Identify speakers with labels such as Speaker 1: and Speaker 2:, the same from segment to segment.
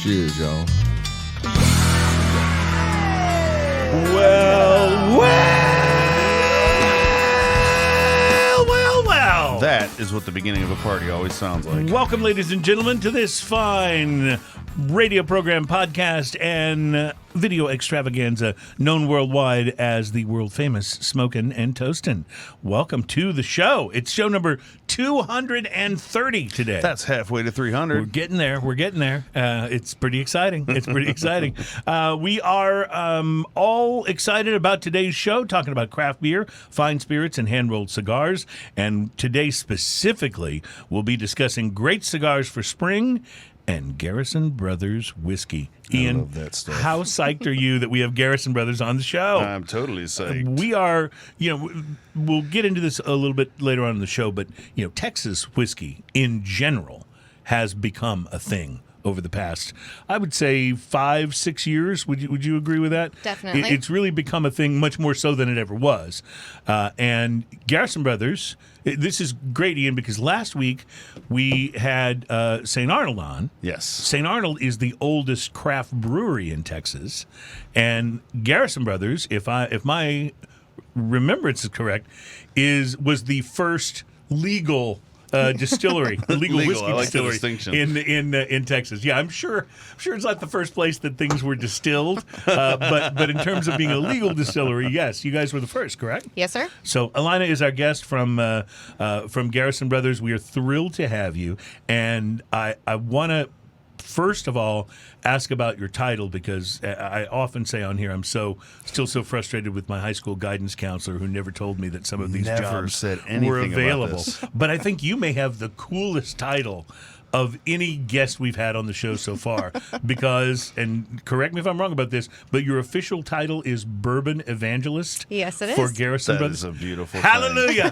Speaker 1: Cheers, y'all.
Speaker 2: Well.
Speaker 3: That is what the beginning of a party always sounds like.
Speaker 2: Welcome, ladies and gentlemen, to this fine radio program, podcast, and video extravaganza known worldwide as the world-famous Smokin' and Toastin'. Welcome to the show. It's show number 230 today.
Speaker 3: That's halfway to 300.
Speaker 2: We're getting there. It's pretty exciting. We are all excited about today's show, talking about craft beer, fine spirits, and hand-rolled cigars. And today specifically, we'll be discussing great cigars for spring and Garrison Brothers whiskey. Ian,
Speaker 3: I love that stuff.
Speaker 2: How psyched are you that we have Garrison Brothers on the show?
Speaker 3: I'm totally psyched.
Speaker 2: We are, we'll get into this a little bit later on in the show, but, Texas whiskey in general has become a thing over the past, I would say, 5-6 years. Would you agree with that?
Speaker 4: Definitely.
Speaker 2: It's really become a thing much more so than it ever was. And Garrison Brothers, this is great, Ian, because last week we had St. Arnold on.
Speaker 3: Yes.
Speaker 2: St. Arnold is the oldest craft brewery in Texas, and Garrison Brothers, if my remembrance is correct, was the first legal distillery, legal whiskey
Speaker 3: I like
Speaker 2: distillery
Speaker 3: the distinction.
Speaker 2: in Texas. Yeah, I'm sure it's not the first place that things were distilled, but in terms of being a legal distillery, yes, you guys were the first, correct?
Speaker 4: Yes, sir.
Speaker 2: So Alaina is our guest from Garrison Brothers. We are thrilled to have you, and I want to first of all ask about your title, because I often say on here I'm still so frustrated with my high school guidance counselor who never told me that some of these jobs
Speaker 3: said anything
Speaker 2: were
Speaker 3: about
Speaker 2: available.
Speaker 3: this.
Speaker 2: But I think you may have the coolest title of any guest we've had on the show so far, because, and correct me if I'm wrong about this, but your official title is Bourbon Evangelist.
Speaker 4: Yes, it is.
Speaker 2: For Garrison
Speaker 3: That
Speaker 2: Brothers.
Speaker 3: is a beautiful
Speaker 2: Hallelujah.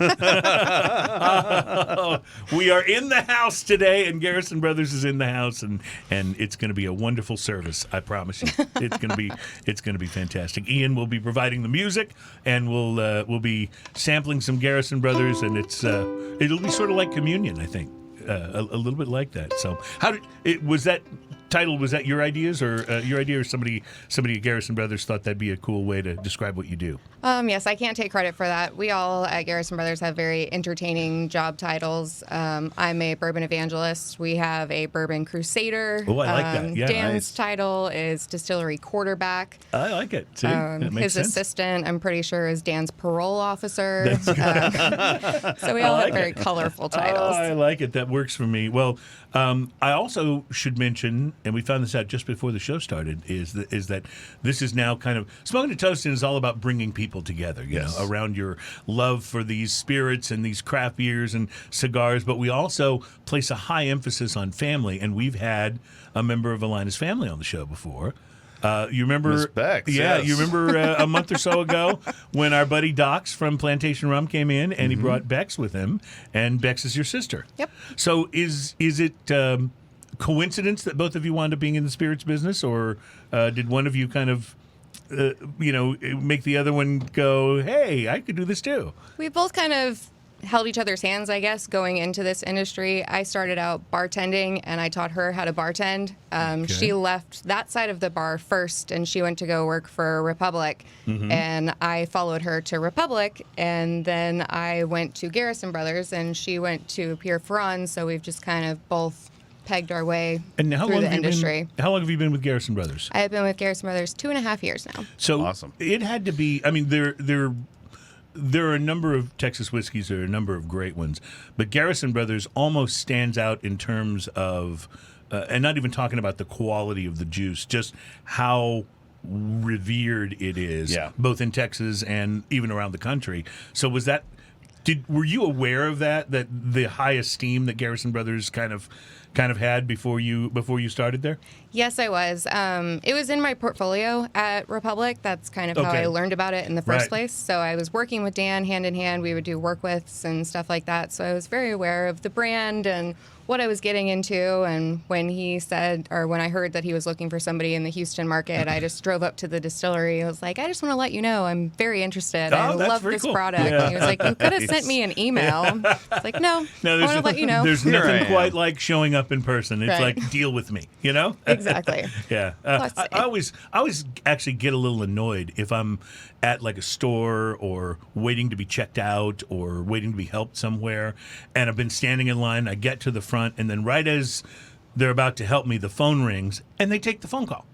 Speaker 2: We are in the house today, and Garrison Brothers is in the house, and it's going to be a wonderful service. I promise you, it's going to be fantastic. Ian will be providing the music, and we'll be sampling some Garrison Brothers, and it'll be sort of like communion, I think. A little bit like that. So, was that title? Was that your ideas, or your idea, or somebody at Garrison Brothers thought that'd be a cool way to describe what you do?
Speaker 4: Yes, I can't take credit for that. We all at Garrison Brothers have very entertaining job titles. I'm a bourbon evangelist. We have a bourbon crusader.
Speaker 2: Oh, I like that. Yeah,
Speaker 4: Dan's
Speaker 2: nice.
Speaker 4: title is distillery quarterback.
Speaker 2: I like it. See, that makes
Speaker 4: His
Speaker 2: sense.
Speaker 4: assistant, I'm pretty sure, is Dan's parole officer.
Speaker 2: That's
Speaker 4: So we all have very colorful titles.
Speaker 2: Oh, I like it. That works for me. Well, I also should mention, and we found this out just before the show started, is that this is now kind of Smokin' and Toastin' is all about bringing people together,
Speaker 3: Yes.
Speaker 2: around your love for these spirits and these craft beers and cigars. But we also place a high emphasis on family, and we've had a member of Alaina's family on the show before. You remember?
Speaker 3: Miss Bex,
Speaker 2: Yeah,
Speaker 3: yes.
Speaker 2: you remember a month or so ago when our buddy Docs from Plantation Rum came in, and he brought Bex with him, and Bex is your sister.
Speaker 4: Yep.
Speaker 2: So is it coincidence that both of you wound up being in the spirits business, or did one of you kind of make the other one go, hey, I could do this too?
Speaker 4: We both kind of held each other's hands, I guess, going into this industry. I started out bartending, and I taught her how to bartend. She left that side of the bar first, and she went to go work for Republic. And I followed her to Republic, and then I went to Garrison Brothers, and she went to Pierre Ferrand, so we've just kind of both pegged our way
Speaker 2: And how
Speaker 4: through
Speaker 2: long
Speaker 4: the
Speaker 2: have you
Speaker 4: industry.
Speaker 2: how long have you been with Garrison Brothers?
Speaker 4: I have been with Garrison Brothers 2.5 years now.
Speaker 2: So
Speaker 3: Awesome.
Speaker 2: It had to be. I mean, there are a number of Texas whiskeys. There are a number of great ones, but Garrison Brothers almost stands out in terms of, and not even talking about the quality of the juice, just how revered it is,
Speaker 3: Yeah.
Speaker 2: both in Texas and even around the country. So were you aware of that the high esteem that Garrison Brothers kind of had before you started there?
Speaker 4: Yes, I was. It was in my portfolio at Republic. That's kind of how
Speaker 2: Okay.
Speaker 4: I learned about it in the first
Speaker 2: Right.
Speaker 4: place. So I was working with Dan hand in hand. We would do work withs and stuff like that. So I was very aware of the brand and what I was getting into. And when he said, or when I heard that he was looking for somebody in the Houston market, I just drove up to the distillery. I was like, I just want to let you know I'm very interested. I
Speaker 2: that's
Speaker 4: love
Speaker 2: very
Speaker 4: this
Speaker 2: cool.
Speaker 4: product.
Speaker 2: Yeah.
Speaker 4: And he was like, you could have sent me an email. It's like, no, I want to let you know.
Speaker 2: There's
Speaker 3: Here I
Speaker 2: nothing
Speaker 3: am.
Speaker 2: quite like showing up in person. It's
Speaker 4: Right.
Speaker 2: like, deal with me, you know?
Speaker 4: Exactly.
Speaker 2: Yeah.
Speaker 4: Plus,
Speaker 2: I always actually get a little annoyed if I'm at like a store or waiting to be checked out or waiting to be helped somewhere, and I've been standing in line. I get to the front, and then right as they're about to help me, the phone rings, and they take the phone call.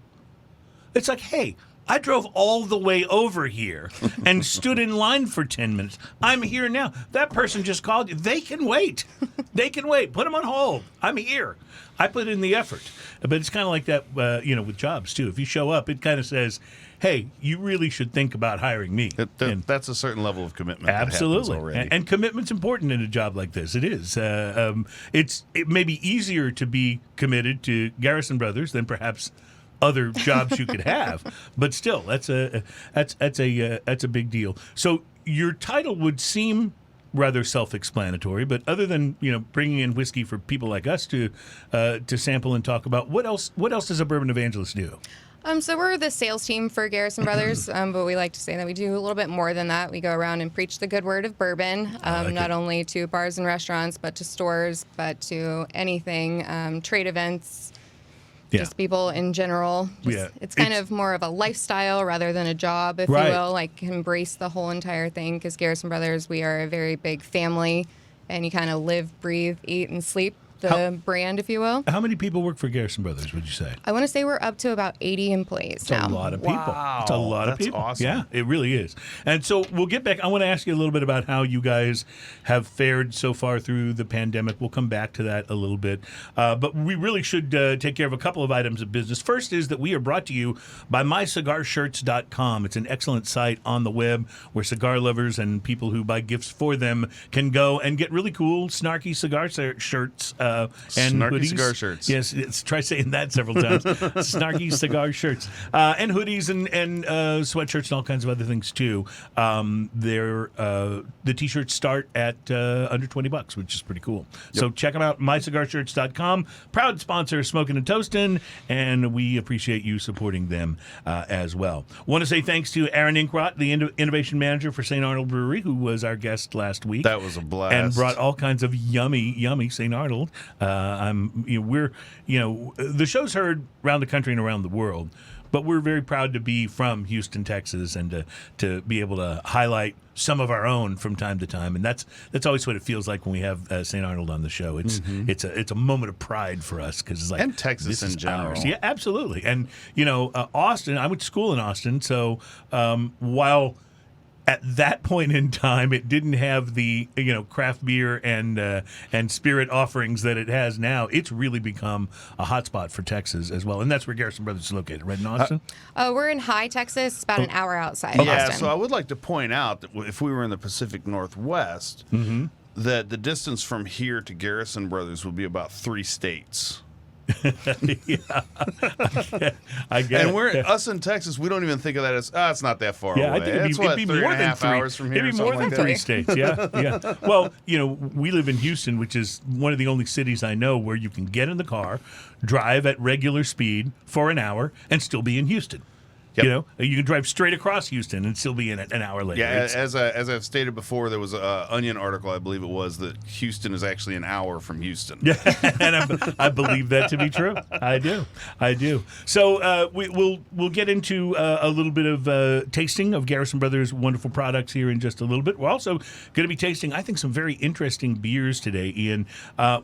Speaker 2: It's like, hey, I drove all the way over here and stood in line for 10 minutes. I'm here now. That person just called you. They can wait. They can wait. Put them on hold. I'm here. I put in the effort. But it's kind of like that, with jobs, too. If you show up, it kind of says, hey, you really should think about hiring me.
Speaker 3: That's a certain level of commitment.
Speaker 2: Absolutely.
Speaker 3: That happens already.
Speaker 2: And commitment's important in a job like this. It is. It may be easier to be committed to Garrison Brothers than perhaps other jobs you could have, but still, that's a big deal. So your title would seem rather self-explanatory, but other than bringing in whiskey for people like us to sample and talk about, what else does a bourbon evangelist do?
Speaker 4: So we're the sales team for Garrison Brothers, but we like to say that we do a little bit more than that. We go around and preach the good word of bourbon, not only to bars and restaurants, but to stores, but to anything, trade events, just people in general. It's kind of more of a lifestyle rather than a job, if you will. Like, embrace the whole entire thing, because Garrison Brothers, we are a very big family, and you kind of live, breathe, eat, and sleep the brand, if you will.
Speaker 2: How many people work for Garrison Brothers, would you say?
Speaker 4: I want to say we're up to about 80 employees now.
Speaker 2: It's a lot of people.
Speaker 3: Wow.
Speaker 2: It's a lot of
Speaker 3: That's
Speaker 2: people.
Speaker 3: awesome.
Speaker 2: Yeah, it really is. And so we'll get back. I want to ask you a little bit about how you guys have fared so far through the pandemic. We'll come back to that a little bit. But we really should take care of a couple of items of business. First is that we are brought to you by MyCigarShirts.com. It's an excellent site on the web where cigar lovers and people who buy gifts for them can go and get really cool, snarky cigar shirts and
Speaker 3: Snarky
Speaker 2: hoodies.
Speaker 3: cigar shirts.
Speaker 2: Yes, try saying that several times. Snarky cigar shirts and hoodies and sweatshirts and all kinds of other things too. The t-shirts start at under $20, which is pretty cool. Yep. So check them out, mycigarshirts.com. Proud sponsor of Smoking and Toasting, and we appreciate you supporting them as well. Want to say thanks to Aaron Inkrot, the innovation manager for St. Arnold Brewery, who was our guest last week.
Speaker 3: That was a blast.
Speaker 2: And brought all kinds of yummy St. Arnold. The show's heard around the country and around the world, but we're very proud to be from Houston, Texas, and to be able to highlight some of our own from time to time. And that's always what it feels like when we have St. Arnold on the show. It's a moment of pride for us, because it's like,
Speaker 3: and Texas
Speaker 2: this
Speaker 3: in
Speaker 2: is
Speaker 3: general.
Speaker 2: ours. Yeah, absolutely. And Austin. I went to school in Austin, so while at that point in time, it didn't have the craft beer and spirit offerings that it has now. It's really become a hotspot for Texas as well, and that's where Garrison Brothers is located, right in Austin.
Speaker 4: We're in High, Texas, about an hour outside
Speaker 3: Yeah,
Speaker 4: Austin.
Speaker 3: so I would like to point out that if we were in the Pacific Northwest, that the distance from here to Garrison Brothers would be about 3 states.
Speaker 2: Yeah, I get
Speaker 3: And
Speaker 2: it.
Speaker 3: we're us in Texas. We don't even think of that as it's not that far
Speaker 2: Yeah,
Speaker 3: away.
Speaker 2: I think it'd be
Speaker 3: three
Speaker 2: more
Speaker 3: and a
Speaker 2: than
Speaker 3: half
Speaker 2: 3
Speaker 3: hours from here.
Speaker 2: It'd be
Speaker 3: or
Speaker 2: more
Speaker 3: something
Speaker 2: than
Speaker 3: like
Speaker 2: 3
Speaker 3: that.
Speaker 2: states. Yeah. Well, we live in Houston, which is one of the only cities I know where you can get in the car, drive at regular speed for an hour, and still be in Houston.
Speaker 3: Yep.
Speaker 2: You can drive straight across Houston and still be in it an hour later.
Speaker 3: Yeah, as I've stated before, there was an Onion article, I believe it was, that Houston is actually an hour from Houston.
Speaker 2: Yeah, and I believe that to be true. I do. So we'll get into a little bit of tasting of Garrison Brothers' wonderful products here in just a little bit. We're also going to be tasting, I think, some very interesting beers today, Ian.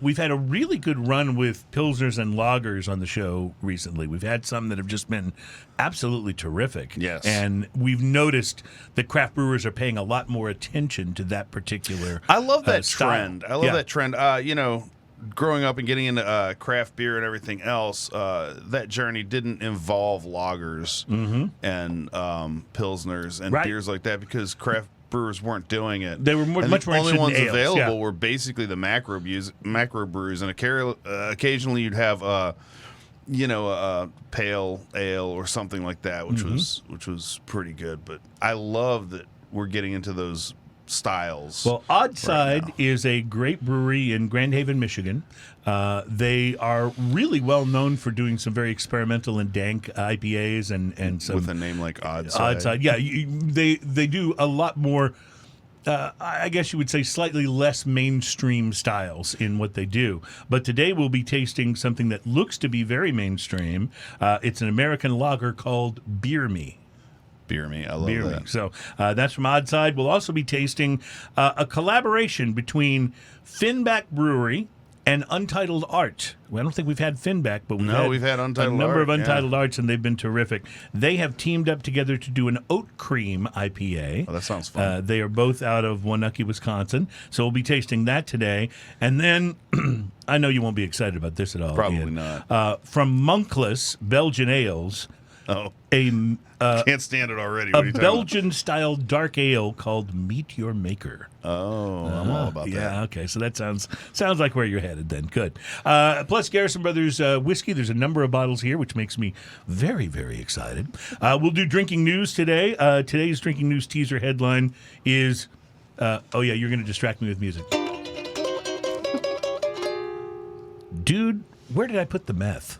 Speaker 2: We've had a really good run with Pilsners and Lagers on the show recently. We've had some that have just been absolutely terrific.
Speaker 3: Yes.
Speaker 2: And we've noticed that craft brewers are paying a lot more attention to that particular
Speaker 3: I love that
Speaker 2: style.
Speaker 3: trend. I love that trend. Growing up and getting into craft beer and everything else, that journey didn't involve lagers and pilsners and beers like that, because craft brewers weren't doing it.
Speaker 2: They were much more
Speaker 3: the only
Speaker 2: interested in
Speaker 3: ones
Speaker 2: ales,
Speaker 3: available
Speaker 2: yeah.
Speaker 3: were basically the macro brews, and occasionally you'd have a pale ale or something like that, which was pretty good. But I love that we're getting into those styles.
Speaker 2: Well, Oddside is a great brewery in Grand Haven, Michigan. They are really well known for doing some very experimental and dank IPAs and some
Speaker 3: with a name like Oddside.
Speaker 2: Yeah, they do a lot more. I guess you would say slightly less mainstream styles in what they do. But today we'll be tasting something that looks to be very mainstream. It's an American lager called Beer Me.
Speaker 3: Beer Me, I love that.
Speaker 2: So that's from Oddside. We'll also be tasting a collaboration between Finback Brewery and Untitled Art. Well, I don't think we've had Finback, but we've had
Speaker 3: Untitled
Speaker 2: a number
Speaker 3: Art,
Speaker 2: of Untitled Arts, and they've been terrific. They have teamed up together to do an Oat Cream IPA.
Speaker 3: Oh, that sounds fun.
Speaker 2: They are both out of Waunakee, Wisconsin, so we'll be tasting that today. And then, I know you won't be excited about this at all.
Speaker 3: Probably
Speaker 2: Ian.
Speaker 3: not.
Speaker 2: From Monkless Belgian Ales,
Speaker 3: Can't stand it already. What are
Speaker 2: a
Speaker 3: you talking about?
Speaker 2: Belgian-style dark ale called Meet Your Maker.
Speaker 3: Oh, I'm all about that.
Speaker 2: Yeah, okay. So that sounds like where you're headed then. Good. Plus, Garrison Brothers whiskey. There's a number of bottles here, which makes me very, very excited. We'll do drinking news today. Today's drinking news teaser headline is, you're going to distract me with music. Dude, where did I put the meth?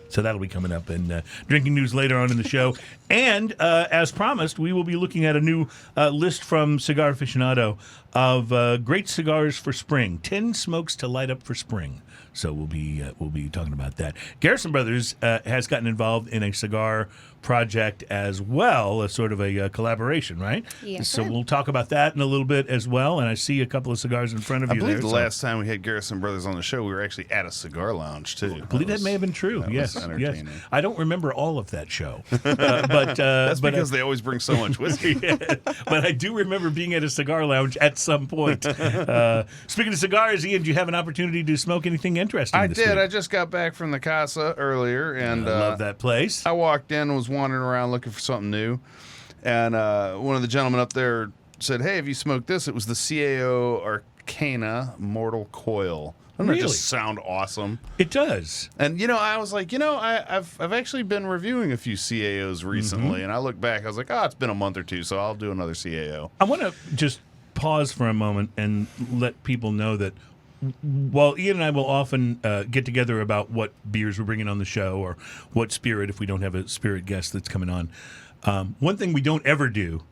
Speaker 2: So that'll be coming up in drinking news later on in the show. And as promised, we will be looking at a new list from Cigar Aficionado of great cigars for spring. 10 smokes to light up for spring. So we'll be talking about that. Garrison Brothers has gotten involved in a cigar project as well, a sort of a collaboration, right?
Speaker 4: Yes,
Speaker 2: so
Speaker 4: sir.
Speaker 2: we'll talk about that in a little bit as well. And I see a couple of cigars in front of
Speaker 3: I
Speaker 2: you
Speaker 3: believe
Speaker 2: there.
Speaker 3: the last time we had Garrison Brothers on the show, we were actually at a cigar lounge, too.
Speaker 2: I believe that may have been true.
Speaker 3: That
Speaker 2: Yes,
Speaker 3: was
Speaker 2: yes.
Speaker 3: entertaining.
Speaker 2: I don't remember all of that show, but
Speaker 3: That's because they always bring so much whiskey.
Speaker 2: but I do remember being at a cigar lounge at some point. Speaking of cigars, Ian, do you have an opportunity to smoke anything interesting?
Speaker 3: I
Speaker 2: this
Speaker 3: did.
Speaker 2: week?
Speaker 3: I just got back from the Casa earlier, and
Speaker 2: I love that place.
Speaker 3: I walked in and was wandering around looking for something new. And one of the gentlemen up there said, "Hey, have you smoked this?" It was the CAO Arcana Mortal Coil. Doesn't that
Speaker 2: Really?
Speaker 3: just sound awesome?
Speaker 2: It does.
Speaker 3: And, I was like, I've actually been reviewing a few CAOs recently. And I look back, I was like, it's been a month or two, so I'll do another CAO.
Speaker 2: I want to just pause for a moment and let people know that while Ian and I will often get together about what beers we're bringing on the show or what spirit, if we don't have a spirit guest that's coming on, one thing we don't ever do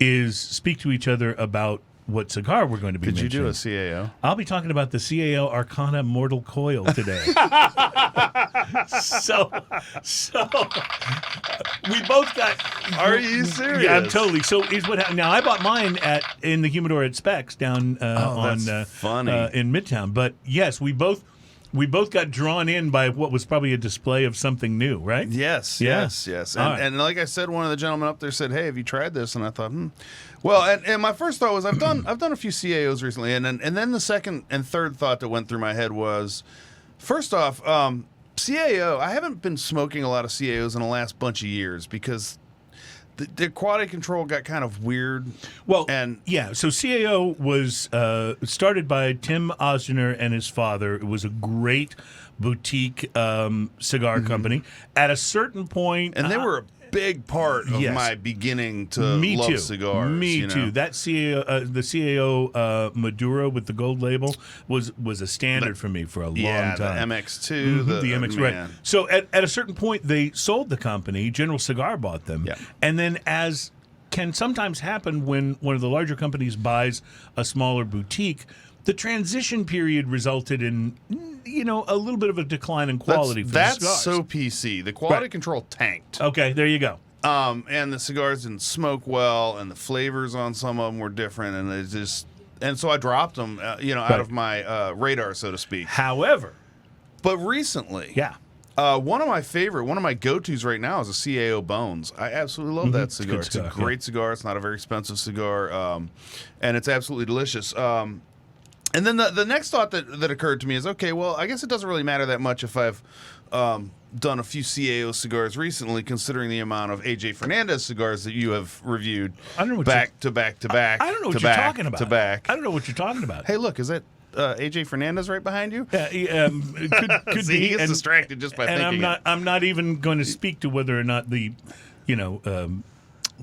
Speaker 2: is speak to each other about what cigar we're going to be
Speaker 3: Did you
Speaker 2: mentioning.
Speaker 3: do a CAO?
Speaker 2: I'll be talking about the CAO Arcana Mortal Coil today. so we both got.
Speaker 3: Are you serious?
Speaker 2: Yeah, I'm totally. So here's what happened. Now I bought mine in the humidor at Specs down
Speaker 3: that's funny.
Speaker 2: in Midtown. But yes, we both got drawn in by what was probably a display of something new, right?
Speaker 3: Yes,
Speaker 2: Yeah.
Speaker 3: yes.
Speaker 2: All right.
Speaker 3: And like I said, one of the gentlemen up there said, "Hey, have you tried this?" And I thought, Well, and my first thought was I've done a few CAOs recently, and then the second and third thought that went through my head was, first off, CAO. I haven't been smoking a lot of CAOs in the last bunch of years because the quality control got kind of weird.
Speaker 2: Well,
Speaker 3: and
Speaker 2: so CAO was started by Tim Osner and his father. It was a great boutique cigar company. At a certain point,
Speaker 3: they were a big part of
Speaker 2: yes.
Speaker 3: my beginning to
Speaker 2: Me
Speaker 3: love
Speaker 2: too.
Speaker 3: cigars.
Speaker 2: Me too. That CAO, the CAO Maduro with the gold label was a standard for me for a long time.
Speaker 3: The MX2,
Speaker 2: The MX, right. So at a certain point, they sold the company. General Cigar bought them.
Speaker 3: Yeah.
Speaker 2: And then, as can sometimes happen when one of the larger companies buys a smaller boutique, the transition period resulted in, a little bit of a decline in quality for the cigars.
Speaker 3: That's so PC. The quality control tanked.
Speaker 2: Okay, there you go.
Speaker 3: And the cigars didn't smoke well, and the flavors on some of them were different, and so I dropped them, out of my radar, so to speak.
Speaker 2: However,
Speaker 3: but recently, one of my go-tos right now is a CAO Bones. I absolutely love that cigar. It's a great cigar. It's not a very expensive cigar, and it's absolutely delicious. And then the next thought that occurred to me is, okay, well, I guess it doesn't really matter that much if I've done a few CAO cigars recently, considering the amount of AJ Fernandez cigars that you have reviewed back to back.
Speaker 2: I don't know what you're talking about.
Speaker 3: To back.
Speaker 2: I don't know what you're talking about.
Speaker 3: Hey, look, is that AJ Fernandez right behind you?
Speaker 2: Could
Speaker 3: See,
Speaker 2: be.
Speaker 3: he gets distracted just by thinking.
Speaker 2: I'm not even going to speak to whether or not the,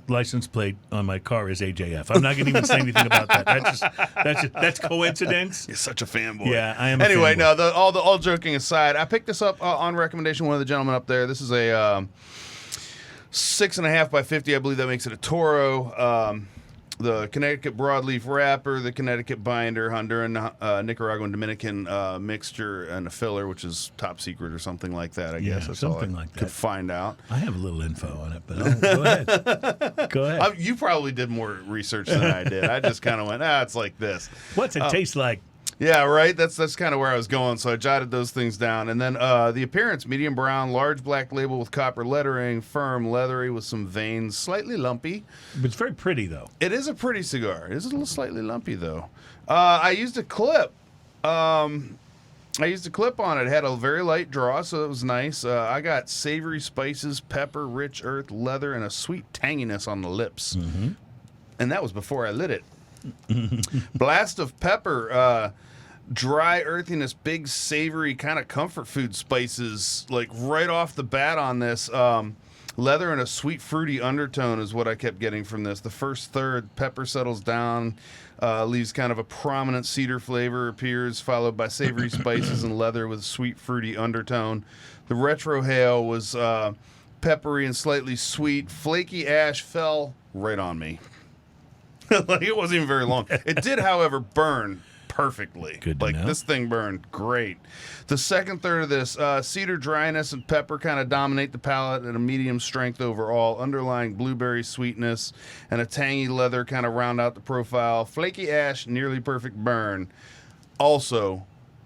Speaker 2: license plate on my car is AJF. I'm not going to even say anything about that. That's coincidence.
Speaker 3: You're such a fanboy.
Speaker 2: Yeah, I am.
Speaker 3: Anyway, all joking aside, I picked this up on recommendation of one of the gentlemen up there. This is a 6.5 by 50. I believe that makes it a Toro. The Connecticut broadleaf wrapper, the Connecticut binder, Honduran, Nicaraguan, Dominican mixture, and a filler, which is top secret or something like that. I guess that's
Speaker 2: something
Speaker 3: all I
Speaker 2: like that.
Speaker 3: could find out.
Speaker 2: I have a little info on it, but go ahead. Go ahead.
Speaker 3: You probably did more research than I did. I just kind of went, it's like this.
Speaker 2: What's it taste like?
Speaker 3: Yeah, right. That's kind of where I was going. So I jotted those things down, and then the appearance: medium brown, large black label with copper lettering, firm, leathery with some veins, slightly lumpy.
Speaker 2: But it's very pretty, though.
Speaker 3: It is a pretty cigar. It is a little slightly lumpy, though. I used a clip. On it. It had a very light draw, so it was nice. I got savory spices, pepper, rich earth, leather, and a sweet tanginess on the lips. Mm-hmm. And that was before I lit it. Blast of pepper, dry earthiness, big savory kind of comfort food spices, like right off the bat on this. Leather and a sweet fruity undertone is what I kept getting from this. The first third, pepper settles down, leaves kind of a prominent cedar flavor appears, followed by savory spices and leather with a sweet fruity undertone. The retrohale was peppery and slightly sweet. Flaky ash fell right on me. Like, it wasn't even very long. It did, however, burn perfectly.
Speaker 2: Good to know.
Speaker 3: This thing burned great. The second third of this, cedar dryness and pepper kind of dominate the palate at a medium strength overall. Underlying blueberry sweetness and a tangy leather kind of round out the profile. Flaky ash, nearly perfect burn. Also,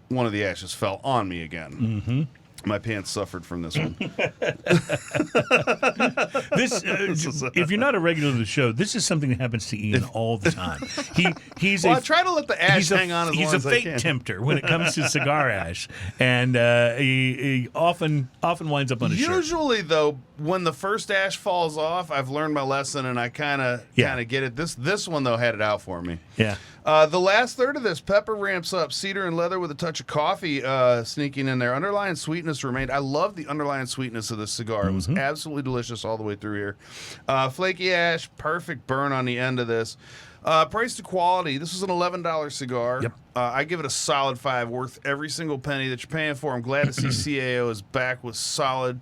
Speaker 3: one of the ashes fell on me again. Mm-hmm. My pants suffered from this one.
Speaker 2: If you're not a regular of the show, this is something that happens to Ian all the time.
Speaker 3: I try to let the ash hang on as long as I can.
Speaker 2: He's a fate tempter when it comes to cigar ash, and he often winds up on his shirt.
Speaker 3: Usually, though, when the first ash falls off, I've learned my lesson, and I kind of get it. This one, though, had it out for me.
Speaker 2: Yeah.
Speaker 3: The last third of this, pepper ramps up, cedar and leather with a touch of coffee sneaking in there. Underlying sweetness remained. I love the underlying sweetness of this cigar. It was absolutely delicious all the way through here. Flaky ash, perfect burn on the end of this. Price to quality, this was an $11 cigar.
Speaker 2: Yep.
Speaker 3: I give it a solid 5, worth every single penny that you're paying for. I'm glad to see CAO is back with solid,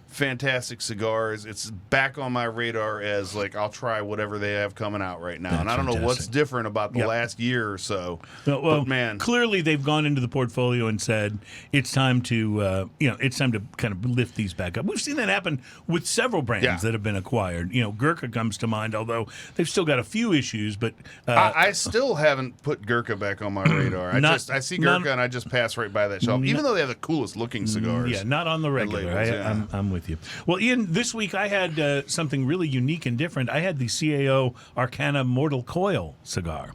Speaker 3: fantastic cigars. It's back on my radar as, like, I'll try whatever they have coming out right now. And I don't know what's different about the last year or so.
Speaker 2: Well,
Speaker 3: but man,
Speaker 2: clearly they've gone into the portfolio and said it's time to kind of lift these back up. We've seen that happen with several brands that have been acquired. Gurkha comes to mind, although they've still got a few issues. But
Speaker 3: I still haven't put Gurkha back on my radar. I see Gurkha and I just pass right by that shelf, even though they have the coolest looking cigars.
Speaker 2: Yeah, not on the regular.
Speaker 3: Labels,
Speaker 2: I'm with you. Well, Ian, this week I had something really unique and different. I had the CAO Arcana Mortal Coil cigar.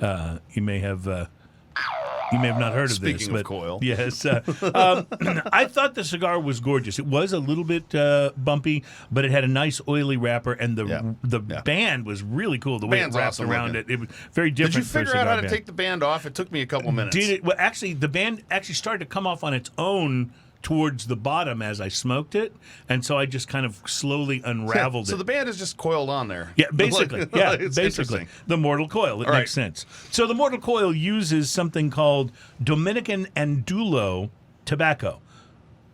Speaker 2: You may have not heard of this.
Speaker 3: Speaking of Coil.
Speaker 2: Yes. I thought the cigar was gorgeous. It was a little bit bumpy, but it had a nice oily wrapper, and the band was really cool. The way it wrapped around it. It was very different.
Speaker 3: Did you figure out how to take the band off? It took me a couple minutes.
Speaker 2: Did it? Well, actually, the band actually started to come off on its own towards the bottom as I smoked it, and so I just kind of slowly unraveled it.
Speaker 3: So the band is just coiled on there.
Speaker 2: Yeah, basically. Basically. The Mortal Coil. It makes sense. So the Mortal Coil uses something called Dominican Andulo tobacco.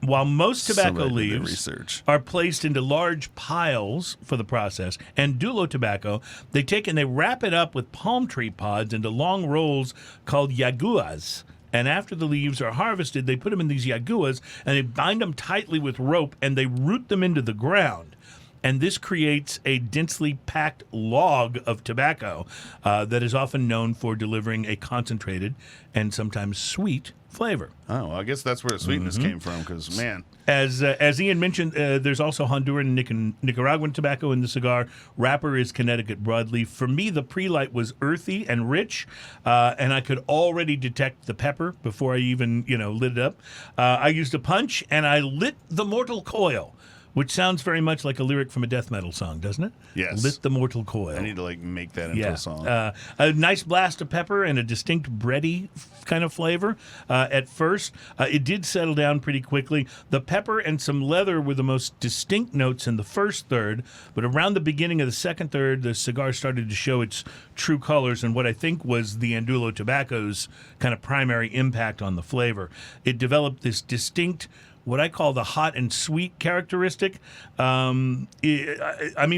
Speaker 2: While most tobacco leaves are placed into large piles for the process, Andulo tobacco, they take and they wrap it up with palm tree pods into long rolls called yaguas. And after the leaves are harvested, they put them in these yaguas, and they bind them tightly with rope, and they root them into the ground. And this creates a densely packed log of tobacco that is often known for delivering a concentrated and sometimes sweet flavor.
Speaker 3: Oh, I guess that's where the sweetness came from, because, man.
Speaker 2: As Ian mentioned, there's also Honduran and Nicaraguan tobacco in the cigar. Wrapper is Connecticut broadleaf. For me, the pre-light was earthy and rich, and I could already detect the pepper before I even lit it up. I used a punch, and I lit the Mortal Coil which sounds very much like a lyric from a death metal song, doesn't it?
Speaker 3: Yes.
Speaker 2: Lit the mortal coil.
Speaker 3: I need to make that into a song.
Speaker 2: A nice blast of pepper and a distinct bready kind of flavor. At first, it did settle down pretty quickly. The pepper and some leather were the most distinct notes in the first third, but around the beginning of the second third, the cigar started to show its true colors and what I think was the Andullo tobacco's kind of primary impact on the flavor. It developed this distinct, what I call the hot and sweet characteristic. I mean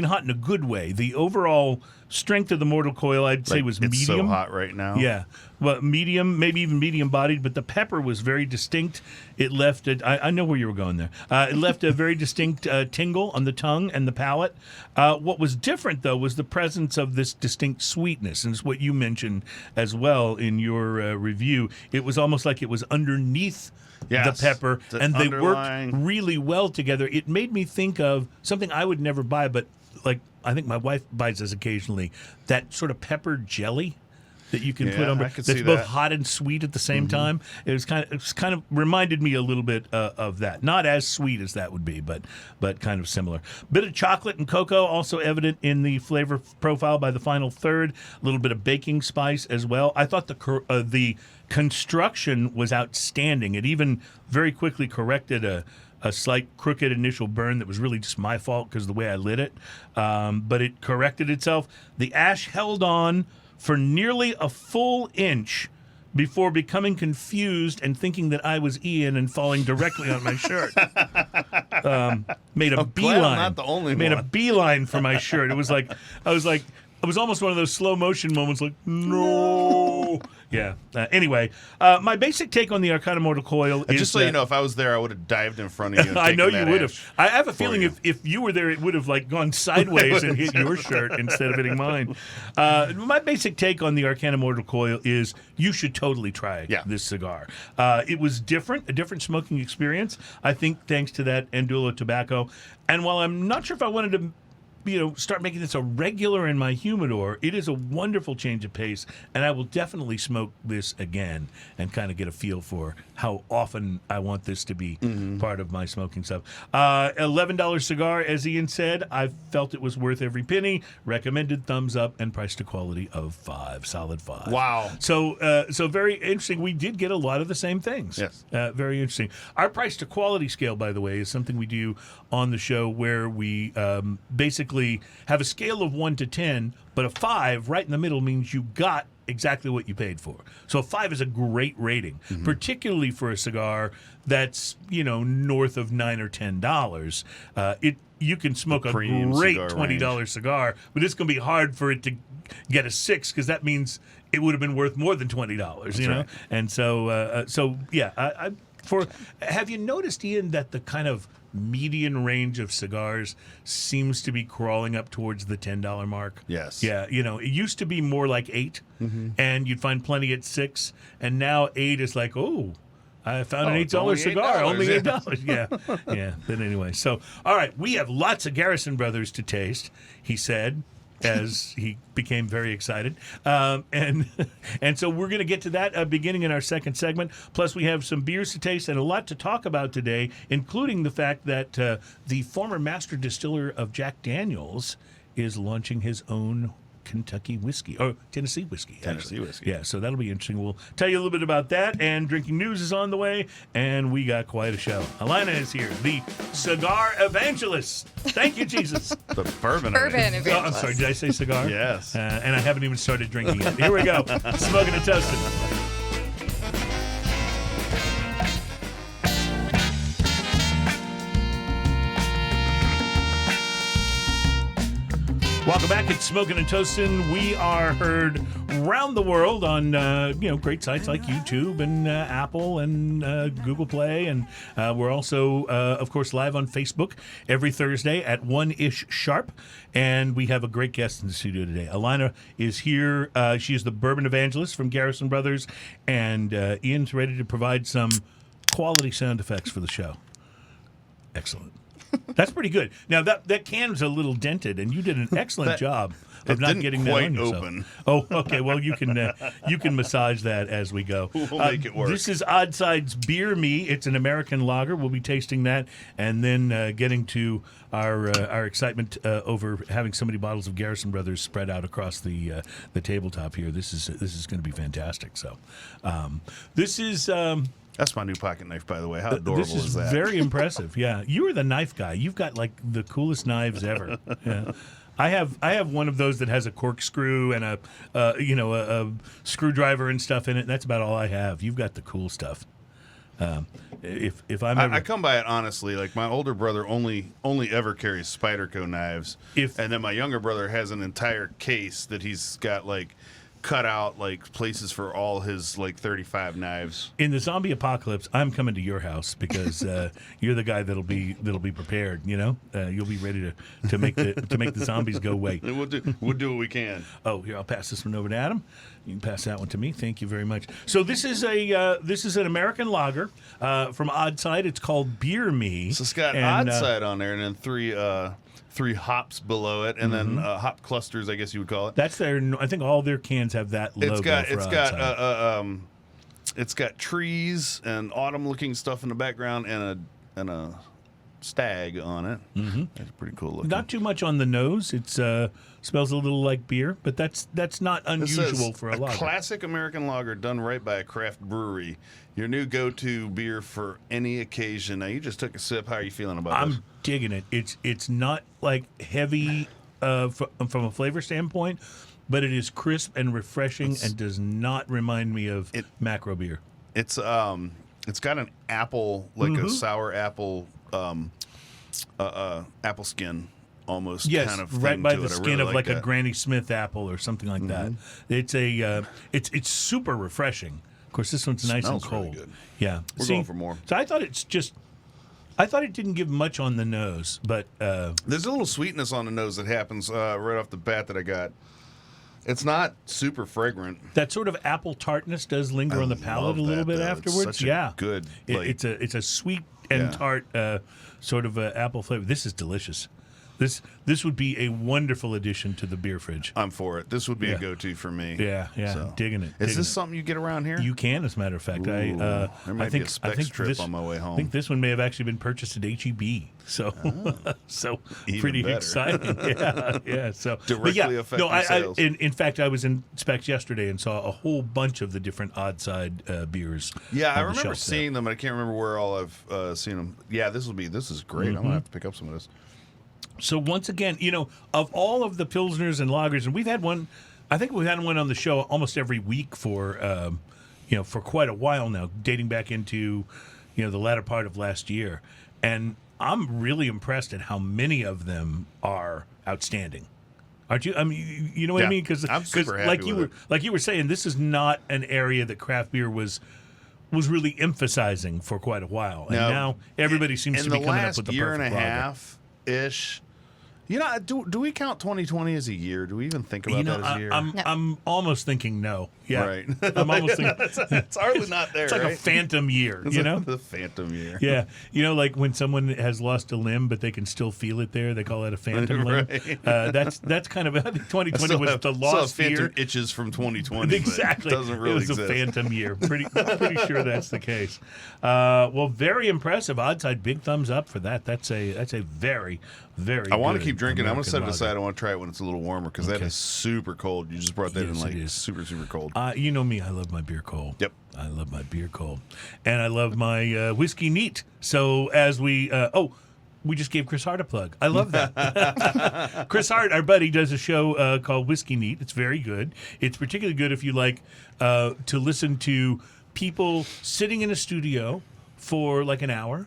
Speaker 2: hot in a good way. The overall strength of the mortal coil, I'd say, was medium.
Speaker 3: It's so hot right now.
Speaker 2: Yeah, well, medium, maybe even medium-bodied, but the pepper was very distinct. It left I know where you were going there. It left a very distinct tingle on the tongue and the palate. What was different, though, was the presence of this distinct sweetness, and it's what you mentioned as well in your review. It was almost like it was underneath the pepper, and they worked really well together. It made me think of something I would never buy, but I think my wife buys this occasionally, that sort of pepper jelly that you can put on. That's both hot and sweet at the same time. It kind of reminded me a little bit of that. Not as sweet as that would be, but kind of similar. Bit of chocolate and cocoa also evident in the flavor profile by the final third. A little bit of baking spice as well. I thought the construction was outstanding. It even very quickly corrected a slight crooked initial burn that was really just my fault because of the way I lit it. But it corrected itself. The ash held on for nearly a full inch before becoming confused and thinking that I was Ian and falling directly on my shirt. Made a beeline.
Speaker 3: I'm not the only
Speaker 2: made
Speaker 3: one.
Speaker 2: a beeline for my shirt. It was almost one of those slow motion moments, like, no. Yeah. Anyway, my basic take on the Arcana Mortal Coil is
Speaker 3: just so you know, if I was there, I would have dived in front of you. And
Speaker 2: I know
Speaker 3: taken
Speaker 2: you
Speaker 3: that
Speaker 2: would
Speaker 3: ash
Speaker 2: have. I have a feeling if you were there, it would have gone sideways and hit your shirt instead of hitting mine. My basic take on the Arcana Mortal Coil is you should totally try this cigar. It was different, a different smoking experience, I think, thanks to that Andullo tobacco. And while I'm not sure if I wanted to start making this a regular in my humidor, it is a wonderful change of pace, and I will definitely smoke this again and kind of get a feel for how often I want this to be part of my smoking stuff. $11 cigar, as Ian said. I felt it was worth every penny. Recommended thumbs up and price to quality of 5, solid 5.
Speaker 3: Wow.
Speaker 2: So very interesting. We did get a lot of the same things.
Speaker 3: Yes.
Speaker 2: Very interesting. Our price to quality scale, by the way, is something we do on the show where we basically have a scale of 1 to 10, but a 5 right in the middle means you got exactly what you paid for. So a 5 is a great rating, particularly for a cigar that's north of $9 or $10. You can smoke a great $20 cigar, but it's going to be hard for it to get a 6 because that means it would have been worth more than $20. That's right. And so yeah. Have you noticed, Ian, that the kind of median range of cigars seems to be crawling up towards the $10 mark?
Speaker 3: Yes.
Speaker 2: Yeah, it used to be more like 8, and you'd find plenty at 6, and now 8 is like, oh, I found an $8 cigar, only $8. Yeah. But anyway, so all right, we have lots of Garrison brothers to taste, he said, as he became very excited. And so we're going to get to that beginning in our second segment. Plus, we have some beers to taste and a lot to talk about today, including the fact that the former master distiller of Jack Daniels is launching his own Kentucky whiskey, or Tennessee whiskey.
Speaker 3: Tennessee whiskey.
Speaker 2: Yeah, so that'll be interesting. We'll tell you a little bit about that, and drinking news is on the way, and we got quite a show. Alaina is here, the Cigar Evangelist. Thank you, Jesus.
Speaker 3: The Bourbon
Speaker 4: Evangelist.
Speaker 2: Oh, I'm sorry, did I say cigar?
Speaker 3: Yes.
Speaker 2: And I haven't even started drinking it. Here we go. Smoking and toasting. Welcome back. It's Smoking and Toasting. We are heard around the world on great sites like YouTube and Apple and Google Play, and we're also, of course, live on Facebook every Thursday at 1-ish sharp. And we have a great guest in the studio today. Alaina is here. She is the Bourbon Evangelist from Garrison Brothers, and Ian's ready to provide some quality sound effects for the show. Excellent. That's pretty good. Now, that can's a little dented, and you did an excellent job of not
Speaker 3: didn't
Speaker 2: getting
Speaker 3: quite
Speaker 2: that on yourself.
Speaker 3: open.
Speaker 2: Oh, okay. Well, you can massage that as we go.
Speaker 3: We'll make it work.
Speaker 2: This is Oddside's Beer Me. It's an American lager. We'll be tasting that, and then getting to our excitement over having so many bottles of Garrison Brothers spread out across the tabletop here. This is going to be fantastic. So, this is.
Speaker 3: That's my new pocket knife, by the way. How adorable
Speaker 2: This is
Speaker 3: that?
Speaker 2: very impressive. Yeah, you are the knife guy. You've got like the coolest knives ever. Yeah. I have one of those that has a corkscrew and a screwdriver and stuff in it. And that's about all I have. You've got the cool stuff. If I'm ever,
Speaker 3: I come by it honestly. Like my older brother only ever carries Spyderco knives, and then my younger brother has an entire case that he's got like cut out like places for all his like 35 knives.
Speaker 2: In the zombie apocalypse, I'm coming to your house because you're the guy that'll be prepared. You know, you'll be ready to make the zombies go away.
Speaker 3: We'll do what we can.
Speaker 2: Oh, here, I'll pass this one over to Adam. You can pass that one to me. Thank you very much. So this is an American lager from Oddside. It's called Beer Me.
Speaker 3: So it's got Oddside on there, and then three hops below it, and then hop clusters, I guess you would call it.
Speaker 2: That's their. I think all their cans have that logo.
Speaker 3: It's got trees and autumn-looking stuff in the background, and a stag on it. Mm-hmm. That's pretty cool looking.
Speaker 2: Not too much on the nose. It smells a little like beer, but that's not unusual for a lager.
Speaker 3: Classic American lager done right by a craft brewery. Your new go-to beer for any occasion. Now you just took a sip. How are you feeling about this?
Speaker 2: I'm digging it. It's not like heavy from a flavor standpoint, but it is crisp and refreshing and does not remind me of macro beer.
Speaker 3: It's got an apple, like a sour apple, apple skin almost.
Speaker 2: Yes,
Speaker 3: kind of
Speaker 2: right
Speaker 3: thing
Speaker 2: by
Speaker 3: to
Speaker 2: the
Speaker 3: it. I
Speaker 2: skin
Speaker 3: really
Speaker 2: of like
Speaker 3: that.
Speaker 2: a Granny Smith apple or something like that. It's it's super refreshing. Of course, this one's nice and
Speaker 3: Smells
Speaker 2: cold.
Speaker 3: really good.
Speaker 2: Yeah,
Speaker 3: We're going for more.
Speaker 2: So I thought it didn't give much on the nose, but
Speaker 3: there's a little sweetness on the nose that happens right off the bat that I got. It's not super fragrant.
Speaker 2: That sort of apple tartness does linger on the palate a little bit afterwards.
Speaker 3: It's such a good.
Speaker 2: It's a sweet and tart sort of apple flavor. This is delicious. This would be a wonderful addition to the beer fridge.
Speaker 3: I'm for it. This would be a go-to for me.
Speaker 2: Yeah,
Speaker 3: So.
Speaker 2: digging it.
Speaker 3: Is this something you get around here?
Speaker 2: You can, as a matter of fact.
Speaker 3: Ooh, there might be a Specs trip on my way home.
Speaker 2: I think this one may have actually been purchased at HEB. So,
Speaker 3: Even
Speaker 2: pretty
Speaker 3: better.
Speaker 2: exciting. Yeah. So
Speaker 3: Directly affecting sales.
Speaker 2: In fact, I was in Specs yesterday and saw a whole bunch of the different Oddside beers.
Speaker 3: Yeah, I
Speaker 2: on the
Speaker 3: remember
Speaker 2: shelf
Speaker 3: seeing them, and I can't remember where all I've seen them. Yeah, this is great. I'm gonna have to pick up some of this.
Speaker 2: So once again, of all of the Pilsners and lagers, and we've had one, I think we've had one on the show almost every week for quite a while now, dating back into, the latter part of last year. And I'm really impressed at how many of them are outstanding. Aren't you? I mean, you know what I mean? Because
Speaker 3: I'm super happy with it.
Speaker 2: Like you were saying, this is not an area that craft beer was really emphasizing for quite a while. And now everybody seems to be coming up with the perfect lager.
Speaker 3: In the last year and a half-ish, do we count 2020 as a year? Do we even think about that as a year?
Speaker 2: I'm almost thinking no. Yeah.
Speaker 3: Right.
Speaker 2: I'm almost thinking
Speaker 3: it's hardly not there.
Speaker 2: It's like
Speaker 3: right?
Speaker 2: a phantom year,
Speaker 3: The phantom year.
Speaker 2: Yeah. Like when someone has lost a limb, but they can still feel it there, they call that a phantom limb. That's kind of, I think 2020 was the lost
Speaker 3: phantom
Speaker 2: year.
Speaker 3: itches from 2020.
Speaker 2: Exactly.
Speaker 3: But it doesn't really
Speaker 2: exist. It was a phantom year. Pretty sure that's the case. Well, very impressive. Oddside, big thumbs up for that. That's a very, very
Speaker 3: I want to
Speaker 2: good
Speaker 3: keep drinking. I'm going to set it
Speaker 2: American
Speaker 3: aside.
Speaker 2: lager.
Speaker 3: I want to try it when it's a little warmer because that is super cold. You just brought that
Speaker 2: Yes,
Speaker 3: in
Speaker 2: it is.
Speaker 3: super, super cold.
Speaker 2: You know me, I love my beer cold.
Speaker 3: Yep.
Speaker 2: I love my beer cold. And I love my whiskey neat. So as we we just gave Chris Hart a plug. I love that. Chris Hart, our buddy, does a show called Whiskey Neat. It's very good. It's particularly good if you like to listen to people sitting in a studio for like an hour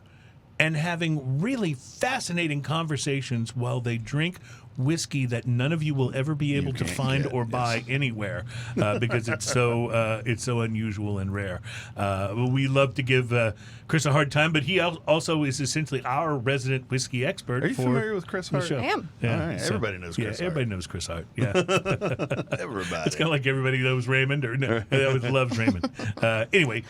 Speaker 2: and having really fascinating conversations while they drink whiskey that none of you will ever be able to find or buy anywhere because it's so unusual and rare. We love to give Chris a hard time, but he also is essentially our resident whiskey expert.
Speaker 3: Are you familiar with Chris Hart?
Speaker 2: Show.
Speaker 4: I am.
Speaker 2: Yeah,
Speaker 3: All right. Everybody knows Chris Hart.
Speaker 2: Everybody knows Chris Hart. Yeah.
Speaker 3: Everybody.
Speaker 2: It's kind of like everybody knows Raymond or loves Raymond. Anyway,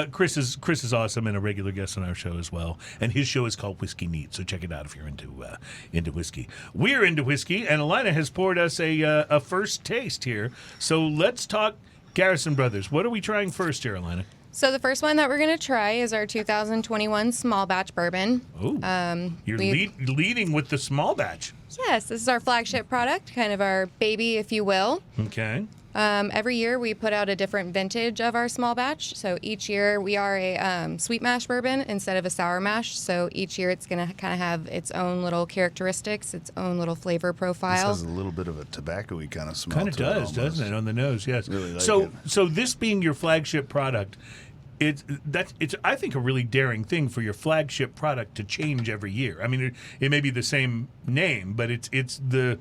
Speaker 2: Chris is awesome and a regular guest on our show as well. And his show is called Whiskey Neat, so check it out if you're into whiskey. We're into whiskey, and Alaina has poured us a first taste here. So let's talk Garrison Brothers. What are we trying first here, Alaina?
Speaker 4: So the first one that we're going to try is our 2021 small batch bourbon.
Speaker 2: Oh, you're leading with the small batch.
Speaker 4: Yes, this is our flagship product, kind of our baby, if you will.
Speaker 2: Okay.
Speaker 4: Every year we put out a different vintage of our small batch. So each year we are a sweet mash bourbon instead of a sour mash. So each year it's going to kind of have its own little characteristics, its own little flavor profile.
Speaker 3: This has a little bit of a tobacco-y kind of smell.
Speaker 2: Kind of does, doesn't it, on the nose? Yes.
Speaker 3: Really like
Speaker 2: so,
Speaker 3: it.
Speaker 2: so this being your flagship product, it's I think a really daring thing for your flagship product to change every year. I mean, it may be the same name, but it's the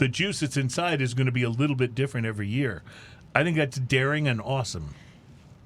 Speaker 2: juice that's inside is going to be a little bit different every year. I think that's daring and awesome.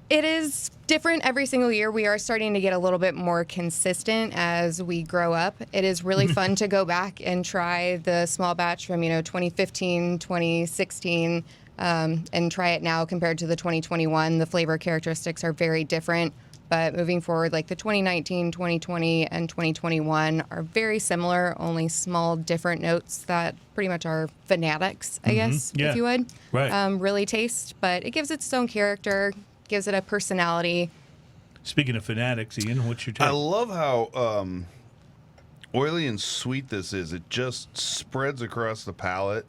Speaker 4: It is different every single year. We are starting to get a little bit more consistent as we grow up. It is really fun to go back and try the small batch from 2015, 2016. And try it now compared to the 2021. The flavor characteristics are very different, but moving forward, like the 2019, 2020, and 2021 are very similar, only small different notes that pretty much are fanatics, I guess, if you would.
Speaker 2: Right.
Speaker 4: Really taste, but it gives it its own character, gives it a personality.
Speaker 2: Speaking of fanatics, Ian, what's your take?
Speaker 3: I love how oily and sweet this is. It just spreads across the palate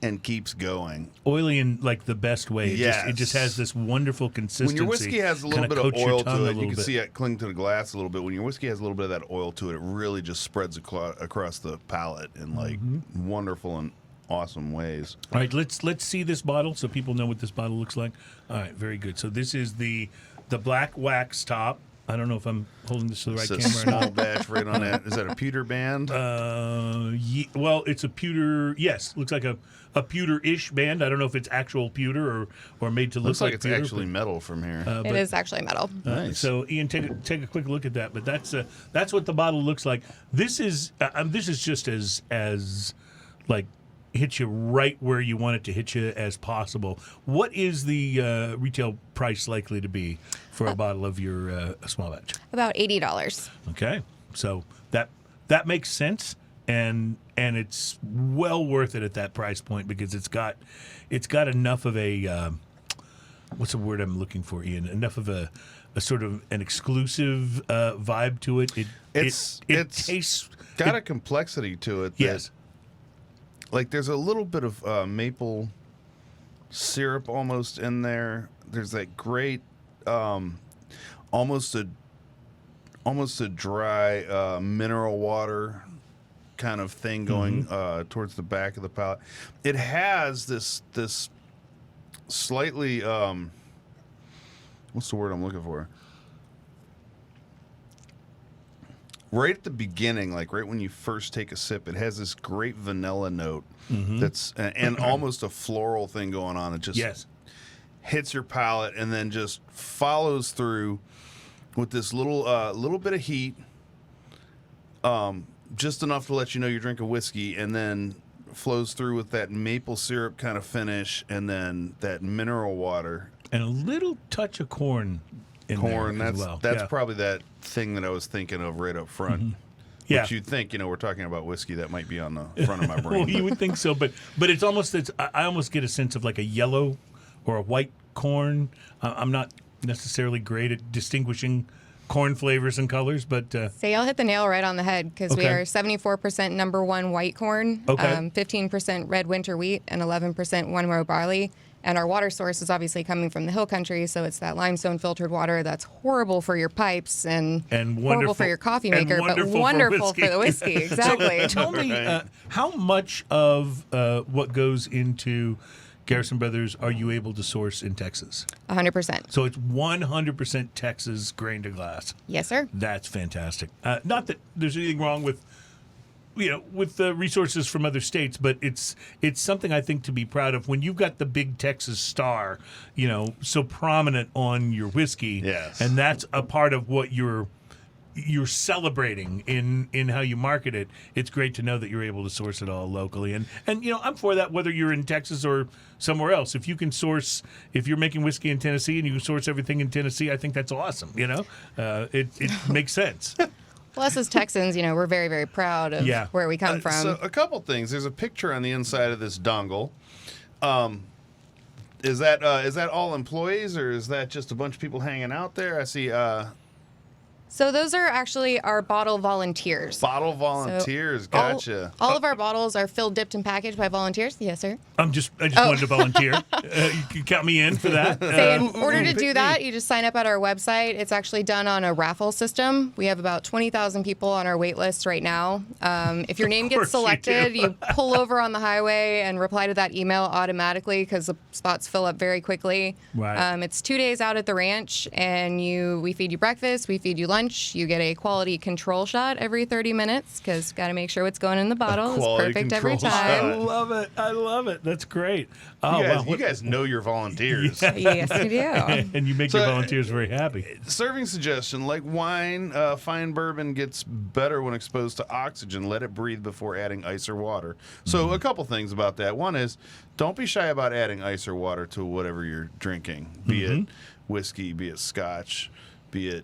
Speaker 3: and keeps going.
Speaker 2: Oily in like the best way.
Speaker 3: Yes.
Speaker 2: It just has this wonderful consistency.
Speaker 3: When your whiskey has a little
Speaker 2: Kinda
Speaker 3: bit of
Speaker 2: coats your
Speaker 3: oil
Speaker 2: tongue
Speaker 3: to
Speaker 2: a
Speaker 3: it, you
Speaker 2: little
Speaker 3: can
Speaker 2: bit.
Speaker 3: see it cling to the glass a little bit. When your whiskey has a little bit of that oil to it, it really just spreads across the palate in like wonderful and awesome ways.
Speaker 2: All right, let's see this bottle so people know what this bottle looks like. All right, very good. So this is the black wax top. I don't know if I'm holding this to the right
Speaker 3: It's a
Speaker 2: camera or
Speaker 3: small
Speaker 2: not.
Speaker 3: batch right on that. Is that a pewter band?
Speaker 2: Well, it's a pewter. Yes, looks like a pewter-ish band. I don't know if it's actual pewter or made to
Speaker 3: Looks
Speaker 2: look
Speaker 3: like it's
Speaker 2: pewter,
Speaker 3: actually metal from here.
Speaker 4: It is actually metal.
Speaker 3: Nice.
Speaker 2: So, Ian, take a quick look at that. But that's what the bottle looks like. This is just as like hit you right where you want it to hit you as possible. What is the retail price likely to be for a bottle of your small batch?
Speaker 4: About $80.
Speaker 2: Okay, so that makes sense, and it's well worth it at that price point because it's got enough of a what's the word I'm looking for, Ian? Enough of a sort of an exclusive vibe to it.
Speaker 3: It's
Speaker 2: tastes
Speaker 3: got a complexity to it.
Speaker 2: Yes.
Speaker 3: Like there's a little bit of maple syrup almost in there. There's that great, almost a dry mineral water kind of thing going towards the back of the palate. It has this slightly what's the word I'm looking for? Right at the beginning, like right when you first take a sip, it has this great vanilla note that's and almost a floral thing going on. It just hits your palate and then just follows through with this little bit of heat, just enough to let you know you're drinking whiskey, and then flows through with that maple syrup kind of finish, and then that mineral water
Speaker 2: and a little touch of corn.
Speaker 3: That's probably that thing that I was thinking of right up front.
Speaker 2: Yeah.
Speaker 3: Which you'd think, we're talking about whiskey, that might be on the front of my brain.
Speaker 2: Well, you would think so, but it's I almost get a sense of like a yellow or a white corn. I'm not necessarily great at distinguishing corn flavors and colors, but
Speaker 4: So y'all hit the nail right on the head because we are 74% number one white corn, 15% red winter wheat, and 11% one row barley. And our water source is obviously coming from the hill country, so it's that limestone filtered water that's horrible for your pipes and horrible for your coffee maker, but wonderful for the whiskey. Exactly.
Speaker 2: So tell me, how much of what goes into Garrison Brothers are you able to source in Texas?
Speaker 4: 100%.
Speaker 2: So it's 100% Texas grain to glass.
Speaker 4: Yes, sir.
Speaker 2: That's fantastic. Not that there's anything wrong with the resources from other states, but it's something I think to be proud of when you've got the big Texas star, so prominent on your whiskey.
Speaker 3: Yes.
Speaker 2: And that's a part of what you're celebrating in how you market it. It's great to know that you're able to source it all locally. And I'm for that whether you're in Texas or somewhere else. If you're making whiskey in Tennessee and you source everything in Tennessee, I think that's awesome. It makes sense.
Speaker 4: Well, us as Texans, we're very, very proud of where we come from.
Speaker 3: So a couple things. There's a picture on the inside of this dongle. Is that all employees, or is that just a bunch of people hanging out there? I see.
Speaker 4: So those are actually our bottle volunteers.
Speaker 3: Bottle volunteers,
Speaker 4: So
Speaker 3: gotcha.
Speaker 4: All of our bottles are filled, dipped, and packaged by volunteers. Yes, sir.
Speaker 2: I just wanted to volunteer. You can count me in for that.
Speaker 4: In order to do that, you just sign up at our website. It's actually done on a raffle system. We have about 20,000 people on our wait list right now. If your name gets selected, you pull over on the highway and reply to that email automatically because the spots fill up very quickly.
Speaker 2: Right.
Speaker 4: It's 2 days out at the ranch, and we feed you breakfast, we feed you lunch. You get a quality control shot every 30 minutes because got to make sure what's going in the bottle is perfect every time.
Speaker 2: I love it. I love it. That's great. Oh,
Speaker 3: you guys know your volunteers.
Speaker 4: Yes, we do.
Speaker 2: And you make your volunteers very happy.
Speaker 3: Serving suggestion, like wine, fine bourbon gets better when exposed to oxygen. Let it breathe before adding ice or water. So a couple things about that. One is don't be shy about adding ice or water to whatever you're drinking, be it whiskey, be it scotch, be it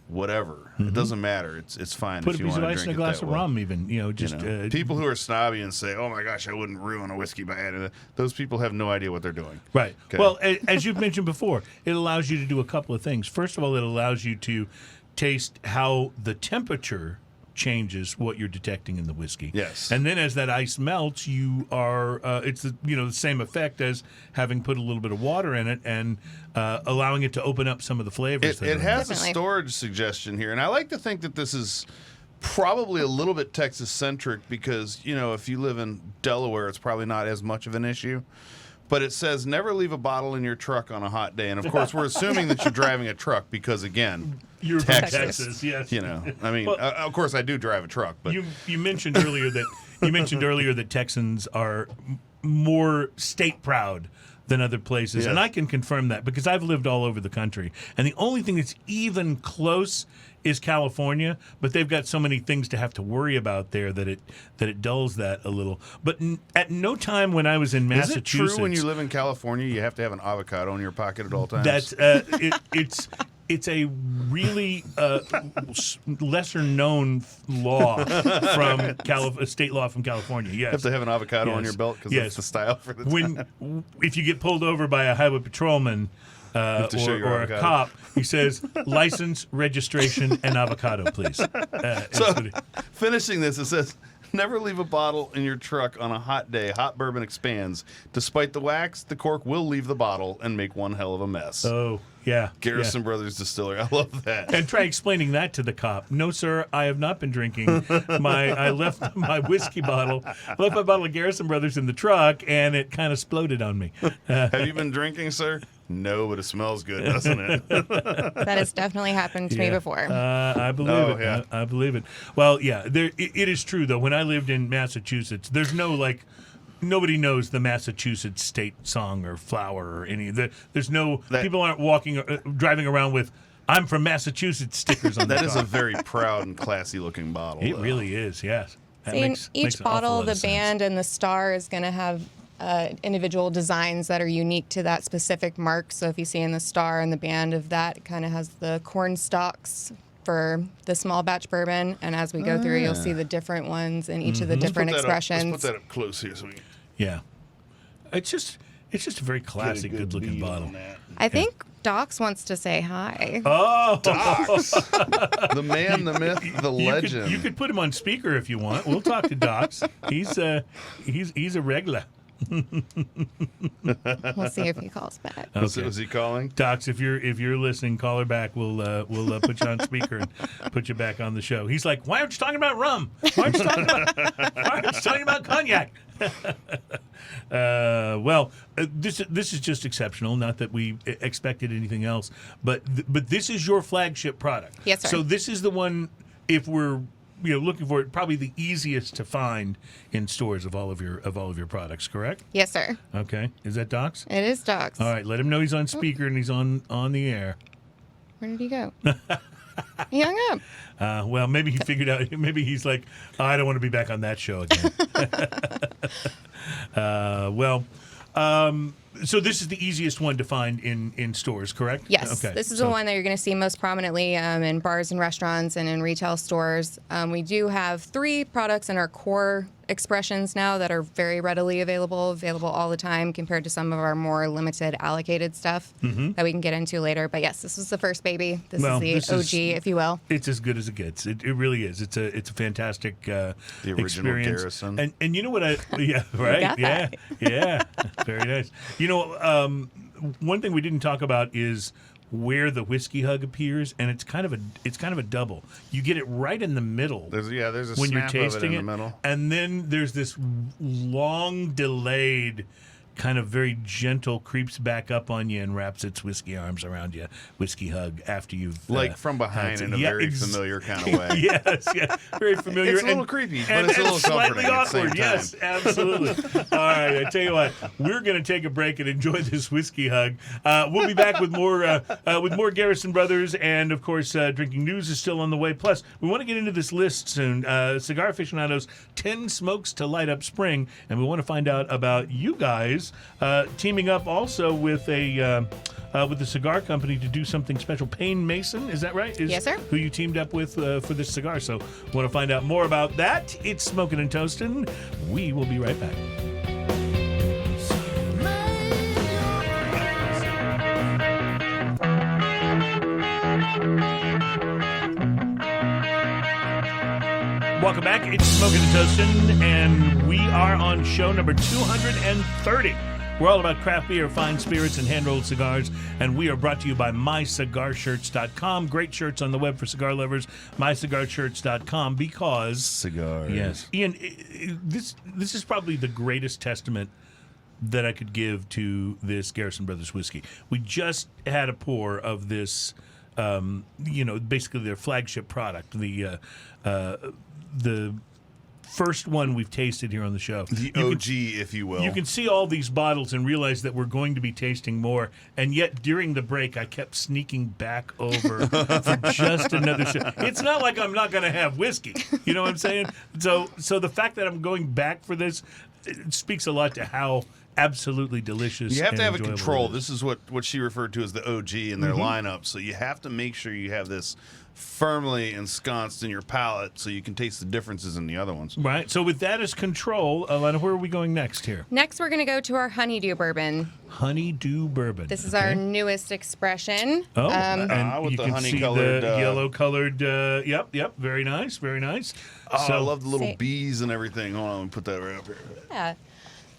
Speaker 3: whatever. It doesn't matter. It's fine.
Speaker 2: Put
Speaker 3: if
Speaker 2: a
Speaker 3: you
Speaker 2: piece of
Speaker 3: want to
Speaker 2: ice in
Speaker 3: drink
Speaker 2: a
Speaker 3: it
Speaker 2: glass
Speaker 3: that
Speaker 2: of
Speaker 3: way.
Speaker 2: rum, even. Just
Speaker 3: people who are snobby and say, "Oh my gosh, I wouldn't ruin a whiskey by adding it." Those people have no idea what they're doing.
Speaker 2: Right.
Speaker 3: Okay.
Speaker 2: Well, as you've mentioned before, it allows you to do a couple of things. First of all, it allows you to taste how the temperature changes what you're detecting in the whiskey.
Speaker 3: Yes.
Speaker 2: And then as that ice melts, you are it's the same effect as having put a little bit of water in it and allowing it to open up some of the flavors.
Speaker 3: It has
Speaker 4: Definitely.
Speaker 3: a storage suggestion here, and I like to think that this is probably a little bit Texas-centric because, if you live in Delaware, it's probably not as much of an issue. But it says never leave a bottle in your truck on a hot day. And, of course, we're assuming that you're driving a truck because, again,
Speaker 2: You're
Speaker 3: Texas.
Speaker 2: from Texas, yes.
Speaker 3: Of course I do drive a truck. But
Speaker 2: You mentioned earlier that Texans are more state proud than other places,
Speaker 3: Yes.
Speaker 2: and I can confirm that because I've lived all over the country, and the only thing that's even close is California, but they've got so many things to have to worry about there that it dulls that a little. But at no time when I was in
Speaker 3: is it
Speaker 2: Massachusetts,
Speaker 3: true when you live in California you have to have an avocado in your pocket at all times?
Speaker 2: that's it's a really lesser known law from state law from California. Yes.
Speaker 3: You have to have an avocado on
Speaker 2: Yes.
Speaker 3: your belt because
Speaker 2: Yes.
Speaker 3: that's the style for the time.
Speaker 2: If you get pulled over by a highway patrolman
Speaker 3: to show your
Speaker 2: or a
Speaker 3: avocado.
Speaker 2: cop, he says license, registration, and avocado, please.
Speaker 3: So, finishing this, it says, never leave a bottle in your truck on a hot day. Hot bourbon expands. Despite the wax, the cork will leave the bottle and make one hell of a mess.
Speaker 2: Oh, yeah.
Speaker 3: Garrison Brothers Distillery. I love that.
Speaker 2: And try explaining that to the cop. No, sir, I have not been drinking. I left my whiskey bottle. I left my bottle of Garrison Brothers in the truck, and it kind of exploded on me.
Speaker 3: Have you been drinking, sir? No, but it smells good, doesn't it?
Speaker 4: That has definitely happened to me before.
Speaker 2: I believe
Speaker 3: Oh,
Speaker 2: it.
Speaker 3: yeah.
Speaker 2: I believe it. Well, yeah, it is true, though. When I lived in Massachusetts, there's no, nobody knows the Massachusetts state song or flower or any. There's no, people aren't driving around with, I'm from Massachusetts stickers on
Speaker 3: That
Speaker 2: the
Speaker 3: is
Speaker 2: car.
Speaker 3: a very proud and classy looking bottle.
Speaker 2: It
Speaker 3: though.
Speaker 2: really is, yes. That
Speaker 4: In
Speaker 2: makes
Speaker 4: each
Speaker 2: an awful
Speaker 4: bottle,
Speaker 2: lot
Speaker 4: the
Speaker 2: of sense.
Speaker 4: band and the star is going to have individual designs that are unique to that specific mark. So if you see in the star and the band of that, it kind of has the corn stalks for the small batch bourbon. And as we go through, you'll see the different ones in each of the different
Speaker 3: Let's
Speaker 4: expressions.
Speaker 3: put that up close here so we can
Speaker 2: Yeah. It's just a very classic,
Speaker 3: get a
Speaker 2: good-looking
Speaker 3: bead
Speaker 2: bottle.
Speaker 3: on that.
Speaker 4: I think Docs wants to say hi.
Speaker 2: Oh,
Speaker 3: Docs. The man, the myth, the legend.
Speaker 2: You could put him on speaker if you want. We'll talk to Docs. He's a regular.
Speaker 4: We'll see if he calls back.
Speaker 3: Was he calling?
Speaker 2: Docs, if you're listening, call her back. We'll put you on speaker and put you back on the show. He's like, why aren't you talking about rum? Why aren't you talking about cognac? This is just exceptional. Not that we expected anything else, but this is your flagship product.
Speaker 4: Yes, sir.
Speaker 2: So this is the one. If we're looking for it, probably the easiest to find in stores of all of your products. Correct?
Speaker 4: Yes, sir.
Speaker 2: Okay. Is that Docs?
Speaker 4: It is Docs.
Speaker 2: All right. Let him know he's on speaker and he's on the air.
Speaker 4: Where did he go? He hung up.
Speaker 2: Well, maybe he figured out. Maybe he's like, I don't want to be back on that show again. So this is the easiest one to find in stores, correct?
Speaker 4: Yes,
Speaker 2: Okay.
Speaker 4: this is the one that you're going to see most prominently in bars and restaurants and in retail stores. We do have 3 products in our core expressions now that are very readily available all the time compared to some of our more limited allocated stuff that we can get into later. But yes, this is the first baby. This is the OG, if you will.
Speaker 2: It's as good as it gets. It really is. It's a fantastic
Speaker 3: The original
Speaker 2: experience.
Speaker 3: Garrison.
Speaker 2: And you know what yeah, right?
Speaker 4: Got that.
Speaker 2: Yeah. Very nice. You know, one thing we didn't talk about is where the whiskey hug appears, and it's kind of a double. You get it right in the middle.
Speaker 3: There's a
Speaker 2: when you're
Speaker 3: snap of it
Speaker 2: tasting
Speaker 3: in the middle.
Speaker 2: and then there's this long delayed kind of very gentle creeps back up on you and wraps its whiskey arms around you. Whiskey hug after you've
Speaker 3: From behind in a very familiar kind of way.
Speaker 2: Yes, very familiar.
Speaker 3: It's a little creepy, but it's a little
Speaker 2: slightly
Speaker 3: comforting at the same
Speaker 2: awkward.
Speaker 3: time.
Speaker 2: Yes, absolutely. All right, I tell you what, we're going to take a break and enjoy this whiskey hug. We'll be back with more Garrison Brothers, and of course, drinking news is still on the way. Plus, we want to get into this list soon. Cigar Aficionado's 10 Smokes to Light Up Spring, and we want to find out about you guys teaming up also with the cigar company to do something special. Payne Mason, is that right?
Speaker 4: Yes, sir.
Speaker 2: Who you teamed up with for this cigar. So want to find out more about that. It's Smoking and Toasting. We will be right back. Welcome back. It's Smoking and Toasting, and we are on show number 230. We're all about craft beer, fine spirits, and hand-rolled cigars, and we are brought to you by MyCigarShirts.com. Great shirts on the web for cigar lovers, MyCigarShirts.com, because...
Speaker 3: Cigars.
Speaker 2: Yes. Ian, this is probably the greatest testament that I could give to this Garrison Brothers whiskey. We just had a pour of this, basically their flagship product, the first one we've tasted here on the show.
Speaker 3: The OG, if you will.
Speaker 2: You can see all these bottles and realize that we're going to be tasting more. And yet, during the break, I kept sneaking back over for just another sip. It's not like I'm not going to have whiskey. You know what I'm saying? So the fact that I'm going back for this, it speaks a lot to how absolutely delicious.
Speaker 3: You have to have a
Speaker 2: enjoyable
Speaker 3: control.
Speaker 2: it is.
Speaker 3: This is what she referred to as the OG in their lineup. So you have to make sure you have this firmly ensconced in your palate so you can taste the differences in the other ones.
Speaker 2: Right. So with that as control, Alaina, where are we going next here?
Speaker 4: Next, we're going to go to our honeydew bourbon.
Speaker 2: Honeydew bourbon.
Speaker 4: This is our newest expression.
Speaker 2: Oh, and
Speaker 3: with
Speaker 2: you
Speaker 3: the
Speaker 2: can
Speaker 3: honey-colored,
Speaker 2: see the yellow-colored. Yep. Very nice. Very nice.
Speaker 3: Oh,
Speaker 2: So-
Speaker 3: I love the little
Speaker 4: Say-
Speaker 3: bees and everything. Hold on, let me put that right up here.
Speaker 4: Yeah.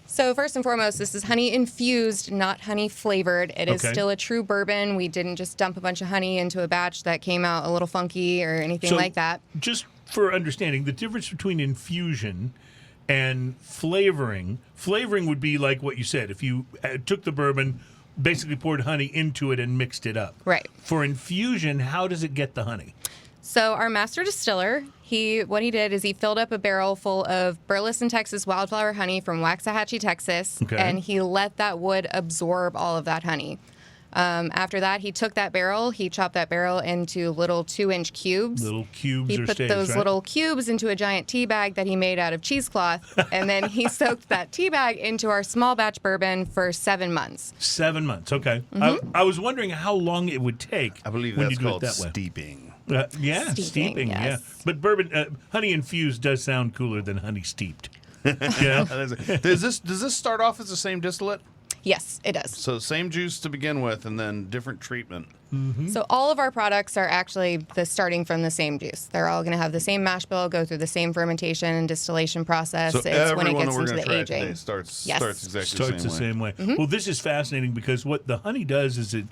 Speaker 4: So first and foremost, this is honey infused, not honey flavored. It is
Speaker 2: Okay.
Speaker 4: still a true bourbon. We didn't just dump a bunch of honey into a batch that came out a little funky or anything like that.
Speaker 2: Just for understanding, the difference between infusion and flavoring would be like what you said. If you took the bourbon, basically poured honey into it and mixed it up.
Speaker 4: Right.
Speaker 2: For infusion, how does it get the honey?
Speaker 4: So our master distiller, what he did is he filled up a barrel full of Burleson, Texas wildflower honey from Waxahachie, Texas,
Speaker 2: Okay.
Speaker 4: and he let that wood absorb all of that honey. After that, he took that barrel, he chopped that barrel into little 2-inch cubes.
Speaker 2: Little cubes
Speaker 4: He
Speaker 2: or
Speaker 4: put
Speaker 2: staves,
Speaker 4: those
Speaker 2: right?
Speaker 4: little cubes into a giant tea bag that he made out of cheesecloth, and then he soaked that tea bag into our small batch bourbon for 7 months.
Speaker 2: 7 months. Okay. I was wondering how long it would take.
Speaker 3: I believe
Speaker 2: when
Speaker 3: that's
Speaker 2: you do
Speaker 3: called
Speaker 2: it that way.
Speaker 3: steeping.
Speaker 2: Steeping,
Speaker 4: yes.
Speaker 2: yeah. But bourbon, honey infused does sound cooler than honey steeped. Yeah.
Speaker 3: Does this start off as the same distillate?
Speaker 4: Yes, it does.
Speaker 3: So same juice to begin with, and then different treatment.
Speaker 4: So all of our products are actually starting from the same juice. They're all going to have the same mash bill, go through the same fermentation and distillation process.
Speaker 3: So
Speaker 4: It's
Speaker 3: every
Speaker 4: when it
Speaker 3: one
Speaker 4: gets
Speaker 3: that we're
Speaker 4: into
Speaker 3: going to
Speaker 4: the
Speaker 3: try
Speaker 4: aging.
Speaker 3: today starts
Speaker 4: Yes.
Speaker 3: exactly
Speaker 2: Starts the same way. Well, this is fascinating because what the honey does is it,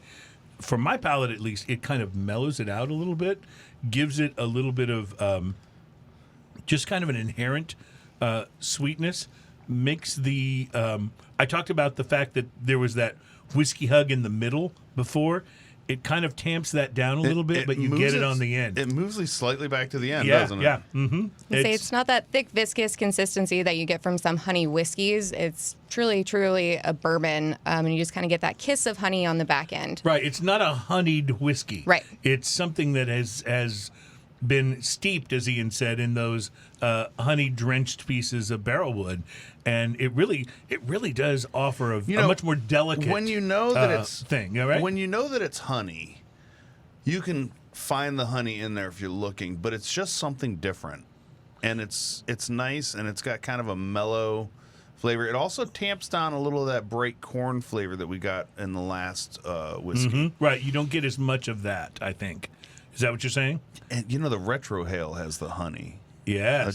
Speaker 2: for my palate at least, it kind of mellows it out a little bit, gives it a little bit of just kind of an inherent sweetness. Makes the I talked about the fact that there was that whiskey hug in the middle before. It kind of tamps that down a little bit, but you
Speaker 3: moves
Speaker 2: get it on the end.
Speaker 3: It moves it slightly back to the end,
Speaker 2: Yeah,
Speaker 3: doesn't it?
Speaker 2: yeah. Mm-hmm.
Speaker 4: It's not that thick, viscous consistency that you get from some honey whiskeys. It's truly, truly a bourbon, and you just kind of get that kiss of honey on the back end.
Speaker 2: Right. It's not a honeyed whiskey.
Speaker 4: Right.
Speaker 2: It's something that has been steeped, as Ian said, in those honey-drenched pieces of barrel wood, and it really does offer a much more delicate
Speaker 3: when you know that it's
Speaker 2: thing. All right?
Speaker 3: When you know that it's honey, you can find the honey in there if you're looking, but it's just something different, and it's nice, and it's got kind of a mellow flavor. It also tamps down a little of that bright corn flavor that we got in the last whiskey.
Speaker 2: Mm-hmm. Right, you don't get as much of that, I think. Is that what you're saying?
Speaker 3: And the retrohale has the honey.
Speaker 2: Yeah,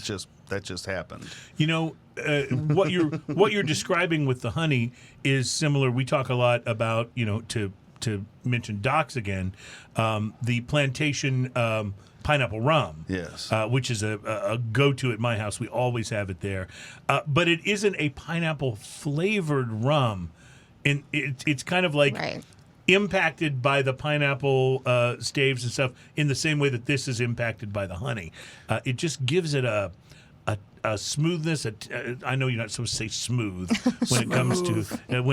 Speaker 3: that just happened.
Speaker 2: What you're describing with the honey is similar. We talk a lot about to mention Doc's again, the plantation pineapple rum,
Speaker 3: yes,
Speaker 2: which is a go-to at my house. We always have it there, but it isn't a pineapple flavored rum, and it's kind of like impacted by the pineapple staves and stuff in the same way that this is impacted by the honey. It just gives it a smoothness. I know you're not supposed to say smooth when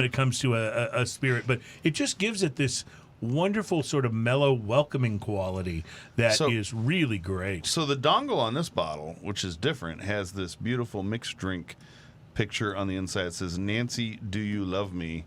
Speaker 2: it comes to a spirit, but it just gives it this wonderful sort of mellow, welcoming quality that is really great.
Speaker 3: So the dongle on this bottle, which is different, has this beautiful mixed drink picture on the inside. It says, "Nancy, do you love me?"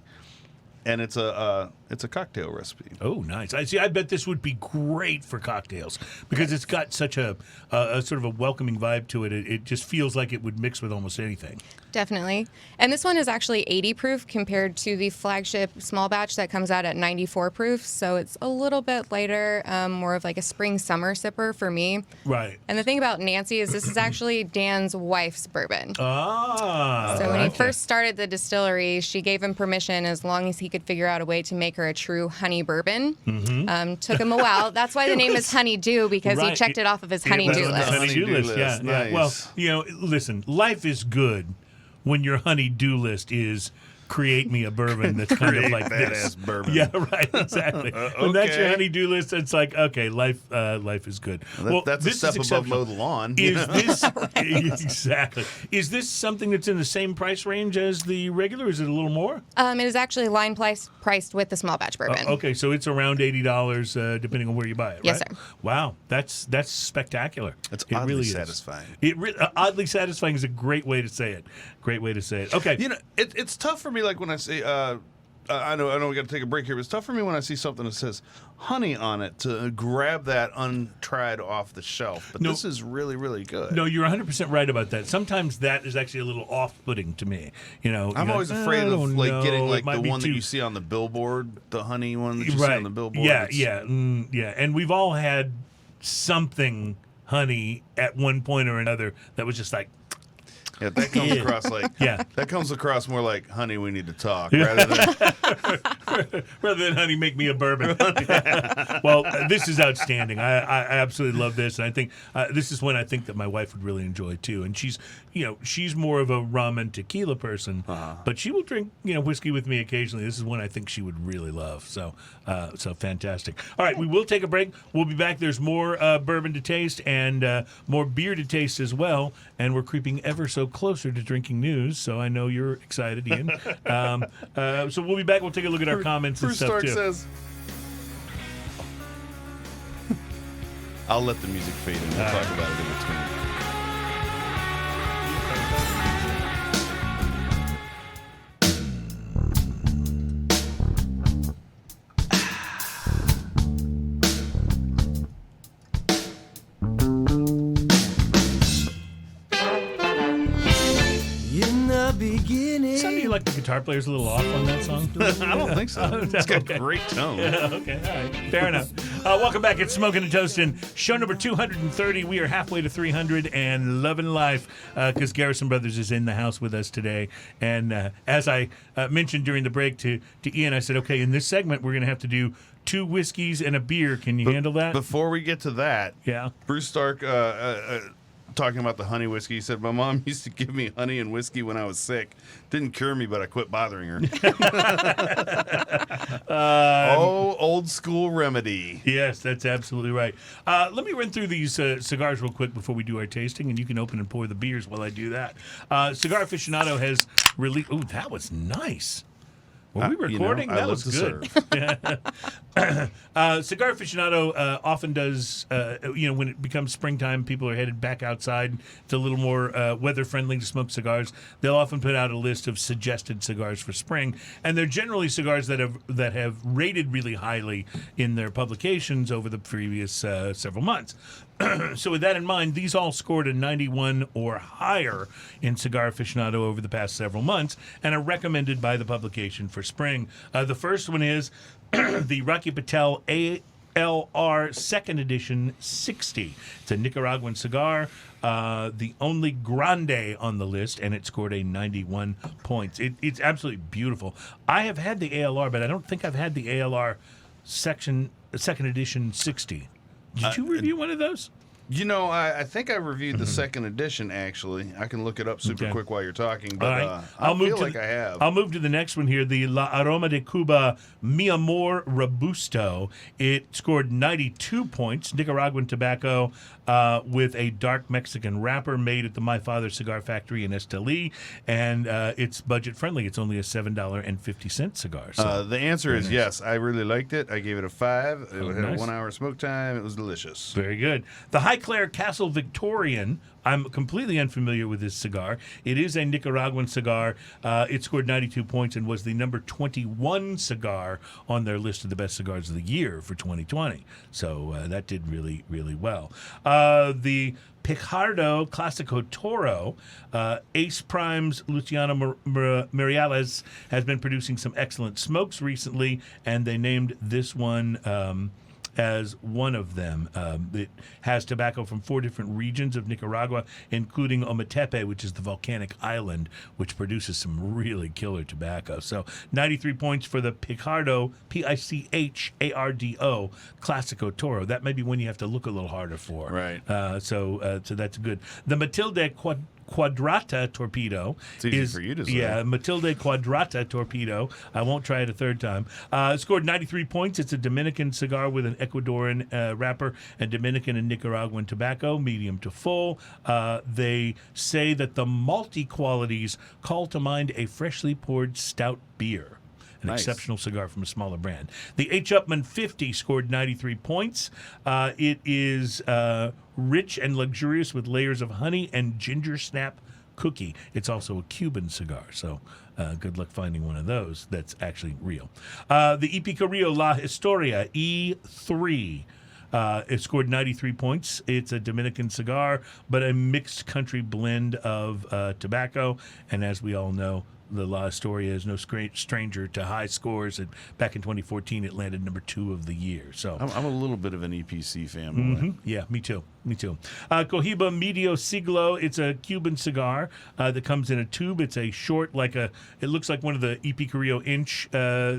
Speaker 3: And it's a cocktail recipe.
Speaker 2: Oh, nice! I bet this would be great for cocktails because it's got such a sort of a welcoming vibe to it. It just feels like it would mix with almost anything.
Speaker 4: Definitely. And this one is actually 80 proof compared to the flagship small batch that comes out at 94 proof. So it's a little bit lighter, more of like a spring summer sipper for me.
Speaker 2: Right.
Speaker 4: And the thing about Nancy is this is actually Dan's wife's bourbon.
Speaker 2: Ah.
Speaker 4: So when he first started the distillery, she gave him permission as long as he could figure out a way to make her a true honey bourbon. Mm-hmm. Took him a while. That's why the name is Honeydew, because he checked it off of his honeydew list.
Speaker 2: Honeydew list, yeah.
Speaker 3: Nice.
Speaker 2: Well, listen, life is good when your honey-do list is create me a bourbon that's kind of like this.
Speaker 3: Bourbon.
Speaker 2: Yeah, right, exactly. When that's your honey-do list, it's like, okay, life is good.
Speaker 3: That's a step above mow the lawn.
Speaker 2: Is this exactly? Is this something that's in the same price range as the regular? Is it a little more?
Speaker 4: It is actually line priced with the small batch bourbon.
Speaker 2: Okay, so it's around $80 depending on where you buy it, right?
Speaker 4: Yes, sir.
Speaker 2: Wow, that's spectacucular.
Speaker 3: It's
Speaker 2: it
Speaker 3: oddly
Speaker 2: really
Speaker 3: satisfying.
Speaker 2: Oddly satisfying is a great way to say it. Great way to say it. Okay.
Speaker 3: It's tough for me, like when I say, I know we got to take a break here, but it's tough for me when I see something that says honey on it to grab that untried off the shelf. But this is really, really good.
Speaker 2: No, you're 100% right about that. Sometimes that is actually a little off-putting to me.
Speaker 3: I'm always afraid of getting like the one that you see on the billboard, the honey one that you see on the billboard.
Speaker 2: Yeah. And we've all had something honey at one point or another that was just like,
Speaker 3: yeah, that comes across like that comes across more like, honey, we need to talk, rather
Speaker 2: than honey, make me a bourbon. Well, this is outstanding. I absolutely love this, and I think this is one I think that my wife would really enjoy too. And she's more of a rum and tequila person, but she will drink whiskey with me occasionally. This is one I think she would really love. So fantastic. All right, we will take a break. We'll be back. There's more bourbon to taste and more beer to taste as well, and we're creeping ever so closer to drinking news, so I know you're excited, Ian. So we'll be back. We'll take a look at our comments and stuff, too.
Speaker 3: Says, I'll let the music fade and we'll talk about it in between.
Speaker 2: Sound you like the guitar player's a little off on that song?
Speaker 3: I don't think so. It's got great tone.
Speaker 2: Yeah, okay, all right. Fair enough. Welcome back. It's Smoking and Toasting, show number 230. We are halfway to 300 and loving life because Garrison Brothers is in the house with us today. And as I mentioned during the break to Ian, I said, okay, in this segment, we're going to have to do 2 whiskeys and a beer. Can you handle that?
Speaker 3: Before we get to that,
Speaker 2: yeah,
Speaker 3: Bruce Stark talking about the honey whiskey, he said, my mom used to give me honey and whiskey when I was sick. Didn't cure me, but I quit bothering her. Old school remedy.
Speaker 2: Yes, that's absolutely right. Let me run through these cigars real quick before we do our tasting, and you can open and pour the beers while I do that. Cigar Aficionado has released... Ooh, that was nice. Were we recording?
Speaker 3: I
Speaker 2: That
Speaker 3: love
Speaker 2: was
Speaker 3: to
Speaker 2: good. Cigar Aficionado often does, when it becomes springtime, people are headed back outside. It's a little more weather-friendly to smoke cigars. They'll often put out a list of suggested cigars for spring, and they're generally cigars that have rated really highly in their publications over the previous several months. So with that in mind, these all scored a 91 or higher in Cigar Aficionado over the past several months and are recommended by the publication for spring. The first one is the Rocky Patel ALR Second Edition 60. It's a Nicaraguan cigar, the only grande on the list, and it scored a 91 points. It's absolutely beautiful. I have had the ALR, but I don't think I've had the ALR Second Edition 60. Did you review one of those?
Speaker 3: I think I reviewed the second edition, actually. I can look it up super quick while you're talking, but
Speaker 2: right.
Speaker 3: I feel like I have.
Speaker 2: I'll move to the next one here, the La Aroma de Cuba Miamour Robusto. It scored 92 points, Nicaraguan tobacco with a dark Mexican wrapper made at the My Father Cigar Factory in Esteli, and it's budget-friendly. It's only a $7.50 cigar. So
Speaker 3: the answer is yes. I really liked it. I gave it a 5. It had
Speaker 2: nice.
Speaker 3: a 1 hour smoke time. It was delicious.
Speaker 2: Very good. The High Claire Castle Victorian. I'm completely unfamiliar with this cigar. It is a Nicaraguan cigar. It scored 92 points and was the number 21 cigar on their list of the best cigars of the year for 2020. So that did really, really well. The Picardo Classico Toro, Ace Prime's Luciano Muriales has been producing some excellent smokes recently, and they named this one as one of them. It has tobacco from 4 different regions of Nicaragua, including Ometepe, which is the volcanic island, which produces some really killer tobacco. So 93 points for the Picardo, Picardo Classico Toro. That may be one you have to look a little harder for.
Speaker 3: Right.
Speaker 2: So that's good. The Matilde Quadrata Torpedo
Speaker 3: it's easy for you to say.
Speaker 2: Yeah, Matilde Quadrata Torpedo. I won't try it a third time. Scored 93 points. It's a Dominican cigar with an Ecuadorian wrapper and Dominican and Nicaraguan tobacco, medium to full. They say that the malty qualities call to mind a freshly poured stout beer. An exceptional cigar from a smaller brand. The H. Upmann 50 scored 93 points. It is rich and luxurious with layers of honey and ginger snap cookie. It's also a Cuban cigar, so good luck finding one of those that's actually real. The Ipa Carrillo La Historia E3. It scored 93 points. It's a Dominican cigar, but a mixed country blend of tobacco. And as we all know, the La Historia is no stranger to high scores. And back in 2014, it landed number 2 of the year. So
Speaker 3: I'm a little bit of an EPC fan.
Speaker 2: Yeah, me too. Cohiba Medioclo. It's a Cuban cigar that comes in a tube. It's a short, it looks like one of the Ipa Carrillo inch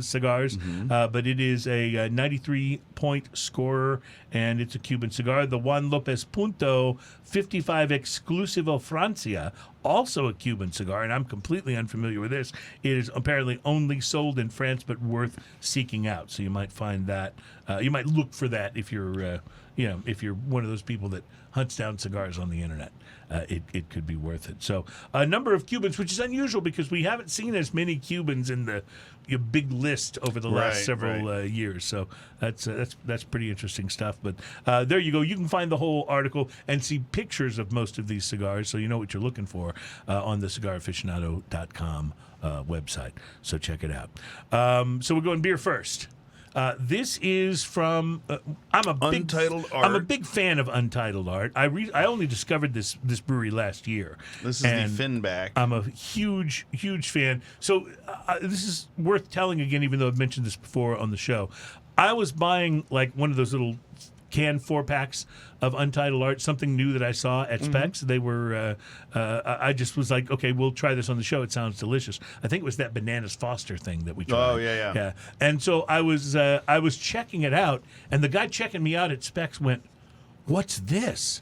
Speaker 2: cigars, but it is a 93-point scorer, and it's a Cuban cigar. The Juan Lopez Punto 55 Exclusivo Francia, also a Cuban cigar, and I'm completely unfamiliar with this. It is apparently only sold in France, but worth seeking out. So you might find that. You might look for that if you're if you're one of those people that hunts down cigars on the internet. It could be worth it. So a number of Cubans, which is unusual because we haven't seen as many Cubans in the big list over the last several years. So that's pretty interesting stuff. But there you go. You can find the whole article and see pictures of most of these cigars, so you know what you're looking for on the CigarAficionado.com website. So check it out. So we're going beer first. This is from I'm a big fan of Untitled Art. I only discovered this brewery last year.
Speaker 3: This is the Finback.
Speaker 2: I'm a huge fan. So this is worth telling again, even though I've mentioned this before on the show. I was buying one of those little canned 4-packs of Untitled Art, something new that I saw at Specs. They were, I just was like, okay, we'll try this on the show. It sounds delicious. I think it was that Bananas Foster thing that we tried.
Speaker 3: Oh, yeah.
Speaker 2: And so I was checking it out, and the guy checking me out at Specs went, "What's this?"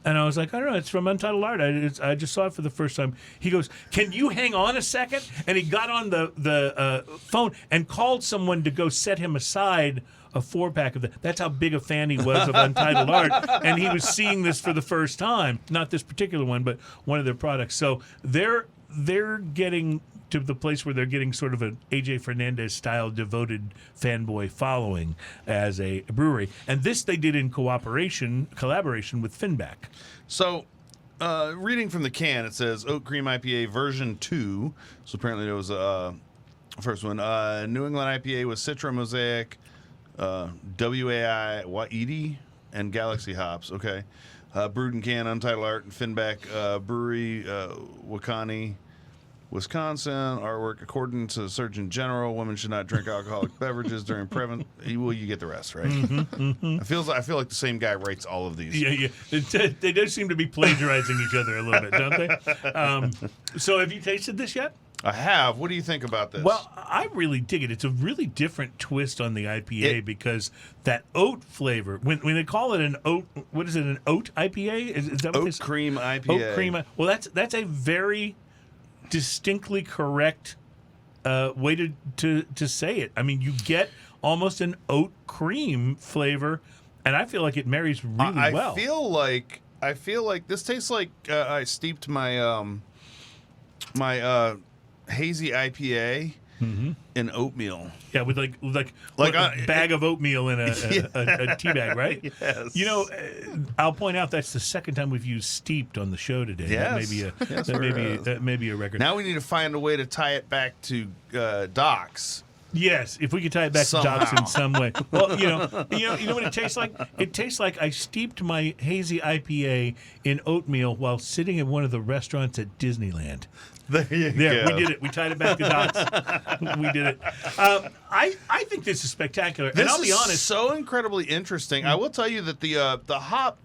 Speaker 2: And I was like, "I don't know. It's from Untitled Art. I just saw it for the first time." He goes, "Can you hang on a second?" And he got on the phone and called someone to go set him aside a 4-pack of that. That's how big a fan he was of Untitled Art. And he was seeing this for the first time. Not this particular one, but one of their products. So they're getting to the place where they're getting sort of an AJ Fernandez style devoted fanboy following as a brewery. And this they did in collaboration with Finback.
Speaker 3: So, reading from the can, it says Oat Cream IPA version 2. So apparently it was first one. New England IPA with Citra Mosaic, WAI Waidi, and Galaxy hops. Okay. Brewed and canned, Untitled Art, and Finback Brewery, Waunakee, Wisconsin. Artwork, according to the Surgeon General, women should not drink alcoholic beverages during pregnancy. Well, you get the rest, right? I feel like the same guy writes all of these.
Speaker 2: Yeah. They do seem to be plagiarizing each other a little bit, don't they? So have you tasted this yet?
Speaker 3: I have. What do you think about this?
Speaker 2: Well, I really dig it. It's a really different twist on the IPA because that oat flavor, when they call it an oat, what is it, an oat IPA? Is that what
Speaker 3: Oat Cream IPA.
Speaker 2: Oat Cream. Well, that's a very distinctly correct way to say it. I mean, you get almost an oat cream flavor, and I feel like it marries really well.
Speaker 3: I feel like this tastes like I steeped my hazy IPA in oatmeal.
Speaker 2: Yeah, with like a bag of oatmeal in a tea bag, right?
Speaker 3: Yes.
Speaker 2: You know, I'll point out that's the second time we've used steeped on the show today.
Speaker 3: Yes.
Speaker 2: That may be a record.
Speaker 3: Now we need to find a way to tie it back to Doc's.
Speaker 2: Yes, if we could tie it back
Speaker 3: Somehow.
Speaker 2: to Doc's in some way. Well, you know what it tastes like? It tastes like I steeped my hazy IPA in oatmeal while sitting in one of the restaurants at Disneyland.
Speaker 3: There you go.
Speaker 2: We did it. We tied it back to Doc's. We did it. I think this is spectacular.
Speaker 3: This
Speaker 2: and I'll be
Speaker 3: is
Speaker 2: honest.
Speaker 3: so incredibly interesting. I will tell you that the hop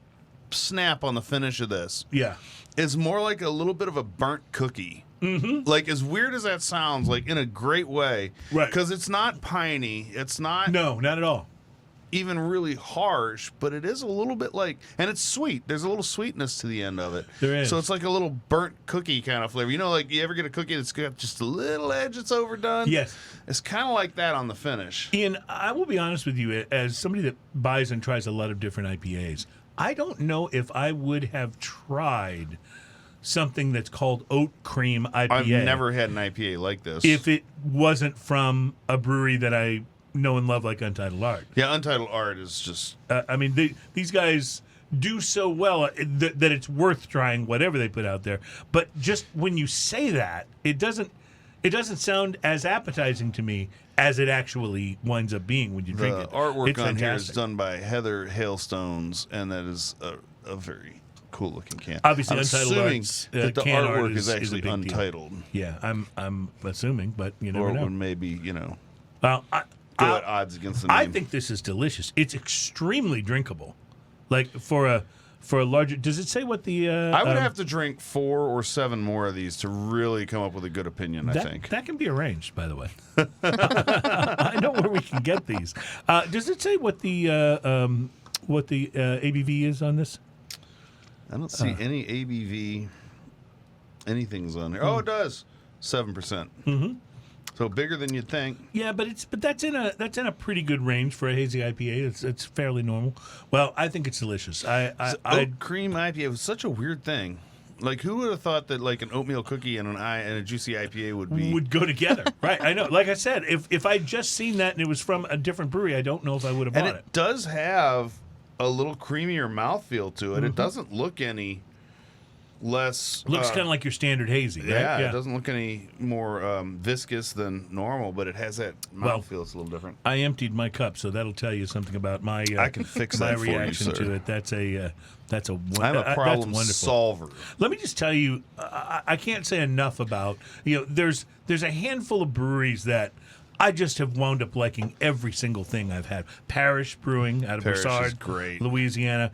Speaker 3: snap on the finish of this is more like a little bit of a burnt cookie. Mm-hmm. Like, as weird as that sounds, like in a great way.
Speaker 2: Right.
Speaker 3: Because it's not piney. It's not.
Speaker 2: No, not at all.
Speaker 3: Even really harsh, but it is a little bit like, and it's sweet. There's a little sweetness to the end of it.
Speaker 2: There is.
Speaker 3: So it's like a little burnt cookie kind of flavor. You know, like you ever get a cookie that's got just a little edge that's overdone?
Speaker 2: Yes.
Speaker 3: It's kind of like that on the finish.
Speaker 2: Ian, I will be honest with you, as somebody that buys and tries a lot of different IPAs, I don't know if I would have tried something that's called Oat Cream IPA.
Speaker 3: I've never had an IPA like this.
Speaker 2: If it wasn't from a brewery that I know and love like Untitled Art.
Speaker 3: Yeah, Untitled Art is just...
Speaker 2: I mean, these guys do so well that it's worth trying whatever they put out there. But just when you say that, it doesn't sound as appetizing to me as it actually winds up being when you drink it.
Speaker 3: The artwork
Speaker 2: it's
Speaker 3: on
Speaker 2: fantastic.
Speaker 3: here is done by Heather Hailstones, and that is a very cool-looking can.
Speaker 2: Obviously,
Speaker 3: I'm
Speaker 2: Untitled
Speaker 3: assuming
Speaker 2: Art's
Speaker 3: that the
Speaker 2: can art
Speaker 3: artwork is
Speaker 2: a
Speaker 3: actually
Speaker 2: big deal.
Speaker 3: untitled.
Speaker 2: Yeah, I'm assuming, but you never know.
Speaker 3: Or maybe, you know,
Speaker 2: Well,
Speaker 3: go at odds against the name.
Speaker 2: I think this is delicious. It's extremely drinkable. Like for a larger. Does it say what the?
Speaker 3: I would have to drink 4 or 7 more of these to really come up with a good opinion. I think
Speaker 2: that can be arranged. By the way, I know where we can get these. Does it say what the ABV is on this?
Speaker 3: I don't see any ABV. Anything's on there. Oh, it does. 7%. Mm-hmm. So bigger than you'd think.
Speaker 2: Yeah, but that's in a pretty good range for a hazy IPA. It's fairly normal. Well, I think it's delicious.
Speaker 3: Oat cream IPA was such a weird thing. Like, who would have thought that like an oatmeal cookie and a juicy IPA would
Speaker 2: go together? Right. I know. Like I said, if I'd just seen that and it was from a different brewery, I don't know if I would have bought
Speaker 3: and it does have a little creamier mouthfeel to it. Mm-hmm. It doesn't look any less.
Speaker 2: Looks kind of like your standard hazy, right?
Speaker 3: Yeah, it doesn't look any more viscous than normal, but it has that mouthfeel. It's a little different.
Speaker 2: I emptied my cup, so that'll tell you something about my.
Speaker 3: I can fix
Speaker 2: my
Speaker 3: that for you,
Speaker 2: reaction
Speaker 3: sir.
Speaker 2: to it. That's a
Speaker 3: I'm a problem solver.
Speaker 2: Let me just tell you, I can't say enough about. There's a handful of breweries that I just have wound up liking every single thing I've had. Parish Brewing out of Broussard,
Speaker 3: great.
Speaker 2: Louisiana.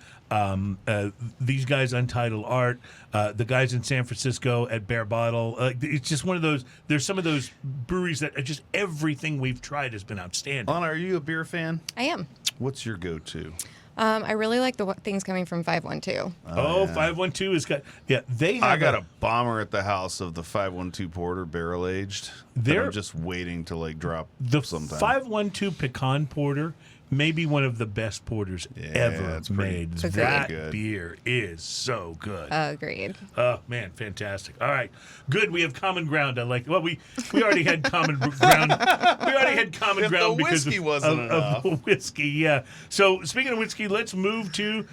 Speaker 2: These guys, Untitled Art. The guys in San Francisco at Bare Bottle. It's just one of those. There's some of those breweries that are just everything we've tried has been outstanding.
Speaker 3: Anna, are you a beer fan?
Speaker 4: I am.
Speaker 3: What's your go-to?
Speaker 4: I really like the things coming from 512.
Speaker 2: Oh, 512 has got. Yeah, they have.
Speaker 3: I got a bomber at the house of the 512 Porter barrel aged. I'm just waiting to drop
Speaker 2: the
Speaker 3: sometime.
Speaker 2: 512 Pecan Porter maybe one of the best porters ever
Speaker 3: it's
Speaker 2: made.
Speaker 3: pretty
Speaker 2: That
Speaker 3: good.
Speaker 2: beer is so good.
Speaker 4: Agreed.
Speaker 2: Oh man, fantastic! All right, good. We have common ground. I like. Well, we already had common ground. We already had common
Speaker 3: If
Speaker 2: ground
Speaker 3: the
Speaker 2: because
Speaker 3: whiskey
Speaker 2: of,
Speaker 3: wasn't
Speaker 2: of
Speaker 3: enough.
Speaker 2: whiskey. Yeah. So speaking of whiskey, let's move to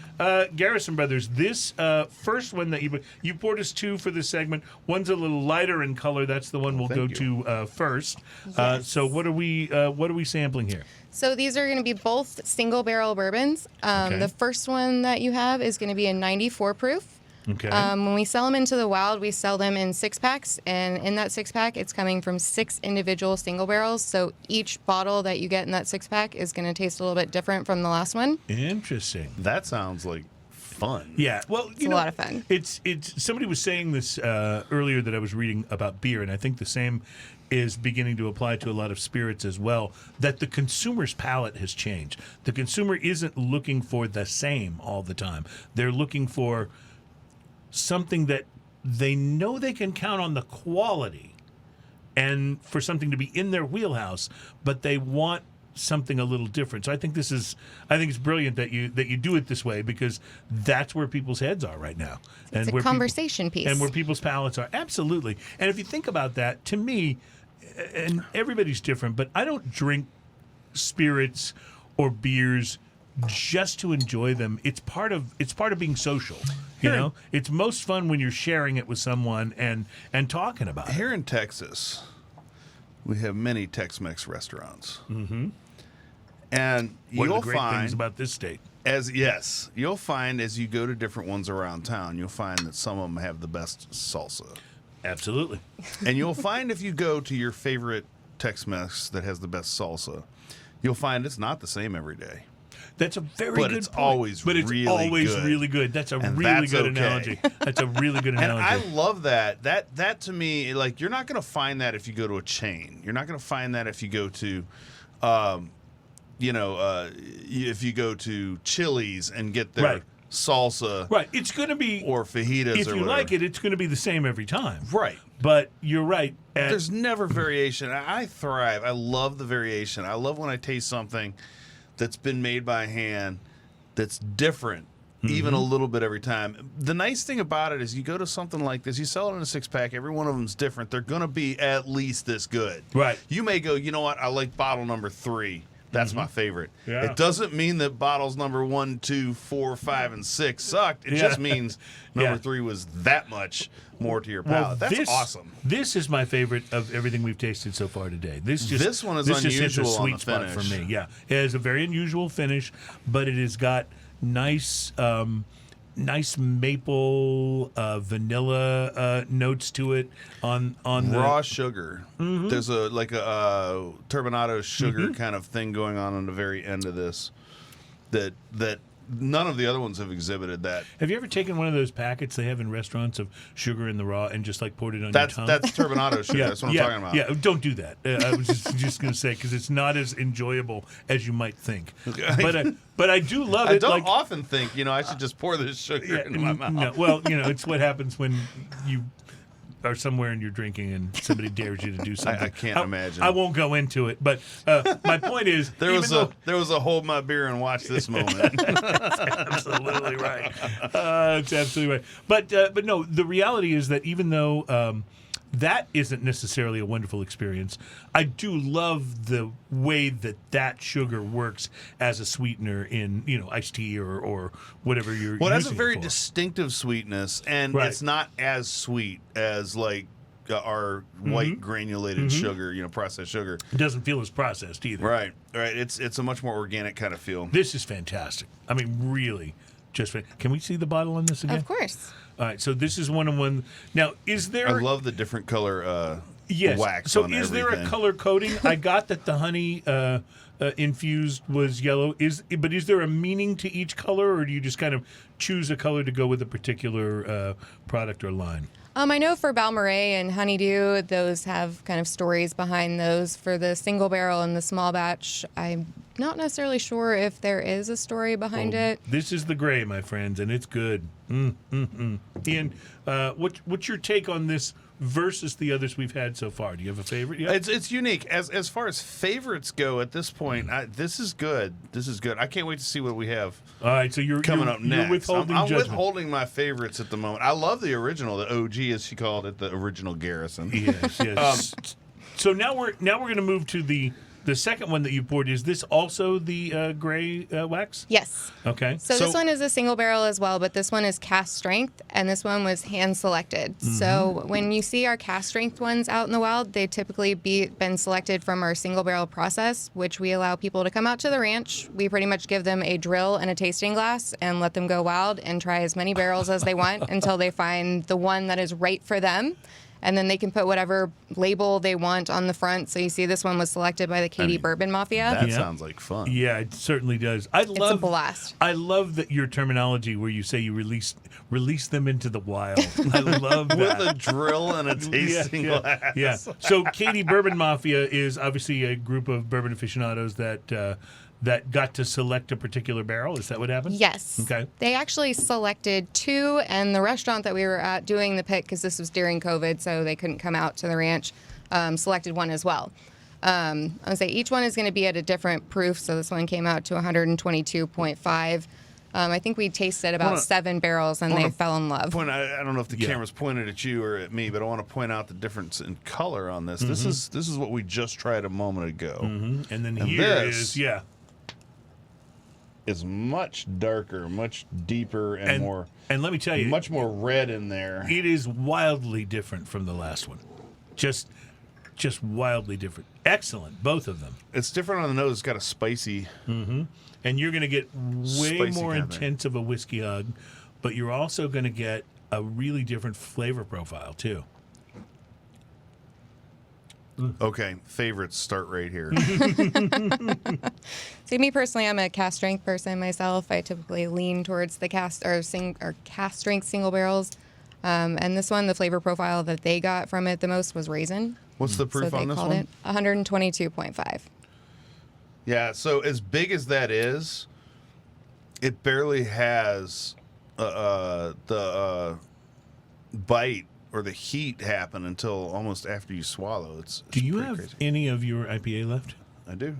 Speaker 2: Garrison Brothers. This first one that you poured us two for this segment. One's a little lighter in color. That's the one we'll go
Speaker 3: thank you.
Speaker 2: to first.
Speaker 4: Yes.
Speaker 2: So what are we sampling here?
Speaker 4: So these are going to be both single barrel bourbons.
Speaker 2: Okay.
Speaker 4: The first one that you have is going to be a 94 proof.
Speaker 2: Okay.
Speaker 4: When we sell them into the wild, we sell them in 6-packs, and in that 6-pack, it's coming from 6 individual single barrels. So each bottle that you get in that 6-pack is going to taste a little bit different from the last one.
Speaker 2: Interesting.
Speaker 3: That sounds like fun.
Speaker 2: Yeah, well,
Speaker 4: It's a lot of fun.
Speaker 2: It's somebody was saying this earlier that I was reading about beer, and I think the same is beginning to apply to a lot of spirits as well, that the consumer's palate has changed. The consumer isn't looking for the same all the time. They're looking for something that they know they can count on the quality and for something to be in their wheelhouse, but they want something a little different. So I think it's brilliant that you do it this way, because that's where people's heads are right now.
Speaker 4: It's a conversation piece.
Speaker 2: And where people's palates are. Absolutely. And if you think about that, to me, and everybody's different, but I don't drink spirits or beers just to enjoy them. It's part of being social. You know, it's most fun when you're sharing it with someone and talking about it.
Speaker 3: Here in Texas, we have many Tex-Mex restaurants. Mm-hmm. And
Speaker 2: One
Speaker 3: you'll
Speaker 2: of the great
Speaker 3: find
Speaker 2: things about this state.
Speaker 3: you'll find as you go to different ones around town, you'll find that some of them have the best salsa.
Speaker 2: Absolutely.
Speaker 3: And you'll find if you go to your favorite Tex-Mex that has the best salsa, you'll find it's not the same every day.
Speaker 2: That's a very
Speaker 3: But
Speaker 2: good
Speaker 3: it's
Speaker 2: point.
Speaker 3: always
Speaker 2: But it's
Speaker 3: really
Speaker 2: always
Speaker 3: good.
Speaker 2: really good. That's a
Speaker 3: And
Speaker 2: really
Speaker 3: that's
Speaker 2: good
Speaker 3: okay.
Speaker 2: analogy. That's a really good
Speaker 3: And
Speaker 2: analogy.
Speaker 3: I love that. That to me, like, you're not going to find that if you go to a chain. You're not going to find that if you go to, if you go to Chili's and get their
Speaker 2: Right.
Speaker 3: salsa,
Speaker 2: Right. It's going to be,
Speaker 3: or fajitas,
Speaker 2: if
Speaker 3: or
Speaker 2: you
Speaker 3: whatever.
Speaker 2: like it, it's going to be the same every time.
Speaker 3: Right.
Speaker 2: But you're right.
Speaker 3: There's never variation. I thrive. I love the variation. I love when I taste something that's been made by hand that's different, even a little bit every time. The nice thing about it is you go to something like this, you sell it in a 6-pack, every one of them's different. They're going to be at least this good.
Speaker 2: Right.
Speaker 3: You may go, you know what, I like bottle number 3. That's my favorite.
Speaker 2: Yeah.
Speaker 3: It doesn't mean that bottles number 1, 2, 4, 5, and 6 sucked. It
Speaker 2: Yeah.
Speaker 3: just means number
Speaker 2: Yeah.
Speaker 3: 3 was that much more to your palate. That's awesome.
Speaker 2: This is my favorite of everything we've tasted so far today.
Speaker 3: This one is
Speaker 2: just hits a
Speaker 3: unusual on
Speaker 2: sweet
Speaker 3: the
Speaker 2: spot for
Speaker 3: finish.
Speaker 2: me. Yeah, it has a very unusual finish, but it has got nice maple vanilla notes to it on the
Speaker 3: raw sugar. There's a turbinado sugar kind of thing going on the very end of this that none of the other ones have exhibited that.
Speaker 2: Have you ever taken one of those packets they have in restaurants of sugar in the raw and just like poured it on
Speaker 3: That's
Speaker 2: your tongue?
Speaker 3: that's turbinado sugar. That's what I'm talking about.
Speaker 2: Yeah, don't do that. I was just going to say, because it's not as enjoyable as you might think. But I do love it.
Speaker 3: I don't often think, I should just pour this sugar into my mouth.
Speaker 2: No, well, it's what happens when you are somewhere and you're drinking and somebody dares you to do something.
Speaker 3: I can't imagine.
Speaker 2: I won't go into it, but my point is,
Speaker 3: There was a hold my beer and watch this moment.
Speaker 2: absolutely right. It's absolutely right. But no, the reality is that even though that isn't necessarily a wonderful experience, I do love the way that sugar works as a sweetener in iced tea or whatever you're.
Speaker 3: Well, it has a
Speaker 2: using
Speaker 3: very
Speaker 2: it for.
Speaker 3: distinctive sweetness, and
Speaker 2: Right.
Speaker 3: it's not as sweet as like our white granulated sugar, processed sugar.
Speaker 2: It doesn't feel as processed either.
Speaker 3: Right. It's a much more organic kind of feel.
Speaker 2: This is fantastic. I mean, really, can we see the bottle on this again?
Speaker 4: Of course.
Speaker 2: All right, so this is one. Now, is there?
Speaker 3: I love the different color
Speaker 2: yes.
Speaker 3: wax.
Speaker 2: So,
Speaker 3: on
Speaker 2: is there a
Speaker 3: everything.
Speaker 2: color coding? I got that the honey infused was yellow. But is there a meaning to each color, or do you just kind of choose a color to go with a particular product or line?
Speaker 4: I know for Balmoral and Honeydew, those have kind of stories behind those. For the single barrel and the small batch, I'm not necessarily sure if there is a story behind it.
Speaker 2: This is the gray, my friends, and it's good. Ian, what's your take on this versus the others we've had so far? Do you have a favorite yet?
Speaker 3: It's unique. As far as favorites go at this point, this is good. This is good. I can't wait to see what we have.
Speaker 2: All right, so you're
Speaker 3: coming up next.
Speaker 2: You're withholding
Speaker 3: I'm
Speaker 2: judgment.
Speaker 3: withholding my favorites at the moment. I love the original, the OG, as she called it, the original Garrison.
Speaker 2: Yes. So now we're going to move to the second one that you poured. Is this also the gray wax?
Speaker 4: Yes.
Speaker 2: Okay.
Speaker 4: So this one is a single barrel as well, but this one is cast strength, and this one was hand selected. So when you see our cast strength ones out in the wild, they typically been selected from our single barrel process, which we allow people to come out to the ranch. We pretty much give them a drill and a tasting glass and let them go wild and try as many barrels as they want until they find the one that is right for them. And then they can put whatever label they want on the front. So you see this one was selected by the Katie Bourbon Mafia.
Speaker 3: That sounds like fun.
Speaker 2: Yeah, it certainly does. It's
Speaker 4: a blast.
Speaker 2: I love that your terminology where you say you release them into the wild. I love that.
Speaker 3: With a drill and a tasting glass.
Speaker 2: Yeah. So Katie Bourbon Mafia is obviously a group of bourbon aficionados that got to select a particular barrel. Is that what happened?
Speaker 4: Yes.
Speaker 2: Okay.
Speaker 4: They actually selected two, and the restaurant that we were at doing the pick, because this was during COVID, so they couldn't come out to the ranch, selected one as well. I would say each one is going to be at a different proof, so this one came out to 122.5. I think we tasted about 7 barrels, and they fell in love.
Speaker 3: I don't know if the camera's pointed at you or at me, but I want to point out the difference in color on this. This is what we just tried a moment ago.
Speaker 2: And then here is
Speaker 3: is much darker, much deeper, and more.
Speaker 2: And let me tell you,
Speaker 3: much more red in there.
Speaker 2: It is wildly different from the last one. Just wildly different. Excellent, both of them.
Speaker 3: It's different on the nose. It's got a spicy.
Speaker 2: And you're going to get way more intense of a whiskey hug, but you're also going to get a really different flavor profile too.
Speaker 3: Okay, favorites start right here.
Speaker 4: See, me personally, I'm a cast strength person myself. I typically lean towards the cast strength single barrels. And this one, the flavor profile that they got from it the most was raisin.
Speaker 3: What's the proof on this one?
Speaker 4: It 122.5.
Speaker 3: Yeah, so as big as that is, it barely has the bite or the heat happen until almost after you swallow. It's
Speaker 2: Do you have
Speaker 3: crazy.
Speaker 2: any of your IPA left?
Speaker 3: I do.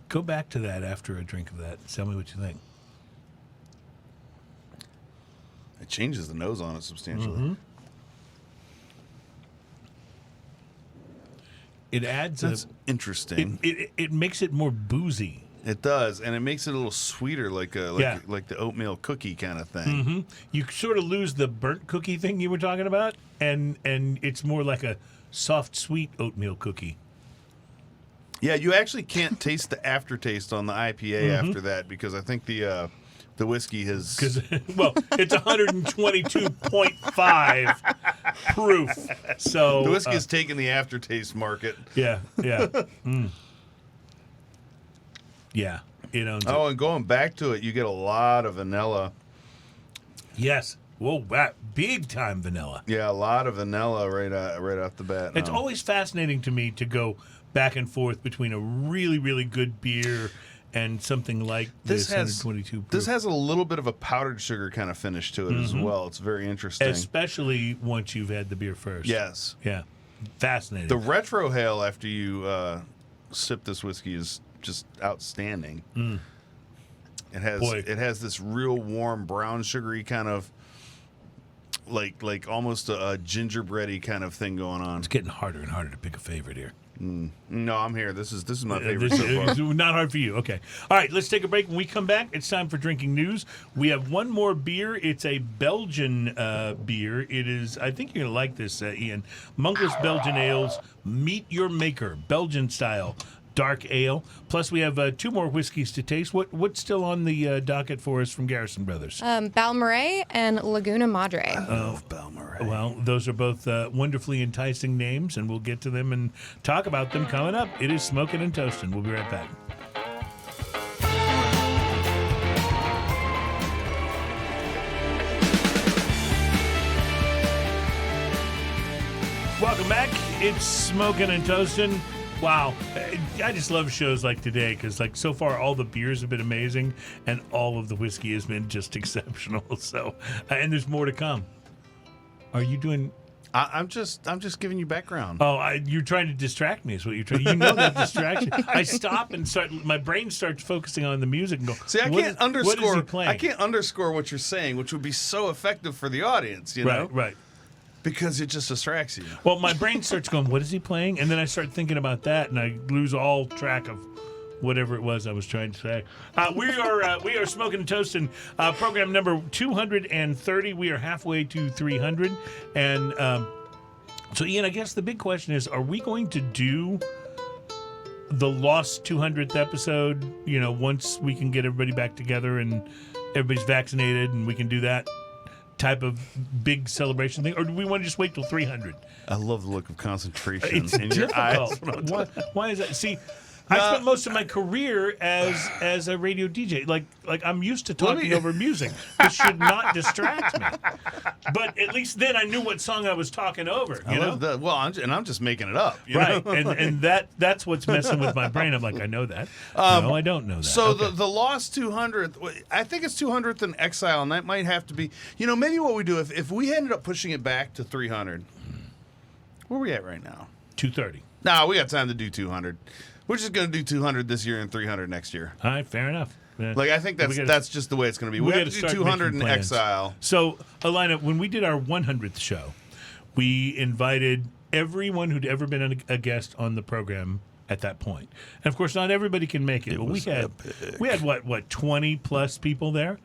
Speaker 2: Go back to that after a drink of that. Tell me what you think.
Speaker 3: It changes the nose on it substantially.
Speaker 2: It adds
Speaker 3: That's interesting.
Speaker 2: It makes it more boozy.
Speaker 3: It does, and it makes it a little sweeter, like the oatmeal cookie kind of thing.
Speaker 2: You sort of lose the burnt cookie thing you were talking about, and it's more like a soft, sweet oatmeal cookie.
Speaker 3: Yeah, you actually can't taste the aftertaste on the IPA after that, because I think the whiskey has...
Speaker 2: Well, it's 122.5 proof. So
Speaker 3: the whiskey has taken the aftertaste market.
Speaker 2: Yeah. Yeah, it owns it.
Speaker 3: Oh, and going back to it, you get a lot of vanilla.
Speaker 2: Yes. Whoa, big time vanilla.
Speaker 3: Yeah, a lot of vanilla right off the bat.
Speaker 2: It's always fascinating to me to go back and forth between a really, really good beer and something like this 122 proof.
Speaker 3: This has a little bit of a powdered sugar kind of finish to it as well. It's very interesting.
Speaker 2: Especially once you've had the beer first.
Speaker 3: Yes.
Speaker 2: Yeah. Fascinating.
Speaker 3: The retrohale after you sip this whiskey is just outstanding. It has this real warm brown sugary kind of like almost a gingerbready kind of thing going on.
Speaker 2: It's getting harder and harder to pick a favorite here.
Speaker 3: No, I'm here. This is my favorite so far.
Speaker 2: It's not hard for you. Okay. All right, let's take a break. When we come back, it's time for drinking news. We have one more beer. It's a Belgian beer. It is, I think you're going to like this, Ian. Monkless Belgian Ales, Meet Your Maker, Belgian-Style. Dark ale. Plus, we have 2 more whiskeys to taste. What's still on the docket for us from Garrison Brothers?
Speaker 4: Balmorhea and Laguna Madre.
Speaker 3: I love Balmorhea.
Speaker 2: Well, those are both wonderfully enticing names, and we'll get to them and talk about them coming up. It is Smoking and Toasting. We'll be right back. Welcome back. It's Smoking and Toasting. Wow. I just love shows like today because, like, so far all the beers have been amazing and all of the whiskey has been just exceptional. So, and there's more to come. Are you doing...
Speaker 3: I'm just giving you background.
Speaker 2: Oh, you're trying to distract me is what you're trying. You know that distraction. I stop and my brain starts focusing on the music and go,
Speaker 3: see, I can't
Speaker 2: underscore. What is he playing?
Speaker 3: I can't underscore what you're saying, which would be so effective for the audience, you know?
Speaker 2: Right.
Speaker 3: Because it just distracts you.
Speaker 2: Well, my brain starts going, what is he playing? And then I start thinking about that, and I lose all track of whatever it was I was trying to say. We are Smoking and Toasting, program number 230. We are halfway to 300. And so, Ian, I guess the big question is, are we going to do the lost 200th episode, you know, once we can get everybody back together and everybody's vaccinated and we can do that type of big celebration thing, or do we want to just wait till 300?
Speaker 3: I love the look of concentration
Speaker 2: It's
Speaker 3: in your eyes.
Speaker 2: Why is that? See, I spent most of my career as a radio DJ. Like I'm used to talking over music. This should not distract me. But at least then I knew what song I was talking over. You know?
Speaker 3: Well, I'm just making it up. You
Speaker 2: right,
Speaker 3: know?
Speaker 2: and that's what's messing with my brain. I'm like, I know that. No, I don't know that.
Speaker 3: So the lost 200th, I think it's 200th in Exile, and that might have to be, you know, maybe what we do, if we ended up pushing it back to 300, where are we at right now?
Speaker 2: 230.
Speaker 3: No, we got time to do 200. We're just going to do 200 this year and 300 next year.
Speaker 2: All right, fair enough.
Speaker 3: Like, I think that's just the way it's going to be. We have to do 200 in Exile.
Speaker 2: So, Alaina, when we did our 100th show, we invited everyone who'd ever been a guest on the program at that point. And, of course, not everybody can make it. But we had what, 20 plus people there?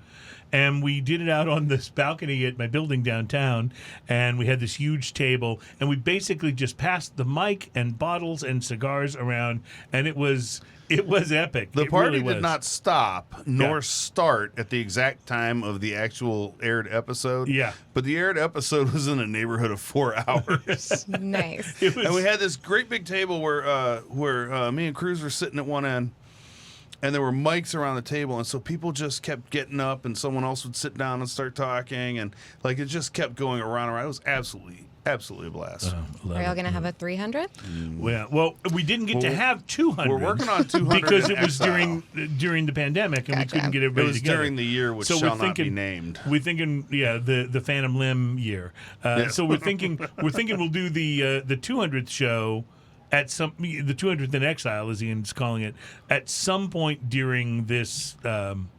Speaker 2: And we did it out on this balcony at my building downtown, and we had this huge table, and we basically just passed the mic and bottles and cigars around, and it was epic.
Speaker 3: The party did not stop nor start at the exact time of the actual aired episode.
Speaker 2: Yeah.
Speaker 3: But the aired episode was in a neighborhood of 4 hours.
Speaker 4: Nice.
Speaker 3: And we had this great big table where me and Cruze were sitting at one end. And there were mics around the table, and so people just kept getting up, and someone else would sit down and start talking, and like it just kept going around and around. It was absolutely a blast.
Speaker 4: Are y'all going to have a 300?
Speaker 2: Well, we didn't get to have 200.
Speaker 3: We're working on 200
Speaker 2: because it was during the pandemic, and we couldn't get everybody together.
Speaker 3: It was during the year which shall not be named.
Speaker 2: We're thinking, the Phantom Limb year. So we're thinking we'll do the 200th show. The 200th in Exile, as Ian's calling it, at some point during this during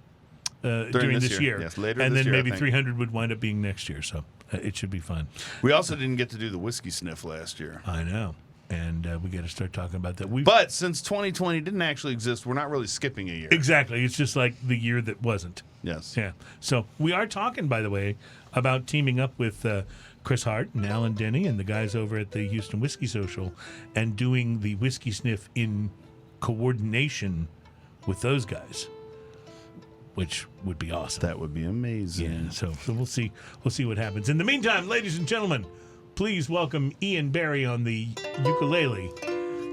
Speaker 2: this year.
Speaker 3: Yes, later
Speaker 2: and
Speaker 3: this
Speaker 2: then
Speaker 3: year,
Speaker 2: maybe 300 would wind up being next year. So it should be fun.
Speaker 3: We also didn't get to do the whiskey sniff last year.
Speaker 2: I know, and we got to start talking about that.
Speaker 3: But since 2020 didn't actually exist, we're not really skipping a year.
Speaker 2: Exactly, it's just like the year that wasn't.
Speaker 3: Yes.
Speaker 2: Yeah. So we are talking, by the way, about teaming up with Chris Hart and Alan Denny and the guys over at the Houston Whiskey Social and doing the whiskey sniff in coordination with those guys, which would be awesome.
Speaker 3: That would be amazing.
Speaker 2: Yeah, so we'll see what happens. In the meantime, ladies and gentlemen, please welcome Ian Barry on the ukulele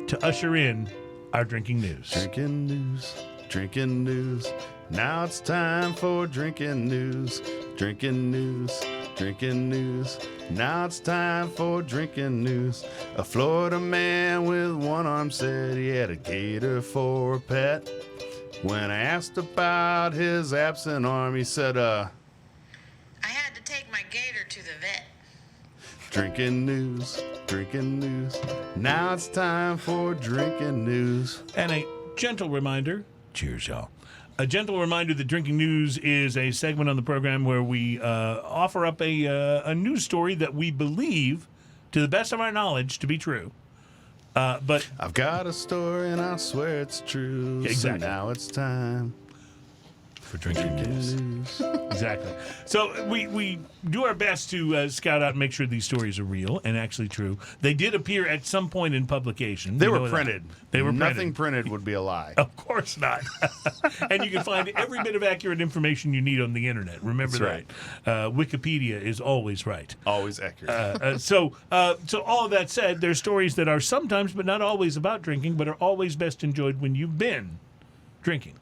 Speaker 2: to usher in our drinking news.
Speaker 3: Drinking news. Now it's time for drinking news. Drinking news. Now it's time for drinking news. A Florida man with one arm said he had a gator for a pet. When I asked about his absent arm, he said, I
Speaker 1: had to take my gator to the vet.
Speaker 3: Drinking news. Now it's time for drinking news.
Speaker 2: And a gentle reminder, cheers, y'all. A gentle reminder that Drinking News is a segment on the program where we offer up a news story that we believe, to the best of our knowledge, to be true. But
Speaker 3: I've got a story and I swear it's true.
Speaker 2: Exactly.
Speaker 3: So now it's time
Speaker 2: for drinking news. Exactly. So we do our best to scout out and make sure these stories are real and actually true. They did appear at some point in publication.
Speaker 3: They were printed.
Speaker 2: They were printed.
Speaker 3: Nothing printed would be a lie.
Speaker 2: Of course not. And you can find every bit of accurate information you need on the internet. Remember
Speaker 3: That's
Speaker 2: that. Wikipedia is always right.
Speaker 3: Always accurate.
Speaker 2: So all of that said, there's stories that are sometimes, but not always, about drinking, but are always best enjoyed when you've been drinking.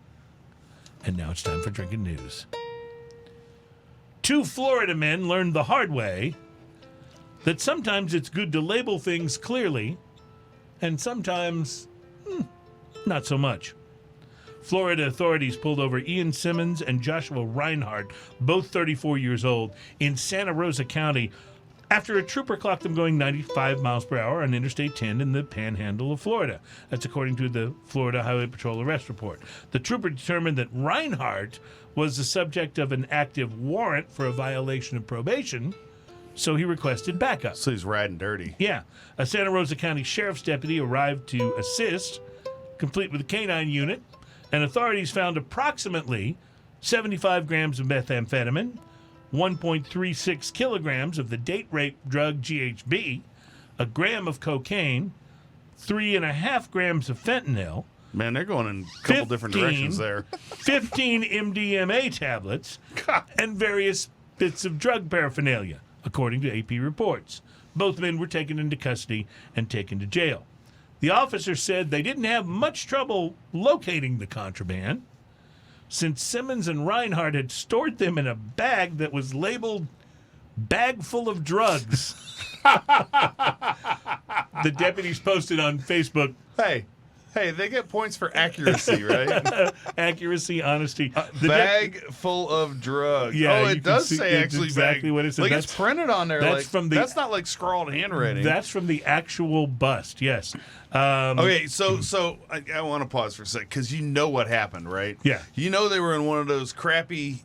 Speaker 2: And now it's time for drinking news. 2 Florida men learned the hard way that sometimes it's good to label things clearly, and sometimes Not so much. Florida authorities pulled over Ian Simmons and Joshua Reinhardt, both 34 years old, in Santa Rosa County after a trooper clocked them going 95 miles per hour on Interstate 10 in the panhandle of Florida. That's according to the Florida Highway Patrol arrest report. The trooper determined that Reinhardt was the subject of an active warrant for a violation of probation, so he requested backup.
Speaker 3: So he's riding dirty.
Speaker 2: Yeah. A Santa Rosa County Sheriff's deputy arrived to assist, complete with a canine unit, and authorities found approximately 75 grams of methamphetamine, 1.36 kilograms of the date rape drug GHB, a gram of cocaine, 3.5 grams of fentanyl.
Speaker 3: Man, they're going in a couple different directions there.
Speaker 2: 15 MDMA tablets, and various bits of drug paraphernalia, according to AP reports. Both men were taken into custody and taken to jail. The officer said they didn't have much trouble locating the contraband, since Simmons and Reinhardt had stored them in a bag that was labeled "bag full of drugs." The deputies posted on Facebook.
Speaker 3: Hey, they get points for accuracy, right?
Speaker 2: Accuracy, honesty.
Speaker 3: Bag full of drugs.
Speaker 2: Yeah,
Speaker 3: oh, it does say actually
Speaker 2: exactly
Speaker 3: bag.
Speaker 2: what it says.
Speaker 3: Like
Speaker 2: That's,
Speaker 3: it's printed on there.
Speaker 2: That's from the.
Speaker 3: That's not like scrawled handwriting.
Speaker 2: That's from the actual bust. Yes.
Speaker 3: Okay, so I want to pause for a sec because you know what happened, right?
Speaker 2: Yeah.
Speaker 3: You know they were in one of those crappy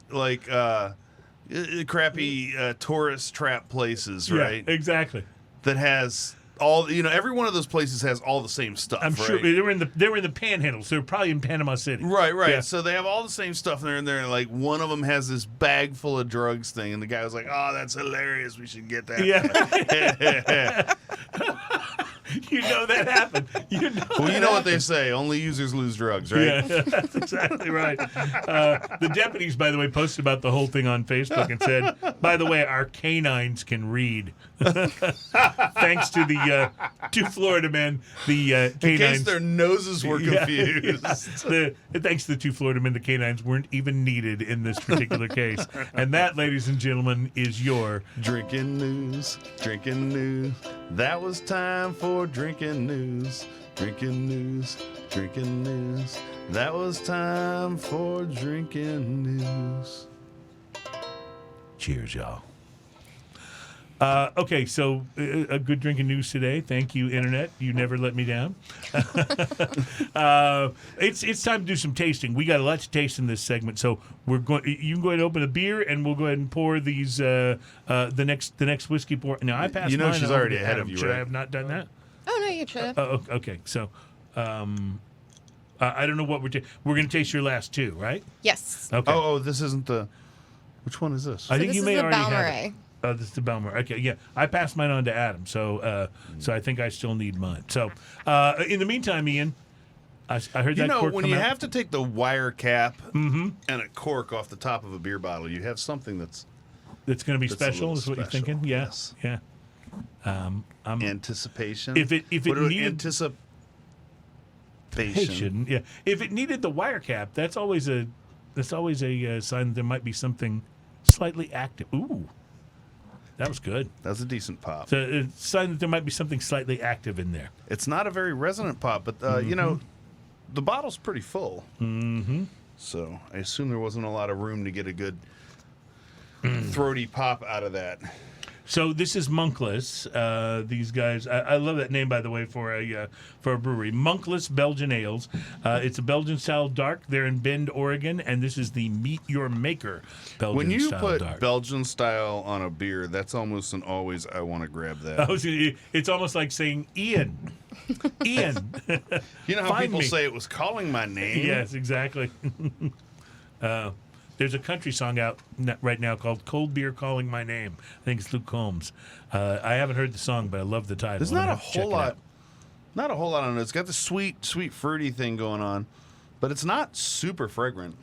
Speaker 3: tourist trap places, right?
Speaker 2: Yeah, exactly.
Speaker 3: That has all, every one of those places has all the same stuff.
Speaker 2: I'm
Speaker 3: right?
Speaker 2: sure they were in the Panhandle, so they're probably in Panama City.
Speaker 3: Right.
Speaker 2: Yeah.
Speaker 3: So they have all the same stuff in there, and like one of them has this bag full of drugs thing, and the guy was like, "Oh, that's hilarious. We should get that."
Speaker 2: Yeah. You know that happened.
Speaker 3: Well, you know what they say: only users lose drugs, right?
Speaker 2: Yeah, that's exactly right. The deputies, by the way, posted about the whole thing on Facebook and said, "By the way, our canines can read." Thanks to the two Florida men, the canines.
Speaker 3: In case their noses were confused.
Speaker 2: Thanks to the two Florida men, the canines weren't even needed in this particular case. And that, ladies and gentlemen, is your
Speaker 3: drinking news. Drinking news. That was time for drinking news. Drinking news. Drinking news. That was time for drinking news.
Speaker 2: Cheers, y'all. Okay, so a good drinking news today. Thank you, Internet. You never let me down. It's time to do some tasting. We got a lot to taste in this segment, so we're going. You can go ahead and open a beer, and we'll go ahead and pour these the next whiskey pour. Now I passed. Mine
Speaker 3: she's
Speaker 2: over
Speaker 3: already
Speaker 2: to
Speaker 3: ahead
Speaker 2: Adam.
Speaker 3: of you.
Speaker 2: Should
Speaker 3: right?
Speaker 2: I have not done that?
Speaker 4: Oh no, you should have.
Speaker 2: Oh, okay. So, I don't know what we're going to taste your last two, right?
Speaker 4: Yes.
Speaker 2: Okay.
Speaker 3: Oh, this isn't the. Which one is this?
Speaker 2: I think
Speaker 4: this
Speaker 2: you
Speaker 4: is
Speaker 2: may
Speaker 4: the
Speaker 2: already have
Speaker 4: Balmoral.
Speaker 2: it. Oh, this is the Belmar. Okay, yeah. I passed mine on to Adam, so I think I still need mine. So, in the meantime, Ian, I heard that cork
Speaker 3: when
Speaker 2: come
Speaker 3: you
Speaker 2: out.
Speaker 3: have to take the wire cap and a cork off the top of a beer bottle, you have something that's
Speaker 2: going to be
Speaker 3: that's a
Speaker 2: special.
Speaker 3: little
Speaker 2: Is what you're
Speaker 3: special.
Speaker 2: thinking? Yeah,
Speaker 3: Yes.
Speaker 2: yeah.
Speaker 3: Anticipation.
Speaker 2: If it needed
Speaker 3: anticipation.
Speaker 2: yeah. If it needed the wire cap, that's always a sign that there might be something slightly active. Ooh. That was good.
Speaker 3: That's a decent pop.
Speaker 2: So it's a sign that there might be something slightly active in there.
Speaker 3: It's not a very resonant pop, but the bottle's pretty full. Mm-hmm. So I assume there wasn't a lot of room to get a good throaty pop out of that.
Speaker 2: So this is Monkless. These guys, I love that name, by the way, for a brewery. Monkless Belgian Ales. It's a Belgian-style dark. They're in Bend, Oregon, and this is the Meet Your Maker Belgian-style
Speaker 3: When you put
Speaker 2: dark.
Speaker 3: Belgian style on a beer, that's almost an always I want to grab that.
Speaker 2: It's almost like saying Ian. Ian.
Speaker 3: You know how
Speaker 2: Find
Speaker 3: people
Speaker 2: me.
Speaker 3: say it was calling my name?
Speaker 2: Yes, exactly. There's a country song out right now called "Cold Beer Calling My Name." I think it's Luke Combs. I haven't heard the song, but I love the title.
Speaker 3: There's
Speaker 2: I'm
Speaker 3: not
Speaker 2: gonna
Speaker 3: a
Speaker 2: have to check
Speaker 3: whole
Speaker 2: it
Speaker 3: lot.
Speaker 2: out.
Speaker 3: Not a whole lot on it. It's got the sweet, fruity thing going on, but it's not super fragrant.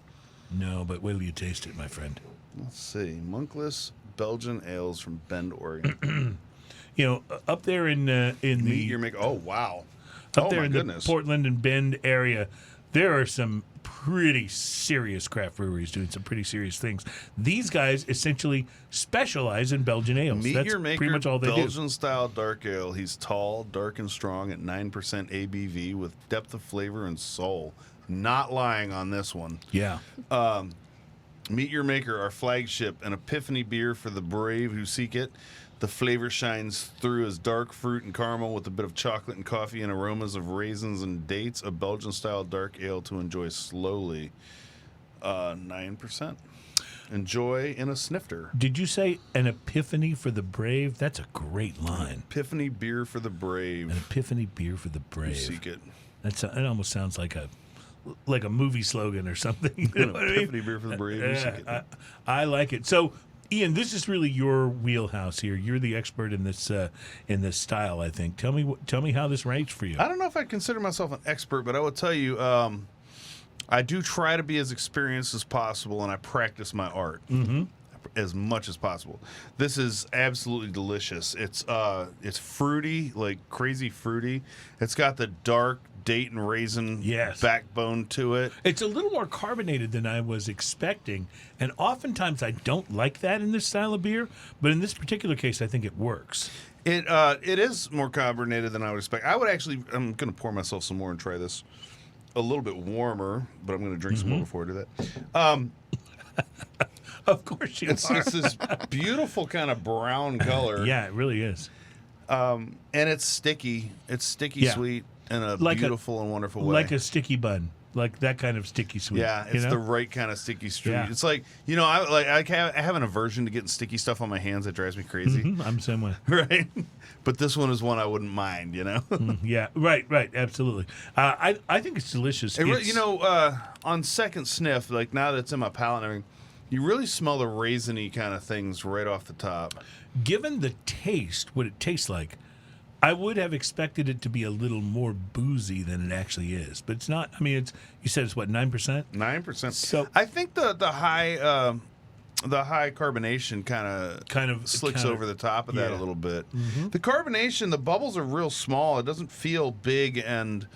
Speaker 2: No, but wait till you taste it, my friend.
Speaker 3: Let's see. Monkless Belgian ales from Bend, Oregon.
Speaker 2: Up there in the
Speaker 3: Meet your maker. Oh wow.
Speaker 2: up
Speaker 3: Oh
Speaker 2: there
Speaker 3: my
Speaker 2: in
Speaker 3: goodness.
Speaker 2: the Portland and Bend area, there are some pretty serious craft breweries doing some pretty serious things. These guys essentially specialize in Belgian ales.
Speaker 3: Meet
Speaker 2: That's
Speaker 3: Your Maker
Speaker 2: pretty much all they do.
Speaker 3: Belgian-Style dark ale. He's tall, dark, and strong at 9% ABV with depth of flavor and soul. Not lying on this one.
Speaker 2: Yeah.
Speaker 3: Meet Your Maker, our flagship, an epiphany beer for the brave who seek it. The flavor shines through as dark fruit and caramel with a bit of chocolate and coffee and aromas of raisins and dates. A Belgian-style dark ale to enjoy slowly. 9%. Enjoy in a snifter.
Speaker 2: Did you say an epiphany for the brave? That's a great line.
Speaker 3: Epiphany beer for the brave.
Speaker 2: An epiphany beer for the
Speaker 3: Who
Speaker 2: brave.
Speaker 3: seek it.
Speaker 2: It almost sounds like a movie slogan or something. You know what I mean?
Speaker 3: Epiphany beer for the brave. Who seek it.
Speaker 2: I like it. So, Ian, this is really your wheelhouse here. You're the expert in this style, I think. Tell me how this ranks for you.
Speaker 3: I don't know if I'd consider myself an expert, but I will tell you, I do try to be as experienced as possible, and I practice my art as much as possible. This is absolutely delicious. It's fruity, like crazy fruity. It's got the dark date and raisin backbone to it.
Speaker 2: It's a little more carbonated than I was expecting, and oftentimes I don't like that in this style of beer, but in this particular case, I think it works.
Speaker 3: It is more carbonated than I would expect. I'm going to pour myself some more and try this a little bit warmer, but I'm going to drink some more before I do that.
Speaker 2: Of course you
Speaker 3: it's
Speaker 2: are.
Speaker 3: It's this beautiful kind of brown color.
Speaker 2: Yeah, it really is.
Speaker 3: And it's sticky. It's sticky sweet in a beautiful and wonderful way.
Speaker 2: Like a sticky bun. Like that kind of sticky sweet.
Speaker 3: Yeah, it's the right kind of sticky sweet.
Speaker 2: Yeah.
Speaker 3: It's like, I have an aversion to getting sticky stuff on my hands that drives me crazy.
Speaker 2: I'm the same way.
Speaker 3: Right? But this one is one I wouldn't mind,
Speaker 2: Yeah, right, absolutely. I think it's delicious.
Speaker 3: On second sniff, like now that it's in my palate and everything, you really smell the raisiny kind of things right off the top.
Speaker 2: Given the taste, what it tastes like, I would have expected it to be a little more boozy than it actually is, but it's not. I mean, you said it's what, 9%?
Speaker 3: 9%.
Speaker 2: So
Speaker 3: I think the high carbonation kind of slicks over the top of that a little bit. The carbonation, the bubbles are real small. It doesn't feel big and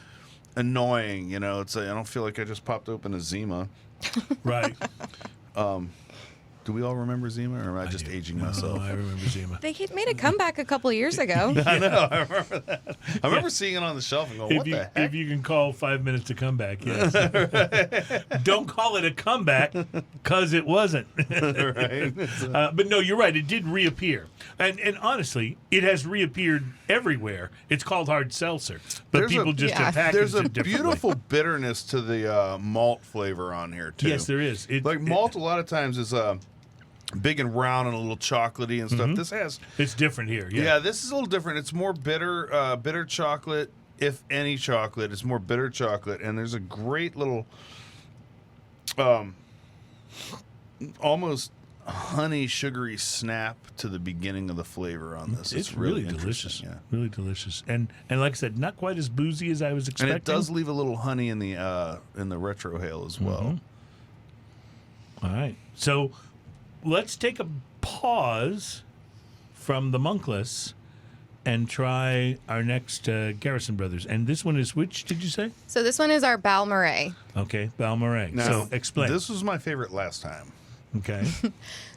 Speaker 3: annoying. I don't feel like I just popped open a Zima.
Speaker 2: Right.
Speaker 3: Do we all remember Zima, or am I just aging myself?
Speaker 2: I remember Zima.
Speaker 4: They made a comeback a couple years ago.
Speaker 3: I know. I remember that. I remember seeing it on the shelf and going, what the heck?
Speaker 2: If you can call 5 minutes to comeback, yes. Don't call it a comeback, because it wasn't.
Speaker 3: Right.
Speaker 2: But no, you're right. It did reappear. And honestly, it has reappeared everywhere. It's called hard seltzer. But people just have packaged
Speaker 3: There's a
Speaker 2: it differently.
Speaker 3: beautiful bitterness to the malt flavor on here, too.
Speaker 2: Yes, there is.
Speaker 3: Malt a lot of times is big and round and a little chocolatey and stuff.
Speaker 2: It's different here.
Speaker 3: Yeah, this is a little different. It's more bitter chocolate, if any chocolate. It's more bitter chocolate, and there's a great little almost honey sugary snap to the beginning of the flavor on this.
Speaker 2: It's really delicious.
Speaker 3: Yeah.
Speaker 2: Really delicious. And like I said, not quite as boozy as I was expecting.
Speaker 3: And it does leave a little honey in the retrohale as well.
Speaker 2: All right. So let's take a pause from the Monkless and try our next Garrison Brothers. And this one is which, did you say?
Speaker 4: So this one is our Balmoral.
Speaker 2: Okay, Balmoral.
Speaker 3: Now,
Speaker 2: So explain.
Speaker 3: This was my favorite last time.
Speaker 2: Okay.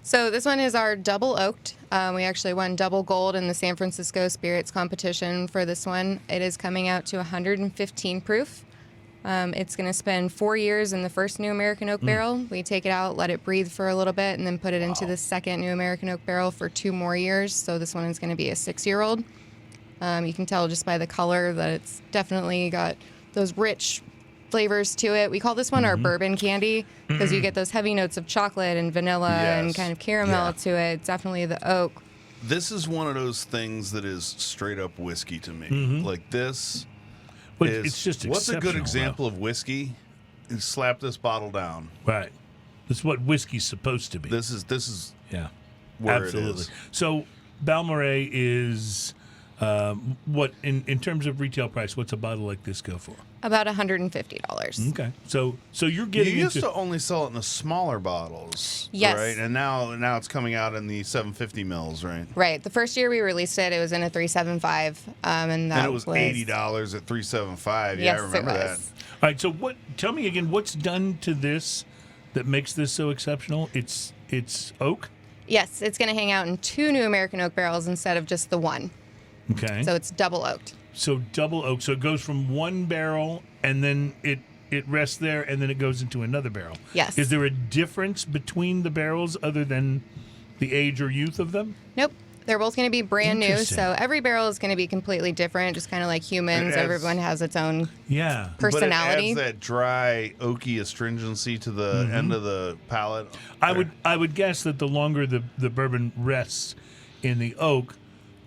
Speaker 4: So this one is our double oaked. We actually won double gold in the San Francisco Spirits competition for this one. It is coming out to 115 proof. It's going to spend 4 years in the first New American Oak barrel. We take it out, let it breathe for a little bit, and then put it into the second New American Oak barrel for 2 more years. So this one is going to be a 6-year-old. You can tell just by the color that it's definitely got those rich flavors to it. We call this one our bourbon candy because you get those heavy notes of chocolate and vanilla and kind of caramel to it. It's definitely the oak.
Speaker 3: This is one of those things that is straight up whiskey to me. Like this.
Speaker 2: But it's just
Speaker 3: what's a good
Speaker 2: exceptional,
Speaker 3: example of whiskey? Is slap this bottle down.
Speaker 2: Right. This is what whiskey's supposed to be.
Speaker 3: This is
Speaker 2: yeah.
Speaker 3: where
Speaker 2: Absolutely.
Speaker 3: it is.
Speaker 2: So Balmoral is What in terms of retail price? What's a bottle like this go for?
Speaker 4: About $150.
Speaker 2: Okay, so you're getting
Speaker 3: You used
Speaker 2: into
Speaker 3: to only sell it in the smaller bottles,
Speaker 4: Yes.
Speaker 3: right? And now it's coming out in the 750 mils, right?
Speaker 4: Right. The first year we released it, it was in a 375, and that
Speaker 3: And it was $80 at 375. Yeah,
Speaker 4: Yes,
Speaker 3: I remember
Speaker 4: it
Speaker 3: that.
Speaker 4: was.
Speaker 2: All right, so tell me again, what's done to this that makes this so exceptional? It's oak.
Speaker 4: Yes, it's going to hang out in 2 new American oak barrels instead of just the one.
Speaker 2: Okay.
Speaker 4: So it's double oaked.
Speaker 2: So double oak. So it goes from one barrel and then it rests there and then it goes into another barrel.
Speaker 4: Yes.
Speaker 2: Is there a difference between the barrels other than the age or youth of them?
Speaker 4: Nope. They're both going to be brand new,
Speaker 2: Interesting.
Speaker 4: so every barrel is going to be completely different, just kind of like humans.
Speaker 3: It adds-
Speaker 4: Everyone has its own
Speaker 2: Yeah.
Speaker 4: personality.
Speaker 3: But it adds that dry, oaky astringency to the end of the palate.
Speaker 2: I would guess that the longer the bourbon rests in the oak,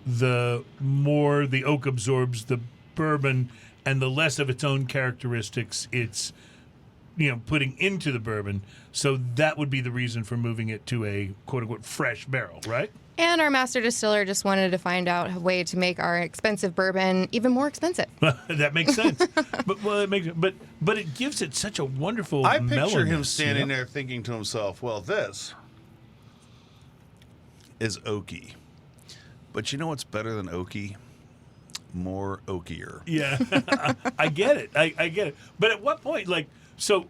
Speaker 2: the more the oak absorbs the bourbon and the less of its own characteristics it's putting into the bourbon. So that would be the reason for moving it to a quote unquote fresh barrel, right?
Speaker 4: And our master distiller just wanted to find out a way to make our expensive bourbon even more expensive.
Speaker 2: That makes sense. But it gives it such a wonderful
Speaker 3: I picture him
Speaker 2: mellowness,
Speaker 3: standing there thinking to himself, well, this is oaky. But you know what's better than oaky? More oakier.
Speaker 2: Yeah. I get it. I get it. But at what point, so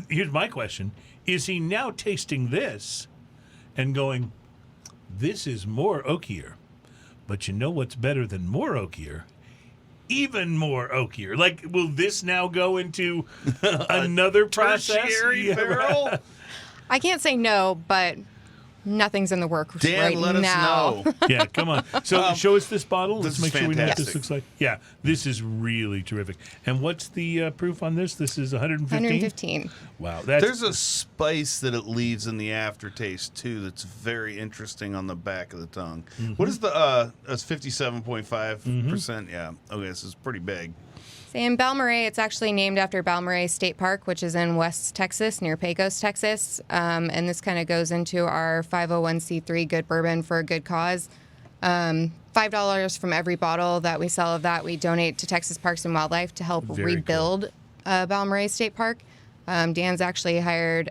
Speaker 2: here's my question. Is he now tasting this and going, this is more oakier? But you know what's better than more oakier? Even more oakier. Will this now go into another process?
Speaker 3: Tertiary barrel?
Speaker 4: I can't say no, but nothing's in the works
Speaker 3: Dan,
Speaker 4: right
Speaker 3: let
Speaker 4: now.
Speaker 3: us know.
Speaker 2: Yeah, come on. So show us this bottle.
Speaker 3: This
Speaker 2: Let's make
Speaker 3: is
Speaker 2: sure we know what this
Speaker 3: fantastic.
Speaker 2: looks like. Yeah, this is really terrific. And what's the proof on this? This is 115?
Speaker 4: 115.
Speaker 2: Wow. That's,
Speaker 3: There's a spice that it leaves in the aftertaste, too, that's very interesting on the back of the tongue. What is the, it's 57.5%? Yeah. Okay, this is pretty big.
Speaker 4: In Balmorhea, it's actually named after Balmorhea State Park, which is in West Texas, near Pecos, Texas. And this kind of goes into our 501c3 good bourbon for a good cause. $5 from every bottle that we sell of that, we donate to Texas Parks and Wildlife to help
Speaker 2: Very
Speaker 4: rebuild Balmorhea State Park. Dan's actually hired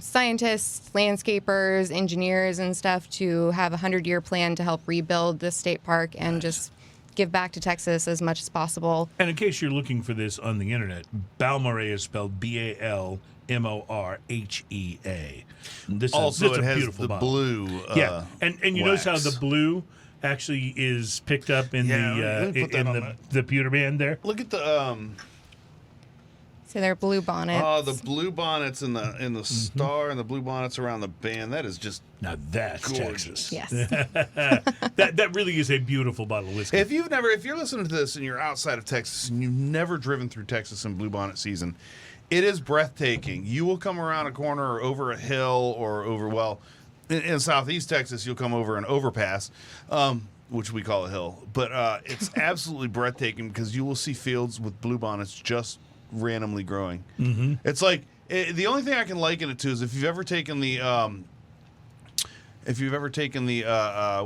Speaker 4: scientists, landscapers, engineers, and stuff to have a 100-year plan to help rebuild this state park and just give back to Texas as much as possible.
Speaker 2: And in case you're looking for this on the internet, Balmorhea is spelled Balmorhea. This
Speaker 3: Also,
Speaker 2: is
Speaker 3: it
Speaker 2: a
Speaker 3: has
Speaker 2: beautiful
Speaker 3: the
Speaker 2: bottle.
Speaker 3: blue
Speaker 2: Yeah, and you notice how
Speaker 3: wax.
Speaker 2: the blue actually is picked up in
Speaker 3: Yeah, let me put that on
Speaker 2: the pewter band there.
Speaker 3: Look at the
Speaker 4: So they're blue bonnets.
Speaker 3: the blue bonnets in the star and the blue bonnets around the band. That is just
Speaker 2: Now that's
Speaker 3: gorgeous.
Speaker 2: Texas.
Speaker 4: Yes.
Speaker 2: That really is a beautiful bottle of whiskey.
Speaker 3: If you're listening to this and you're outside of Texas and you've never driven through Texas in bluebonnet season, it is breathtaking. You will come around a corner or over a hill or over, in southeast Texas, you'll come over an overpass, which we call a hill. But it's absolutely breathtaking because you will see fields with bluebonnets just randomly growing. Mm-hmm. It's like, the only thing I can liken it to is if you've ever taken the,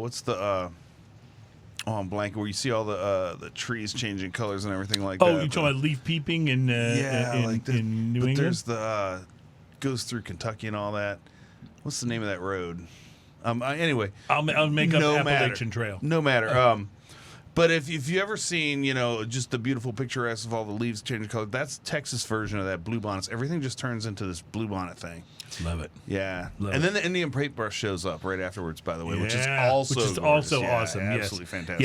Speaker 3: what's the, I'm blanking, where you see all the trees changing colors and everything like that.
Speaker 2: Oh, you're talking about leaf peeping in in New
Speaker 3: but
Speaker 2: England?
Speaker 3: there's the goes through Kentucky and all that. What's the name of that road? Anyway,
Speaker 2: I'll make up
Speaker 3: no
Speaker 2: Appalachian
Speaker 3: matter.
Speaker 2: Trail.
Speaker 3: No matter. But if you ever seen, just the beautiful picturesque of all the leaves changing color, that's Texas version of that bluebonnets. Everything just turns into this bluebonnet thing.
Speaker 2: Love it.
Speaker 3: Yeah.
Speaker 2: Love
Speaker 3: and then the Indian paintbrush shows up right afterwards, by the way, which is
Speaker 2: Yeah,
Speaker 3: also
Speaker 2: which is
Speaker 3: gorgeous.
Speaker 2: also
Speaker 3: Yeah,
Speaker 2: awesome. Yes.
Speaker 3: Absolutely fantastic.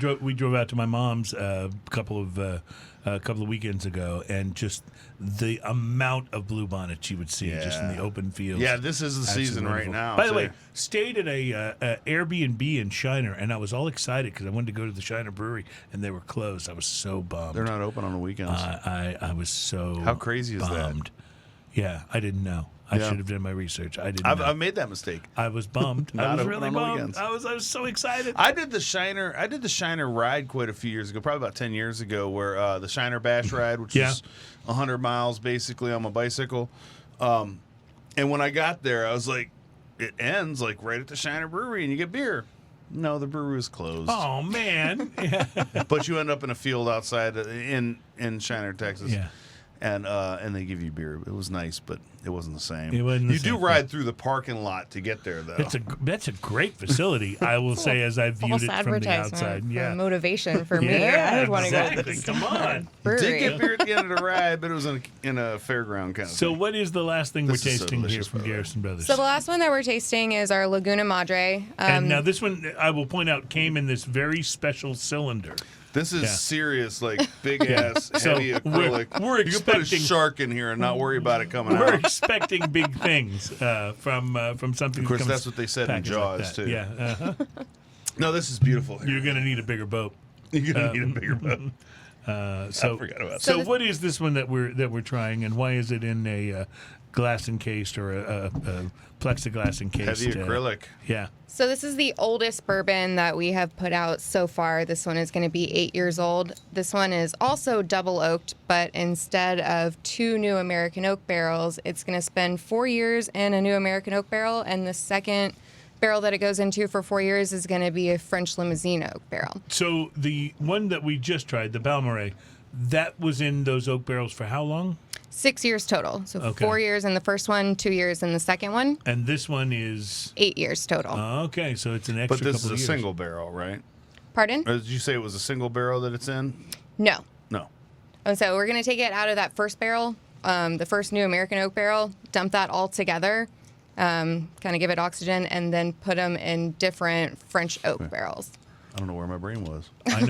Speaker 2: Yeah, we drove out to my mom's a couple of weekends ago, and just the amount of bluebonnets you would see just in the open fields.
Speaker 3: Yeah, this is the
Speaker 2: Absolutely
Speaker 3: season right
Speaker 2: wonderful.
Speaker 3: now.
Speaker 2: By the
Speaker 3: so-
Speaker 2: way, stayed at a Airbnb in Shiner, and I was all excited because I wanted to go to the Shiner Brewery, and they were closed. I was so bummed.
Speaker 3: they're not open on the weekends.
Speaker 2: I was so
Speaker 3: How crazy is that?
Speaker 2: bummed. Yeah, I didn't know. I
Speaker 3: Yeah.
Speaker 2: should have done my research. I didn't.
Speaker 3: I've
Speaker 2: know.
Speaker 3: made that mistake.
Speaker 2: I was bummed. I
Speaker 3: Not
Speaker 2: was
Speaker 3: open
Speaker 2: really
Speaker 3: on the
Speaker 2: bummed.
Speaker 3: weekends.
Speaker 2: I was so excited.
Speaker 3: I did the Shiner ride quite a few years ago, probably about 10 years ago, where the Shiner Bash ride, which
Speaker 2: Yeah.
Speaker 3: is 100 miles basically on my bicycle. And when I got there, I was like, it ends like right at the Shiner Brewery and you get beer. No, the brewery was closed.
Speaker 2: Oh man.
Speaker 3: But you end up in a field outside in Shiner, Texas.
Speaker 2: Yeah.
Speaker 3: And they give you beer. It was nice, but it wasn't the same.
Speaker 2: It wasn't the
Speaker 3: you
Speaker 2: same.
Speaker 3: do ride through the parking lot to get there, though.
Speaker 2: That's a great facility, I will say, as I viewed
Speaker 4: False
Speaker 2: it from the
Speaker 4: advertisement
Speaker 2: outside.
Speaker 4: for
Speaker 2: Yeah.
Speaker 4: motivation for me.
Speaker 2: Yeah,
Speaker 4: I would want to go to
Speaker 2: exactly.
Speaker 4: this
Speaker 2: Come on.
Speaker 4: brewery.
Speaker 3: Did get beer at the end of the ride, but it was in a fairground kind of
Speaker 2: So
Speaker 3: thing.
Speaker 2: what is the last thing
Speaker 3: This
Speaker 2: we're
Speaker 3: is so
Speaker 2: tasting here
Speaker 3: delicious,
Speaker 2: from
Speaker 3: by the way.
Speaker 2: Garrison Brothers?
Speaker 4: So the last one that we're tasting is our Laguna Madre.
Speaker 2: And now this one, I will point out, came in this very special cylinder.
Speaker 3: This is
Speaker 2: Yeah.
Speaker 3: serious, like big-ass,
Speaker 2: So
Speaker 3: heavy acrylic.
Speaker 2: we're
Speaker 3: you can put a
Speaker 2: expecting-
Speaker 3: shark in here and not worry about it coming
Speaker 2: We're
Speaker 3: out.
Speaker 2: expecting big things from something.
Speaker 3: Of course,
Speaker 2: that comes
Speaker 3: that's what they said in
Speaker 2: packaged like
Speaker 3: Jaws,
Speaker 2: that.
Speaker 3: too.
Speaker 2: Yeah,
Speaker 3: No, this is beautiful.
Speaker 2: you're going to need a bigger boat.
Speaker 3: You're going to need a bigger boat.
Speaker 2: So,
Speaker 3: I forgot about that.
Speaker 2: So,
Speaker 4: this-
Speaker 2: what is this one that we're trying, and why is it in a glass encased or a plexiglass encased?
Speaker 3: Heavy acrylic.
Speaker 2: Yeah.
Speaker 4: So this is the oldest bourbon that we have put out so far. This one is going to be 8 years old. This one is also double oaked, but instead of 2 new American oak barrels, it's going to spend 4 years in a new American oak barrel, and the second barrel that it goes into for 4 years is going to be a French Limousine oak barrel.
Speaker 2: So the one that we just tried, the Balmoral, that was in those oak barrels for how long?
Speaker 4: 6 years total. So
Speaker 2: Okay.
Speaker 4: 4 years in the first one, 2 years in the second one,
Speaker 2: And this one is
Speaker 4: 8 years total.
Speaker 2: okay. So it's an extra.
Speaker 3: But this
Speaker 2: couple
Speaker 3: is a
Speaker 2: of years.
Speaker 3: single barrel, right?
Speaker 4: Pardon?
Speaker 3: Or did you say it was a single barrel that it's in?
Speaker 4: No.
Speaker 3: No.
Speaker 4: And so we're going to take it out of that first barrel, the first new American oak barrel, dump that all together, kind of give it oxygen, and then put them in different French oak barrels.
Speaker 3: I don't know where my brain was.
Speaker 2: I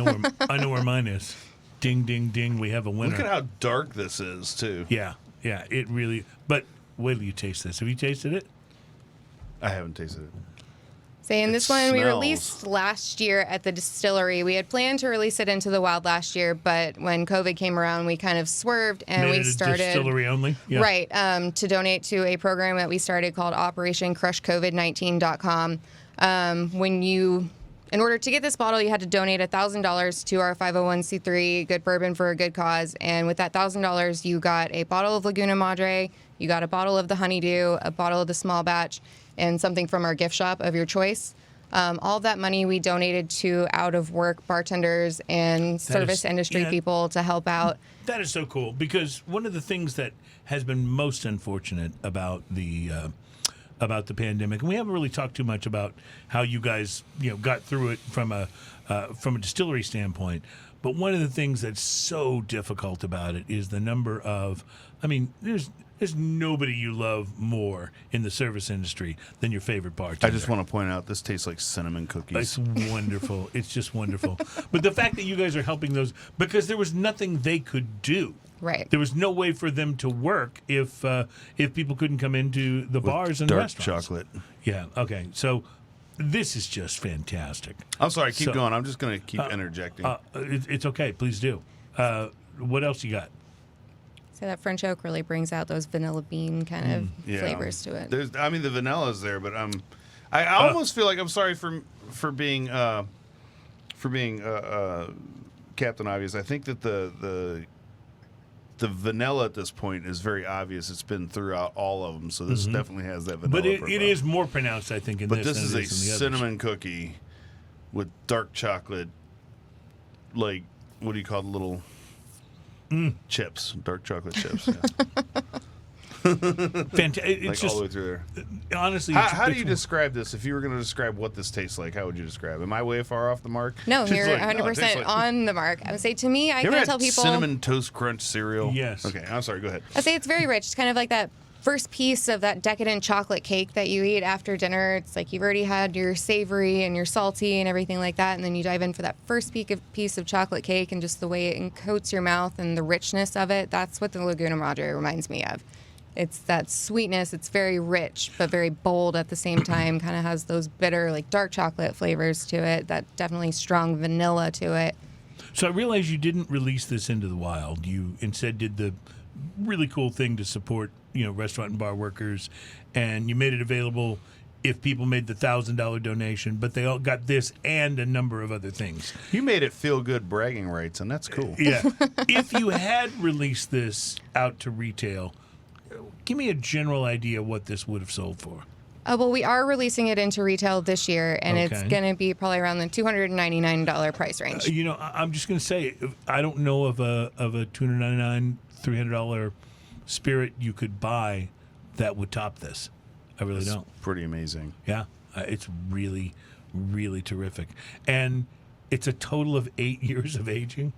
Speaker 2: know where mine is. Ding, ding, ding. We have a winner.
Speaker 3: Look at how dark this is, too.
Speaker 2: Yeah. It really. But wait till you taste this. Have you tasted it?
Speaker 3: I haven't tasted it.
Speaker 4: Saying this one we
Speaker 3: smells.
Speaker 4: released last year at the distillery. We had planned to release it into the wild last year, but when COVID came around, we kind of swerved and
Speaker 2: Made
Speaker 4: we
Speaker 2: it a
Speaker 4: started
Speaker 2: distillery only. Yeah.
Speaker 4: right to donate to a program that we started called Operation CrushCovid19.com. In order to get this bottle, you had to donate $1,000 to our 501c3 Good Bourbon for a Good Cause. And with that $1,000, you got a bottle of Laguna Madre, you got a bottle of the Honeydew, a bottle of the small batch, and something from our gift shop of your choice. All of that money we donated to out-of-work bartenders and service industry
Speaker 2: yeah.
Speaker 4: people to help out.
Speaker 2: That is so cool because one of the things that has been most unfortunate about the pandemic, and we haven't really talked too much about how you guys got through it from a distillery standpoint. But one of the things that's so difficult about it is the number of. I mean, there's nobody you love more in the service industry than your favorite bartender.
Speaker 3: I just want to point out this tastes like cinnamon cookies.
Speaker 2: It's wonderful. It's just wonderful. But the fact that you guys are helping those, because there was nothing they could do.
Speaker 4: Right.
Speaker 2: There was no way for them to work if people couldn't come into the bars and
Speaker 3: dark
Speaker 2: restaurants.
Speaker 3: chocolate.
Speaker 2: Yeah. Okay. So this is just fantastic.
Speaker 3: I'm sorry, keep
Speaker 2: So-
Speaker 3: going. I'm just going to keep interjecting.
Speaker 2: It's okay. Please do. What else you got?
Speaker 4: So that French oak really brings out those vanilla bean kind of flavors to it.
Speaker 3: The vanilla's there, but I almost feel like I'm sorry for being Captain Obvious. I think that the vanilla at this point is very obvious. It's been throughout all of them, so this definitely has that vanilla.
Speaker 2: But it
Speaker 3: profile.
Speaker 2: is more pronounced, I think, in
Speaker 3: But
Speaker 2: this
Speaker 3: this
Speaker 2: than
Speaker 3: is
Speaker 2: it
Speaker 3: a
Speaker 2: is in the others.
Speaker 3: cinnamon cookie with dark chocolate, like what do you call the little chips? Dark chocolate chips. Yeah.
Speaker 2: It's
Speaker 3: Like
Speaker 2: just
Speaker 3: all the way through there.
Speaker 2: honestly.
Speaker 3: How do
Speaker 2: it's-
Speaker 3: you describe this? If you were going to describe what this tastes like, how would you describe it? Am I way far off the mark?
Speaker 4: No,
Speaker 3: She's
Speaker 4: you're
Speaker 3: like,
Speaker 4: 100%
Speaker 3: no, it tastes like-
Speaker 4: on the mark. I would say to me, I
Speaker 3: You ever
Speaker 4: kind of
Speaker 3: had
Speaker 4: tell people.
Speaker 3: Cinnamon Toast Crunch cereal?
Speaker 2: Yes.
Speaker 3: Okay, I'm sorry. Go ahead.
Speaker 4: I say it's very rich. It's kind of like that first piece of that decadent chocolate cake that you eat after dinner. It's like you've already had your savory and your salty and everything like that, and then you dive in for that first piece of chocolate cake and just the way it coats your mouth and the richness of it. That's what the Laguna Madre reminds me of. It's that sweetness. It's very rich, but very bold at the same time. Kind of has those bitter, like dark chocolate flavors to it. That definitely strong vanilla to it.
Speaker 2: So I realize you didn't release this into the wild. You instead did the really cool thing to support, restaurant and bar workers, and you made it available if people made the $1,000 donation. But they all got this and a number of other things.
Speaker 3: You made it feel good bragging rights, and that's cool.
Speaker 2: Yeah. If you had released this out to retail, give me a general idea what this would have sold for.
Speaker 4: Well, we are releasing it into retail this year, and it's
Speaker 2: Okay.
Speaker 4: going to be probably around the $299 price range.
Speaker 2: I'm just going to say, I don't know of a $299, $300 spirit you could buy that would top this. I really don't.
Speaker 3: Pretty amazing.
Speaker 2: Yeah, it's really, really terrific. And it's a total of 8 years of aging.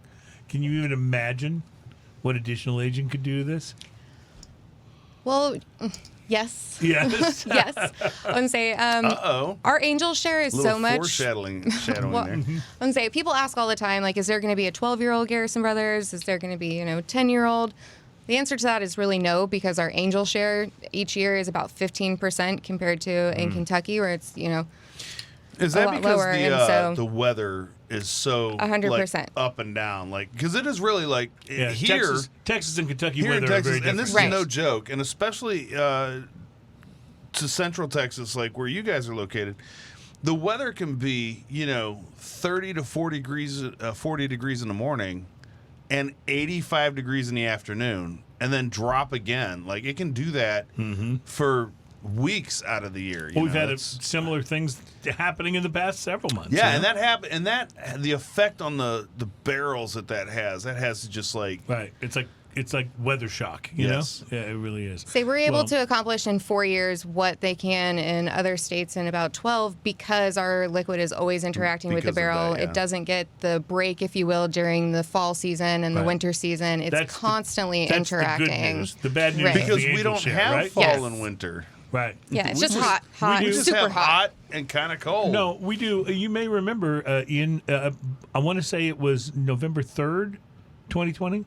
Speaker 2: Can you even imagine what additional aging could do to this?
Speaker 4: Well, yes.
Speaker 2: Yes.
Speaker 4: Yes. I wouldn't say our angel share is
Speaker 3: Little
Speaker 4: so much.
Speaker 3: foreshadowing there.
Speaker 4: I wouldn't say people ask all the time, like, is there going to be a 12-year-old Garrison Brothers? Is there going to be, 10-year-old? The answer to that is really no, because our angel share each year is about 15% compared to in Kentucky, where it's,
Speaker 3: Is
Speaker 4: a
Speaker 3: that
Speaker 4: lot
Speaker 3: because
Speaker 4: lower, and so-
Speaker 3: the weather is so
Speaker 4: 100%.
Speaker 3: like, up and down? Like, because it is really like
Speaker 2: Yeah,
Speaker 3: here,
Speaker 2: Texas and Kentucky
Speaker 3: here in
Speaker 2: weather are
Speaker 3: Texas,
Speaker 2: very
Speaker 3: and this
Speaker 2: different.
Speaker 3: is
Speaker 4: Right.
Speaker 3: no joke, and especially to Central Texas, like where you guys are located, the weather can be 30 to 40 degrees in the morning, and 85 degrees in the afternoon, and then drop again. Like it can do that for weeks out of the year.
Speaker 2: Well, we've had
Speaker 3: It's-
Speaker 2: similar things happening in the past several months.
Speaker 3: Yeah,
Speaker 2: you
Speaker 3: and
Speaker 2: know?
Speaker 3: that happened, and that the effect on the barrels that has to just like
Speaker 2: Right. It's like weather shock,
Speaker 3: Yes.
Speaker 2: know? Yeah, it really is.
Speaker 4: Say we're able
Speaker 2: Well,
Speaker 4: to accomplish in 4 years what they can in other states in about 12 because our liquid is always interacting with the
Speaker 3: Because of
Speaker 4: barrel.
Speaker 3: that, yeah.
Speaker 4: It doesn't get the break, if you will, during the fall season and the
Speaker 2: Right.
Speaker 4: winter season. It's
Speaker 2: That's
Speaker 4: constantly
Speaker 2: that's
Speaker 4: interacting.
Speaker 2: The good news. The bad news
Speaker 4: Right.
Speaker 2: is
Speaker 3: because
Speaker 2: the
Speaker 3: we
Speaker 2: angel
Speaker 3: don't
Speaker 2: share,
Speaker 3: have
Speaker 2: right?
Speaker 3: fall
Speaker 4: Yes.
Speaker 3: and winter.
Speaker 2: Right.
Speaker 4: Yeah, it's
Speaker 3: We
Speaker 4: just
Speaker 3: just-
Speaker 4: hot,
Speaker 3: We just
Speaker 4: super
Speaker 3: have
Speaker 4: hot.
Speaker 3: hot and kind of cold.
Speaker 2: No, we do. You may remember, Ian, I want to say it was November 3rd, 2020.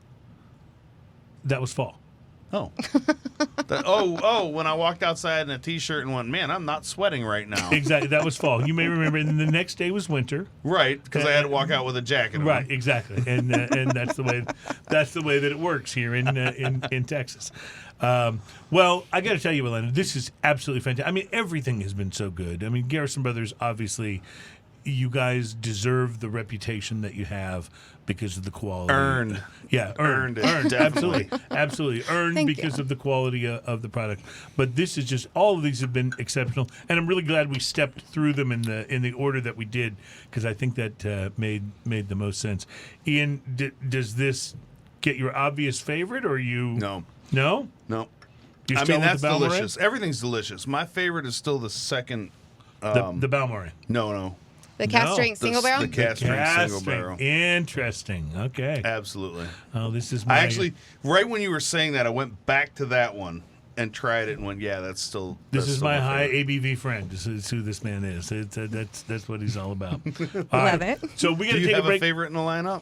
Speaker 2: That was fall.
Speaker 3: Oh. When I walked outside in a t-shirt and went, man, I'm not sweating right now.
Speaker 2: Exactly. That was fall. You may remember. And the next day was winter.
Speaker 3: Right, because I had to walk out with a jacket on.
Speaker 2: Right, exactly, and that's the way that it works here in Texas. Well, I got to tell you, Alaina, this is absolutely fantastic. I mean, everything has been so good. I mean, Garrison Brothers, obviously, you guys deserve the reputation that you have because of the quality.
Speaker 3: Earned.
Speaker 2: Yeah,
Speaker 3: Earned it,
Speaker 2: absolutely,
Speaker 3: definitely.
Speaker 2: absolutely earned
Speaker 4: Thank
Speaker 2: because
Speaker 4: you.
Speaker 2: of the quality of the product. But this is just all of these have been exceptional, and I'm really glad we stepped through them in the order that we did because I think that made the most sense. Ian, does this get your obvious favorite, or you?
Speaker 3: No.
Speaker 2: No.
Speaker 3: No.
Speaker 2: You're
Speaker 3: I
Speaker 2: still
Speaker 3: mean,
Speaker 2: with
Speaker 3: that's
Speaker 2: the Balmoral?
Speaker 3: delicious. Everything's delicious. My favorite is still the second.
Speaker 2: The Balmoral.
Speaker 3: No.
Speaker 4: The cast
Speaker 2: No,
Speaker 4: strength single barrel?
Speaker 3: The cast strength
Speaker 2: Cast
Speaker 3: single
Speaker 2: strength.
Speaker 3: barrel.
Speaker 2: Interesting. Okay.
Speaker 3: Absolutely.
Speaker 2: Oh, this is my.
Speaker 3: I actually, right when you were saying that, I went back to that one and tried it and went, yeah, that's still.
Speaker 2: This
Speaker 3: that's
Speaker 2: is
Speaker 3: still
Speaker 2: my high
Speaker 3: favorite.
Speaker 2: ABV friend. This is who this man is. That's what he's all about. All
Speaker 4: Love
Speaker 2: right.
Speaker 4: it.
Speaker 2: So we got
Speaker 3: Do
Speaker 2: to
Speaker 3: you
Speaker 2: take a
Speaker 3: have a
Speaker 2: break.
Speaker 3: favorite in the lineup?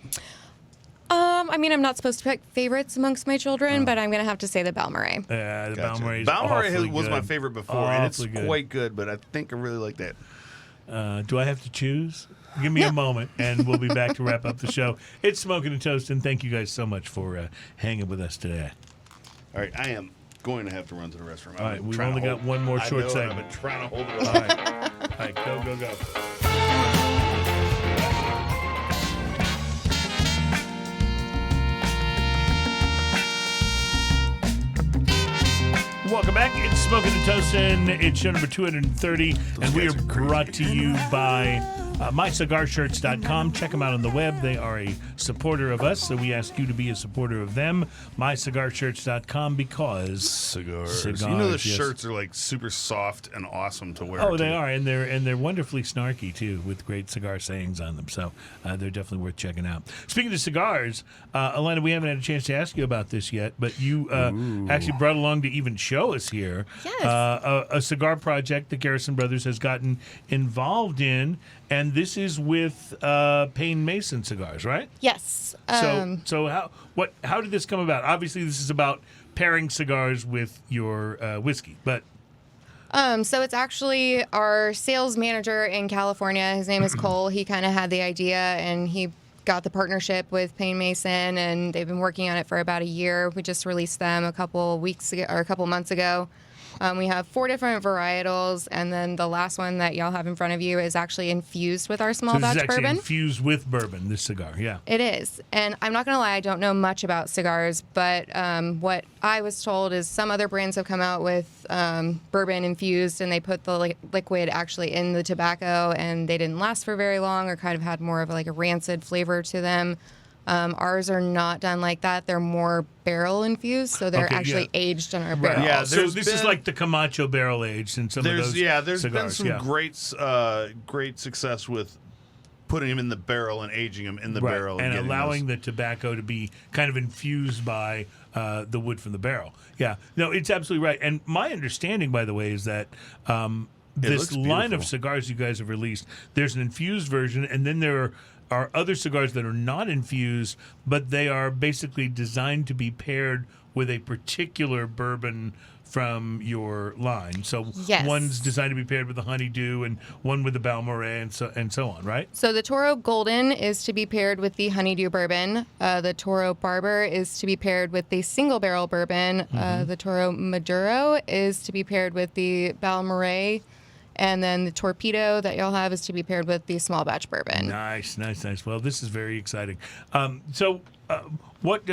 Speaker 4: I mean, I'm not supposed to pick favorites amongst my children, but I'm going to have to say the Balmoral.
Speaker 2: The
Speaker 3: Gotcha.
Speaker 2: Balmoral is
Speaker 3: Balmoral
Speaker 2: awfully
Speaker 3: was my
Speaker 2: good.
Speaker 3: favorite before, and it's
Speaker 2: Awfully good.
Speaker 3: quite good, but I think I really like that.
Speaker 2: Do I have to choose? Give me a moment, and we'll be back to wrap up the show. It's Smoking and Toasting. Thank you guys so much for hanging with us today.
Speaker 3: All right, I am going to have to run to the restroom.
Speaker 2: All right, we've only got one more short
Speaker 3: I've
Speaker 2: segment.
Speaker 3: been trying to hold it
Speaker 2: All
Speaker 3: up.
Speaker 2: right. All right, go. Welcome back. It's Smoking and Toasting. It's show number 230, and we are
Speaker 3: guys are
Speaker 2: brought to you by MyCigarShirts.com. Check them out on the web. They are a supporter of us, so we ask you to be a supporter of them. MyCigarShirts.com because
Speaker 3: Cigars.
Speaker 2: Cigars,
Speaker 3: You know the
Speaker 2: yes.
Speaker 3: shirts are like super soft and awesome to wear.
Speaker 2: Oh, they
Speaker 3: too.
Speaker 2: are, and they're wonderfully snarky too, with great cigar sayings on them. So they're definitely worth checking out. Speaking of cigars, Alaina, we haven't had a chance to ask you about this yet, but you actually brought along to even show us here
Speaker 4: Yes.
Speaker 2: a cigar project that Garrison Brothers has gotten involved in, and this is with Payne Mason cigars, right?
Speaker 4: Yes.
Speaker 2: So how did this come about? Obviously, this is about pairing cigars with your whiskey, but.
Speaker 4: So it's actually our sales manager in California. His name is Coil. He kind of had the idea, and he got the partnership with Payne Mason, and they've been working on it for about a year. We just released them a couple weeks ago, or a couple months ago. We have 4 different varietals, and then the last one that y'all have in front of you is actually infused with our small
Speaker 2: So this
Speaker 4: batch
Speaker 2: is actually
Speaker 4: bourbon.
Speaker 2: infused with bourbon, this cigar, yeah.
Speaker 4: It is. And I'm not going to lie, I don't know much about cigars, but what I was told is some other brands have come out with bourbon infused, and they put the liquid actually in the tobacco, and they didn't last for very long or kind of had more of like a rancid flavor to them. Ours are not done like that. They're more barrel infused, so they're actually aged in our barrel.
Speaker 3: Yeah,
Speaker 2: so this is like the Camacho barrel aged and some of those
Speaker 3: there's
Speaker 2: cigars.
Speaker 3: been some great success with putting them in the barrel and aging them in the barrel.
Speaker 2: And allowing the tobacco to be kind of infused by the wood from the barrel. Yeah, no, it's absolutely right. And my understanding, by the way, is that this line of cigars you guys have released, there's an infused version, and then there are other cigars that are not infused, but they are basically designed to be paired with a particular bourbon from your line. So one's designed to be paired with the Honeydew and one with the Balmoral and so on, right?
Speaker 4: So the Toro Golden is to be paired with the Honeydew bourbon. The Toro Barber is to be paired with the single barrel bourbon. The Toro Maduro is to be paired with the Balmoral. And then the Torpedo that y'all have is to be paired with the small batch bourbon.
Speaker 2: Nice. Well, this is very exciting. What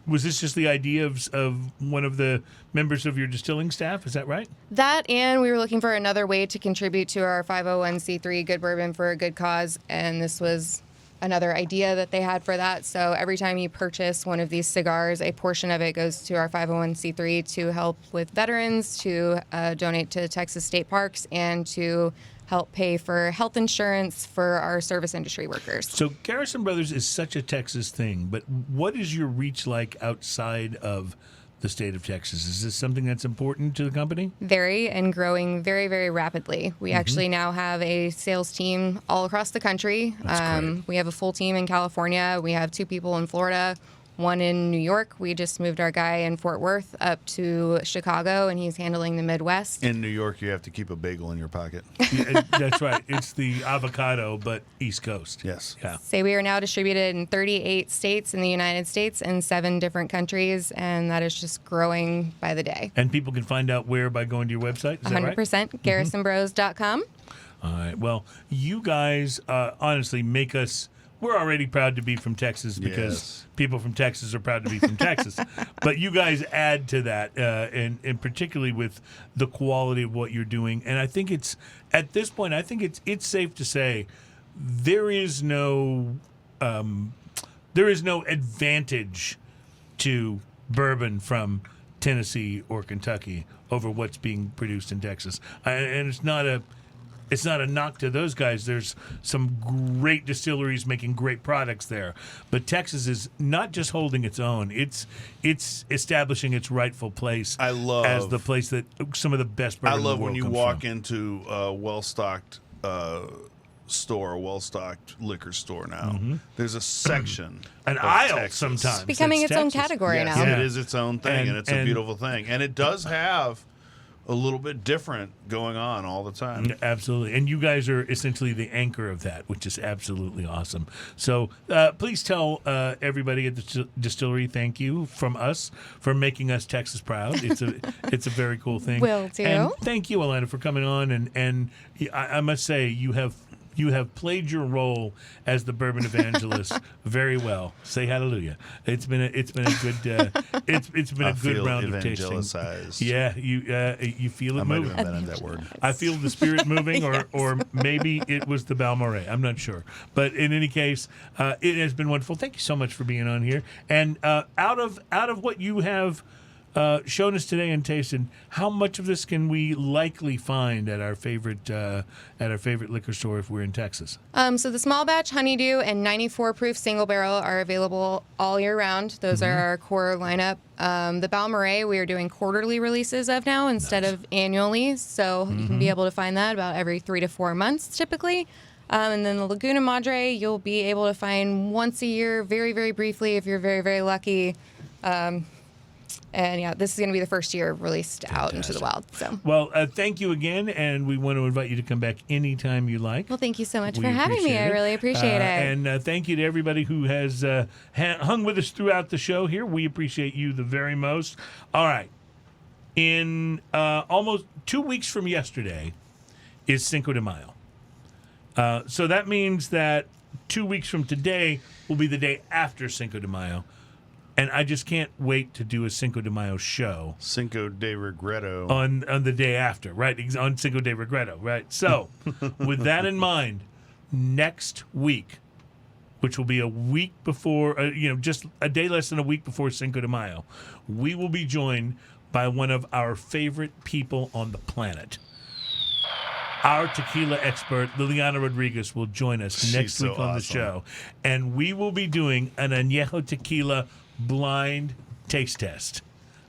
Speaker 2: was this just the idea of one of the members of your distilling staff? Is that right?
Speaker 4: That, and we were looking for another way to contribute to our 501c3 Good Bourbon for a Good Cause, and this was another idea that they had for that. So every time you purchase one of these cigars, a portion of it goes to our 501c3 to help with veterans, to donate to Texas state parks, and to help pay for health insurance for our service industry workers.
Speaker 2: So Garrison Brothers is such a Texas thing, but what is your reach like outside of the state of Texas? Is this something that's important to the company?
Speaker 4: Very, and growing very, very rapidly. We actually now have a sales team all across the country.
Speaker 2: That's great.
Speaker 4: We have a full team in California. We have 2 people in Florida, 1 in New York. We just moved our guy in Fort Worth up to Chicago, and he's handling the Midwest.
Speaker 3: In New York, you have to keep a bagel in your pocket.
Speaker 2: Yeah, that's right. It's the avocado, but East Coast.
Speaker 3: Yes.
Speaker 2: Yeah.
Speaker 4: Say we are now distributed in 38 states in the United States and 7 different countries, and that is just growing by the day.
Speaker 2: And people can find out where by going to your website. Is that right?
Speaker 4: 100%. GarrisonBros.com.
Speaker 2: All right. Well, you guys honestly make us. We're already proud to be from Texas because people from Texas are proud to be from Texas. But you guys add to that, and particularly with the quality of what you're doing. And I think it's at this point, I think it's safe to say there is no advantage to bourbon from Tennessee or Kentucky over what's being produced in Texas. And it's not a knock to those guys. There's some great distilleries making great products there. But Texas is not just holding its own. It's establishing its rightful place as the place that some of the best bourbon in the world
Speaker 3: when you
Speaker 2: comes
Speaker 3: walk
Speaker 2: from.
Speaker 3: into a well-stocked store, a well-stocked liquor store now. There's a section,
Speaker 2: an
Speaker 3: of
Speaker 2: aisle
Speaker 3: Texas.
Speaker 2: sometimes.
Speaker 4: Becoming
Speaker 2: that's
Speaker 4: its own
Speaker 2: Texas.
Speaker 4: category
Speaker 3: Yes,
Speaker 4: now.
Speaker 3: it is its own thing, and it's a
Speaker 2: and-
Speaker 3: beautiful thing. And it does have a little bit different going on all the time.
Speaker 2: Absolutely. And you guys are essentially the anchor of that, which is absolutely awesome. So please tell everybody at the distillery thank you from us for making us Texas proud. It's a very cool thing.
Speaker 4: Will do.
Speaker 2: And thank you, Alaina, for coming on. And I must say, you have played your role as the bourbon evangelist very well. Say hallelujah. It's been a good it's been a good round of tasting.
Speaker 3: Evangelicized.
Speaker 2: Yeah, you feel it
Speaker 3: I might
Speaker 2: moving.
Speaker 3: have invented that word.
Speaker 2: I feel the spirit moving, or maybe it was the Balmoral. I'm not sure. But in any case, it has been wonderful. Thank you so much for being on here. And out of what you have shown us today and tasted, how much of this can we likely find at our favorite liquor store if we're in Texas?
Speaker 4: So the small batch honeydew and 94 proof single barrel are available all year round. Those are our core lineup. The Balmoral we are doing quarterly releases of now instead of annually, so you can be able to find that about every 3 to 4 months typically. And then the Laguna Madre you'll be able to find once a year, very, very briefly if you're very, very lucky. And yeah, this is going to be the first year released out into the wild. So,
Speaker 2: well, thank you again, and we want to invite you to come back anytime you like.
Speaker 4: well, thank you so much
Speaker 2: We
Speaker 4: for having me.
Speaker 2: appreciate
Speaker 4: I
Speaker 2: it.
Speaker 4: really appreciate it.
Speaker 2: And thank you to everybody who has hung with us throughout the show here. We appreciate you the very most. All right. in almost 2 weeks from yesterday is Cinco de Mayo. So that means that 2 weeks from today will be the day after Cinco de Mayo. And I just can't wait to do a Cinco de Mayo show.
Speaker 3: Cinco de Regreto.
Speaker 2: On the day after, right? On Cinco de Regreto, right? So, with that in mind, next week, which will be a week before, just a day less than a week before Cinco de Mayo, we will be joined by one of our favorite people on the planet. Our tequila expert, Liliana Rodriguez, will join us next week on the show. And we will be doing an Añejo tequila blind taste test.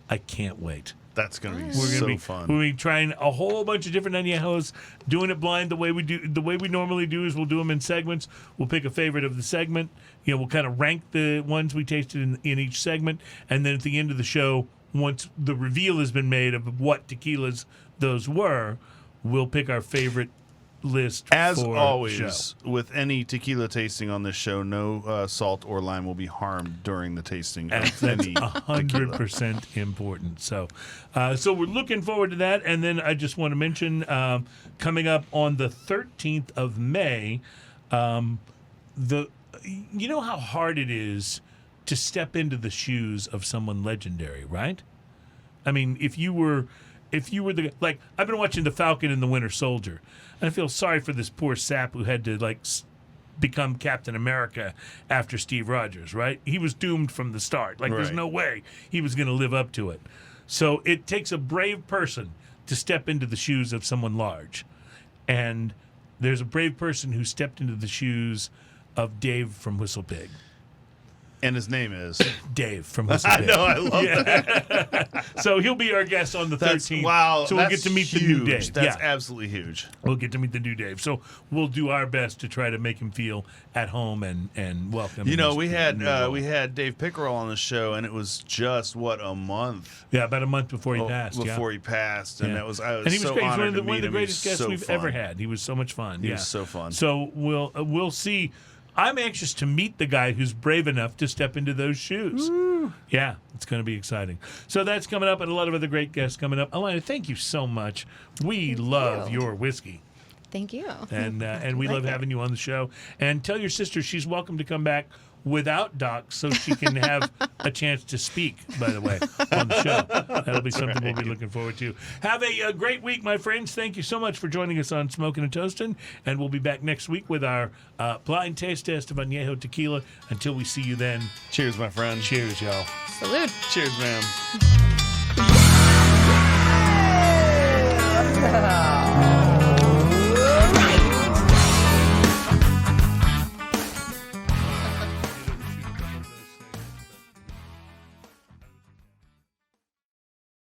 Speaker 2: I can't wait.
Speaker 3: That's going to be fun.
Speaker 2: We'll be trying a whole bunch of different añejos, doing it blind the way we normally do is we'll do them in segments. We'll pick a favorite of the segment. We'll kind of rank the ones we tasted in each segment, and then at the end of the show, once the reveal has been made of what tequilas those were, we'll pick our favorite list.
Speaker 3: As
Speaker 2: for
Speaker 3: always,
Speaker 2: the show.
Speaker 3: with any tequila tasting on this show, no salt or lime will be harmed during the tasting.
Speaker 2: And
Speaker 3: of
Speaker 2: that's
Speaker 3: any
Speaker 2: 100% important. So we're looking forward to that. And then I just want to mention, coming up on the 13th of May, you know how hard it is to step into the shoes of someone legendary, right? I mean, if you were the, like, I've been watching The Falcon and the Winter Soldier, and I feel sorry for this poor sap who had to, become Captain America after Steve Rogers, right? He was doomed from the start. There's no way he was going to live up to it. So it takes a brave person to step into the shoes of someone large. And there's a brave person who stepped into the shoes of Dave from Whistle Pig.
Speaker 3: And his name is
Speaker 2: Dave from Whistle Pig.
Speaker 3: I know, I love that.
Speaker 2: So he'll be our guest on the 13th.
Speaker 3: Wow,
Speaker 2: so we'll get to meet
Speaker 3: huge.
Speaker 2: the new Dave.
Speaker 3: That's absolutely huge.
Speaker 2: We'll get to meet the new Dave. So we'll do our best to try to make him feel at home and welcome.
Speaker 3: We had Dave Pickerel on the show, and it was just a month.
Speaker 2: Yeah, about a month before he passed.
Speaker 3: Before he passed, and I was
Speaker 2: and he was
Speaker 3: so
Speaker 2: great. He's
Speaker 3: honored
Speaker 2: one of the greatest guests
Speaker 3: so
Speaker 2: we've
Speaker 3: fun.
Speaker 2: ever had. He was so much fun.
Speaker 3: He was so fun.
Speaker 2: So we'll see. I'm anxious to meet the guy who's brave enough to step into those shoes. Woo. Yeah, it's going to be exciting. So that's coming up, and a lot of other great guests coming up. Alaina, thank you so much. We love your whiskey.
Speaker 4: Thank you.
Speaker 2: And we love having you on the show. And tell your sister she's welcome to come back without Doc so she can have a chance to speak, by the way, on the show. That'll be something we'll be looking forward to. Have a great week, my friends. Thank you so much for joining us on Smoking and Toasting. And we'll be back next week with our blind taste test of Añejo Tequila. Until we see you then.
Speaker 3: Cheers, my friend.
Speaker 2: Cheers, y'all.
Speaker 4: Salute.
Speaker 3: Cheers, ma'am.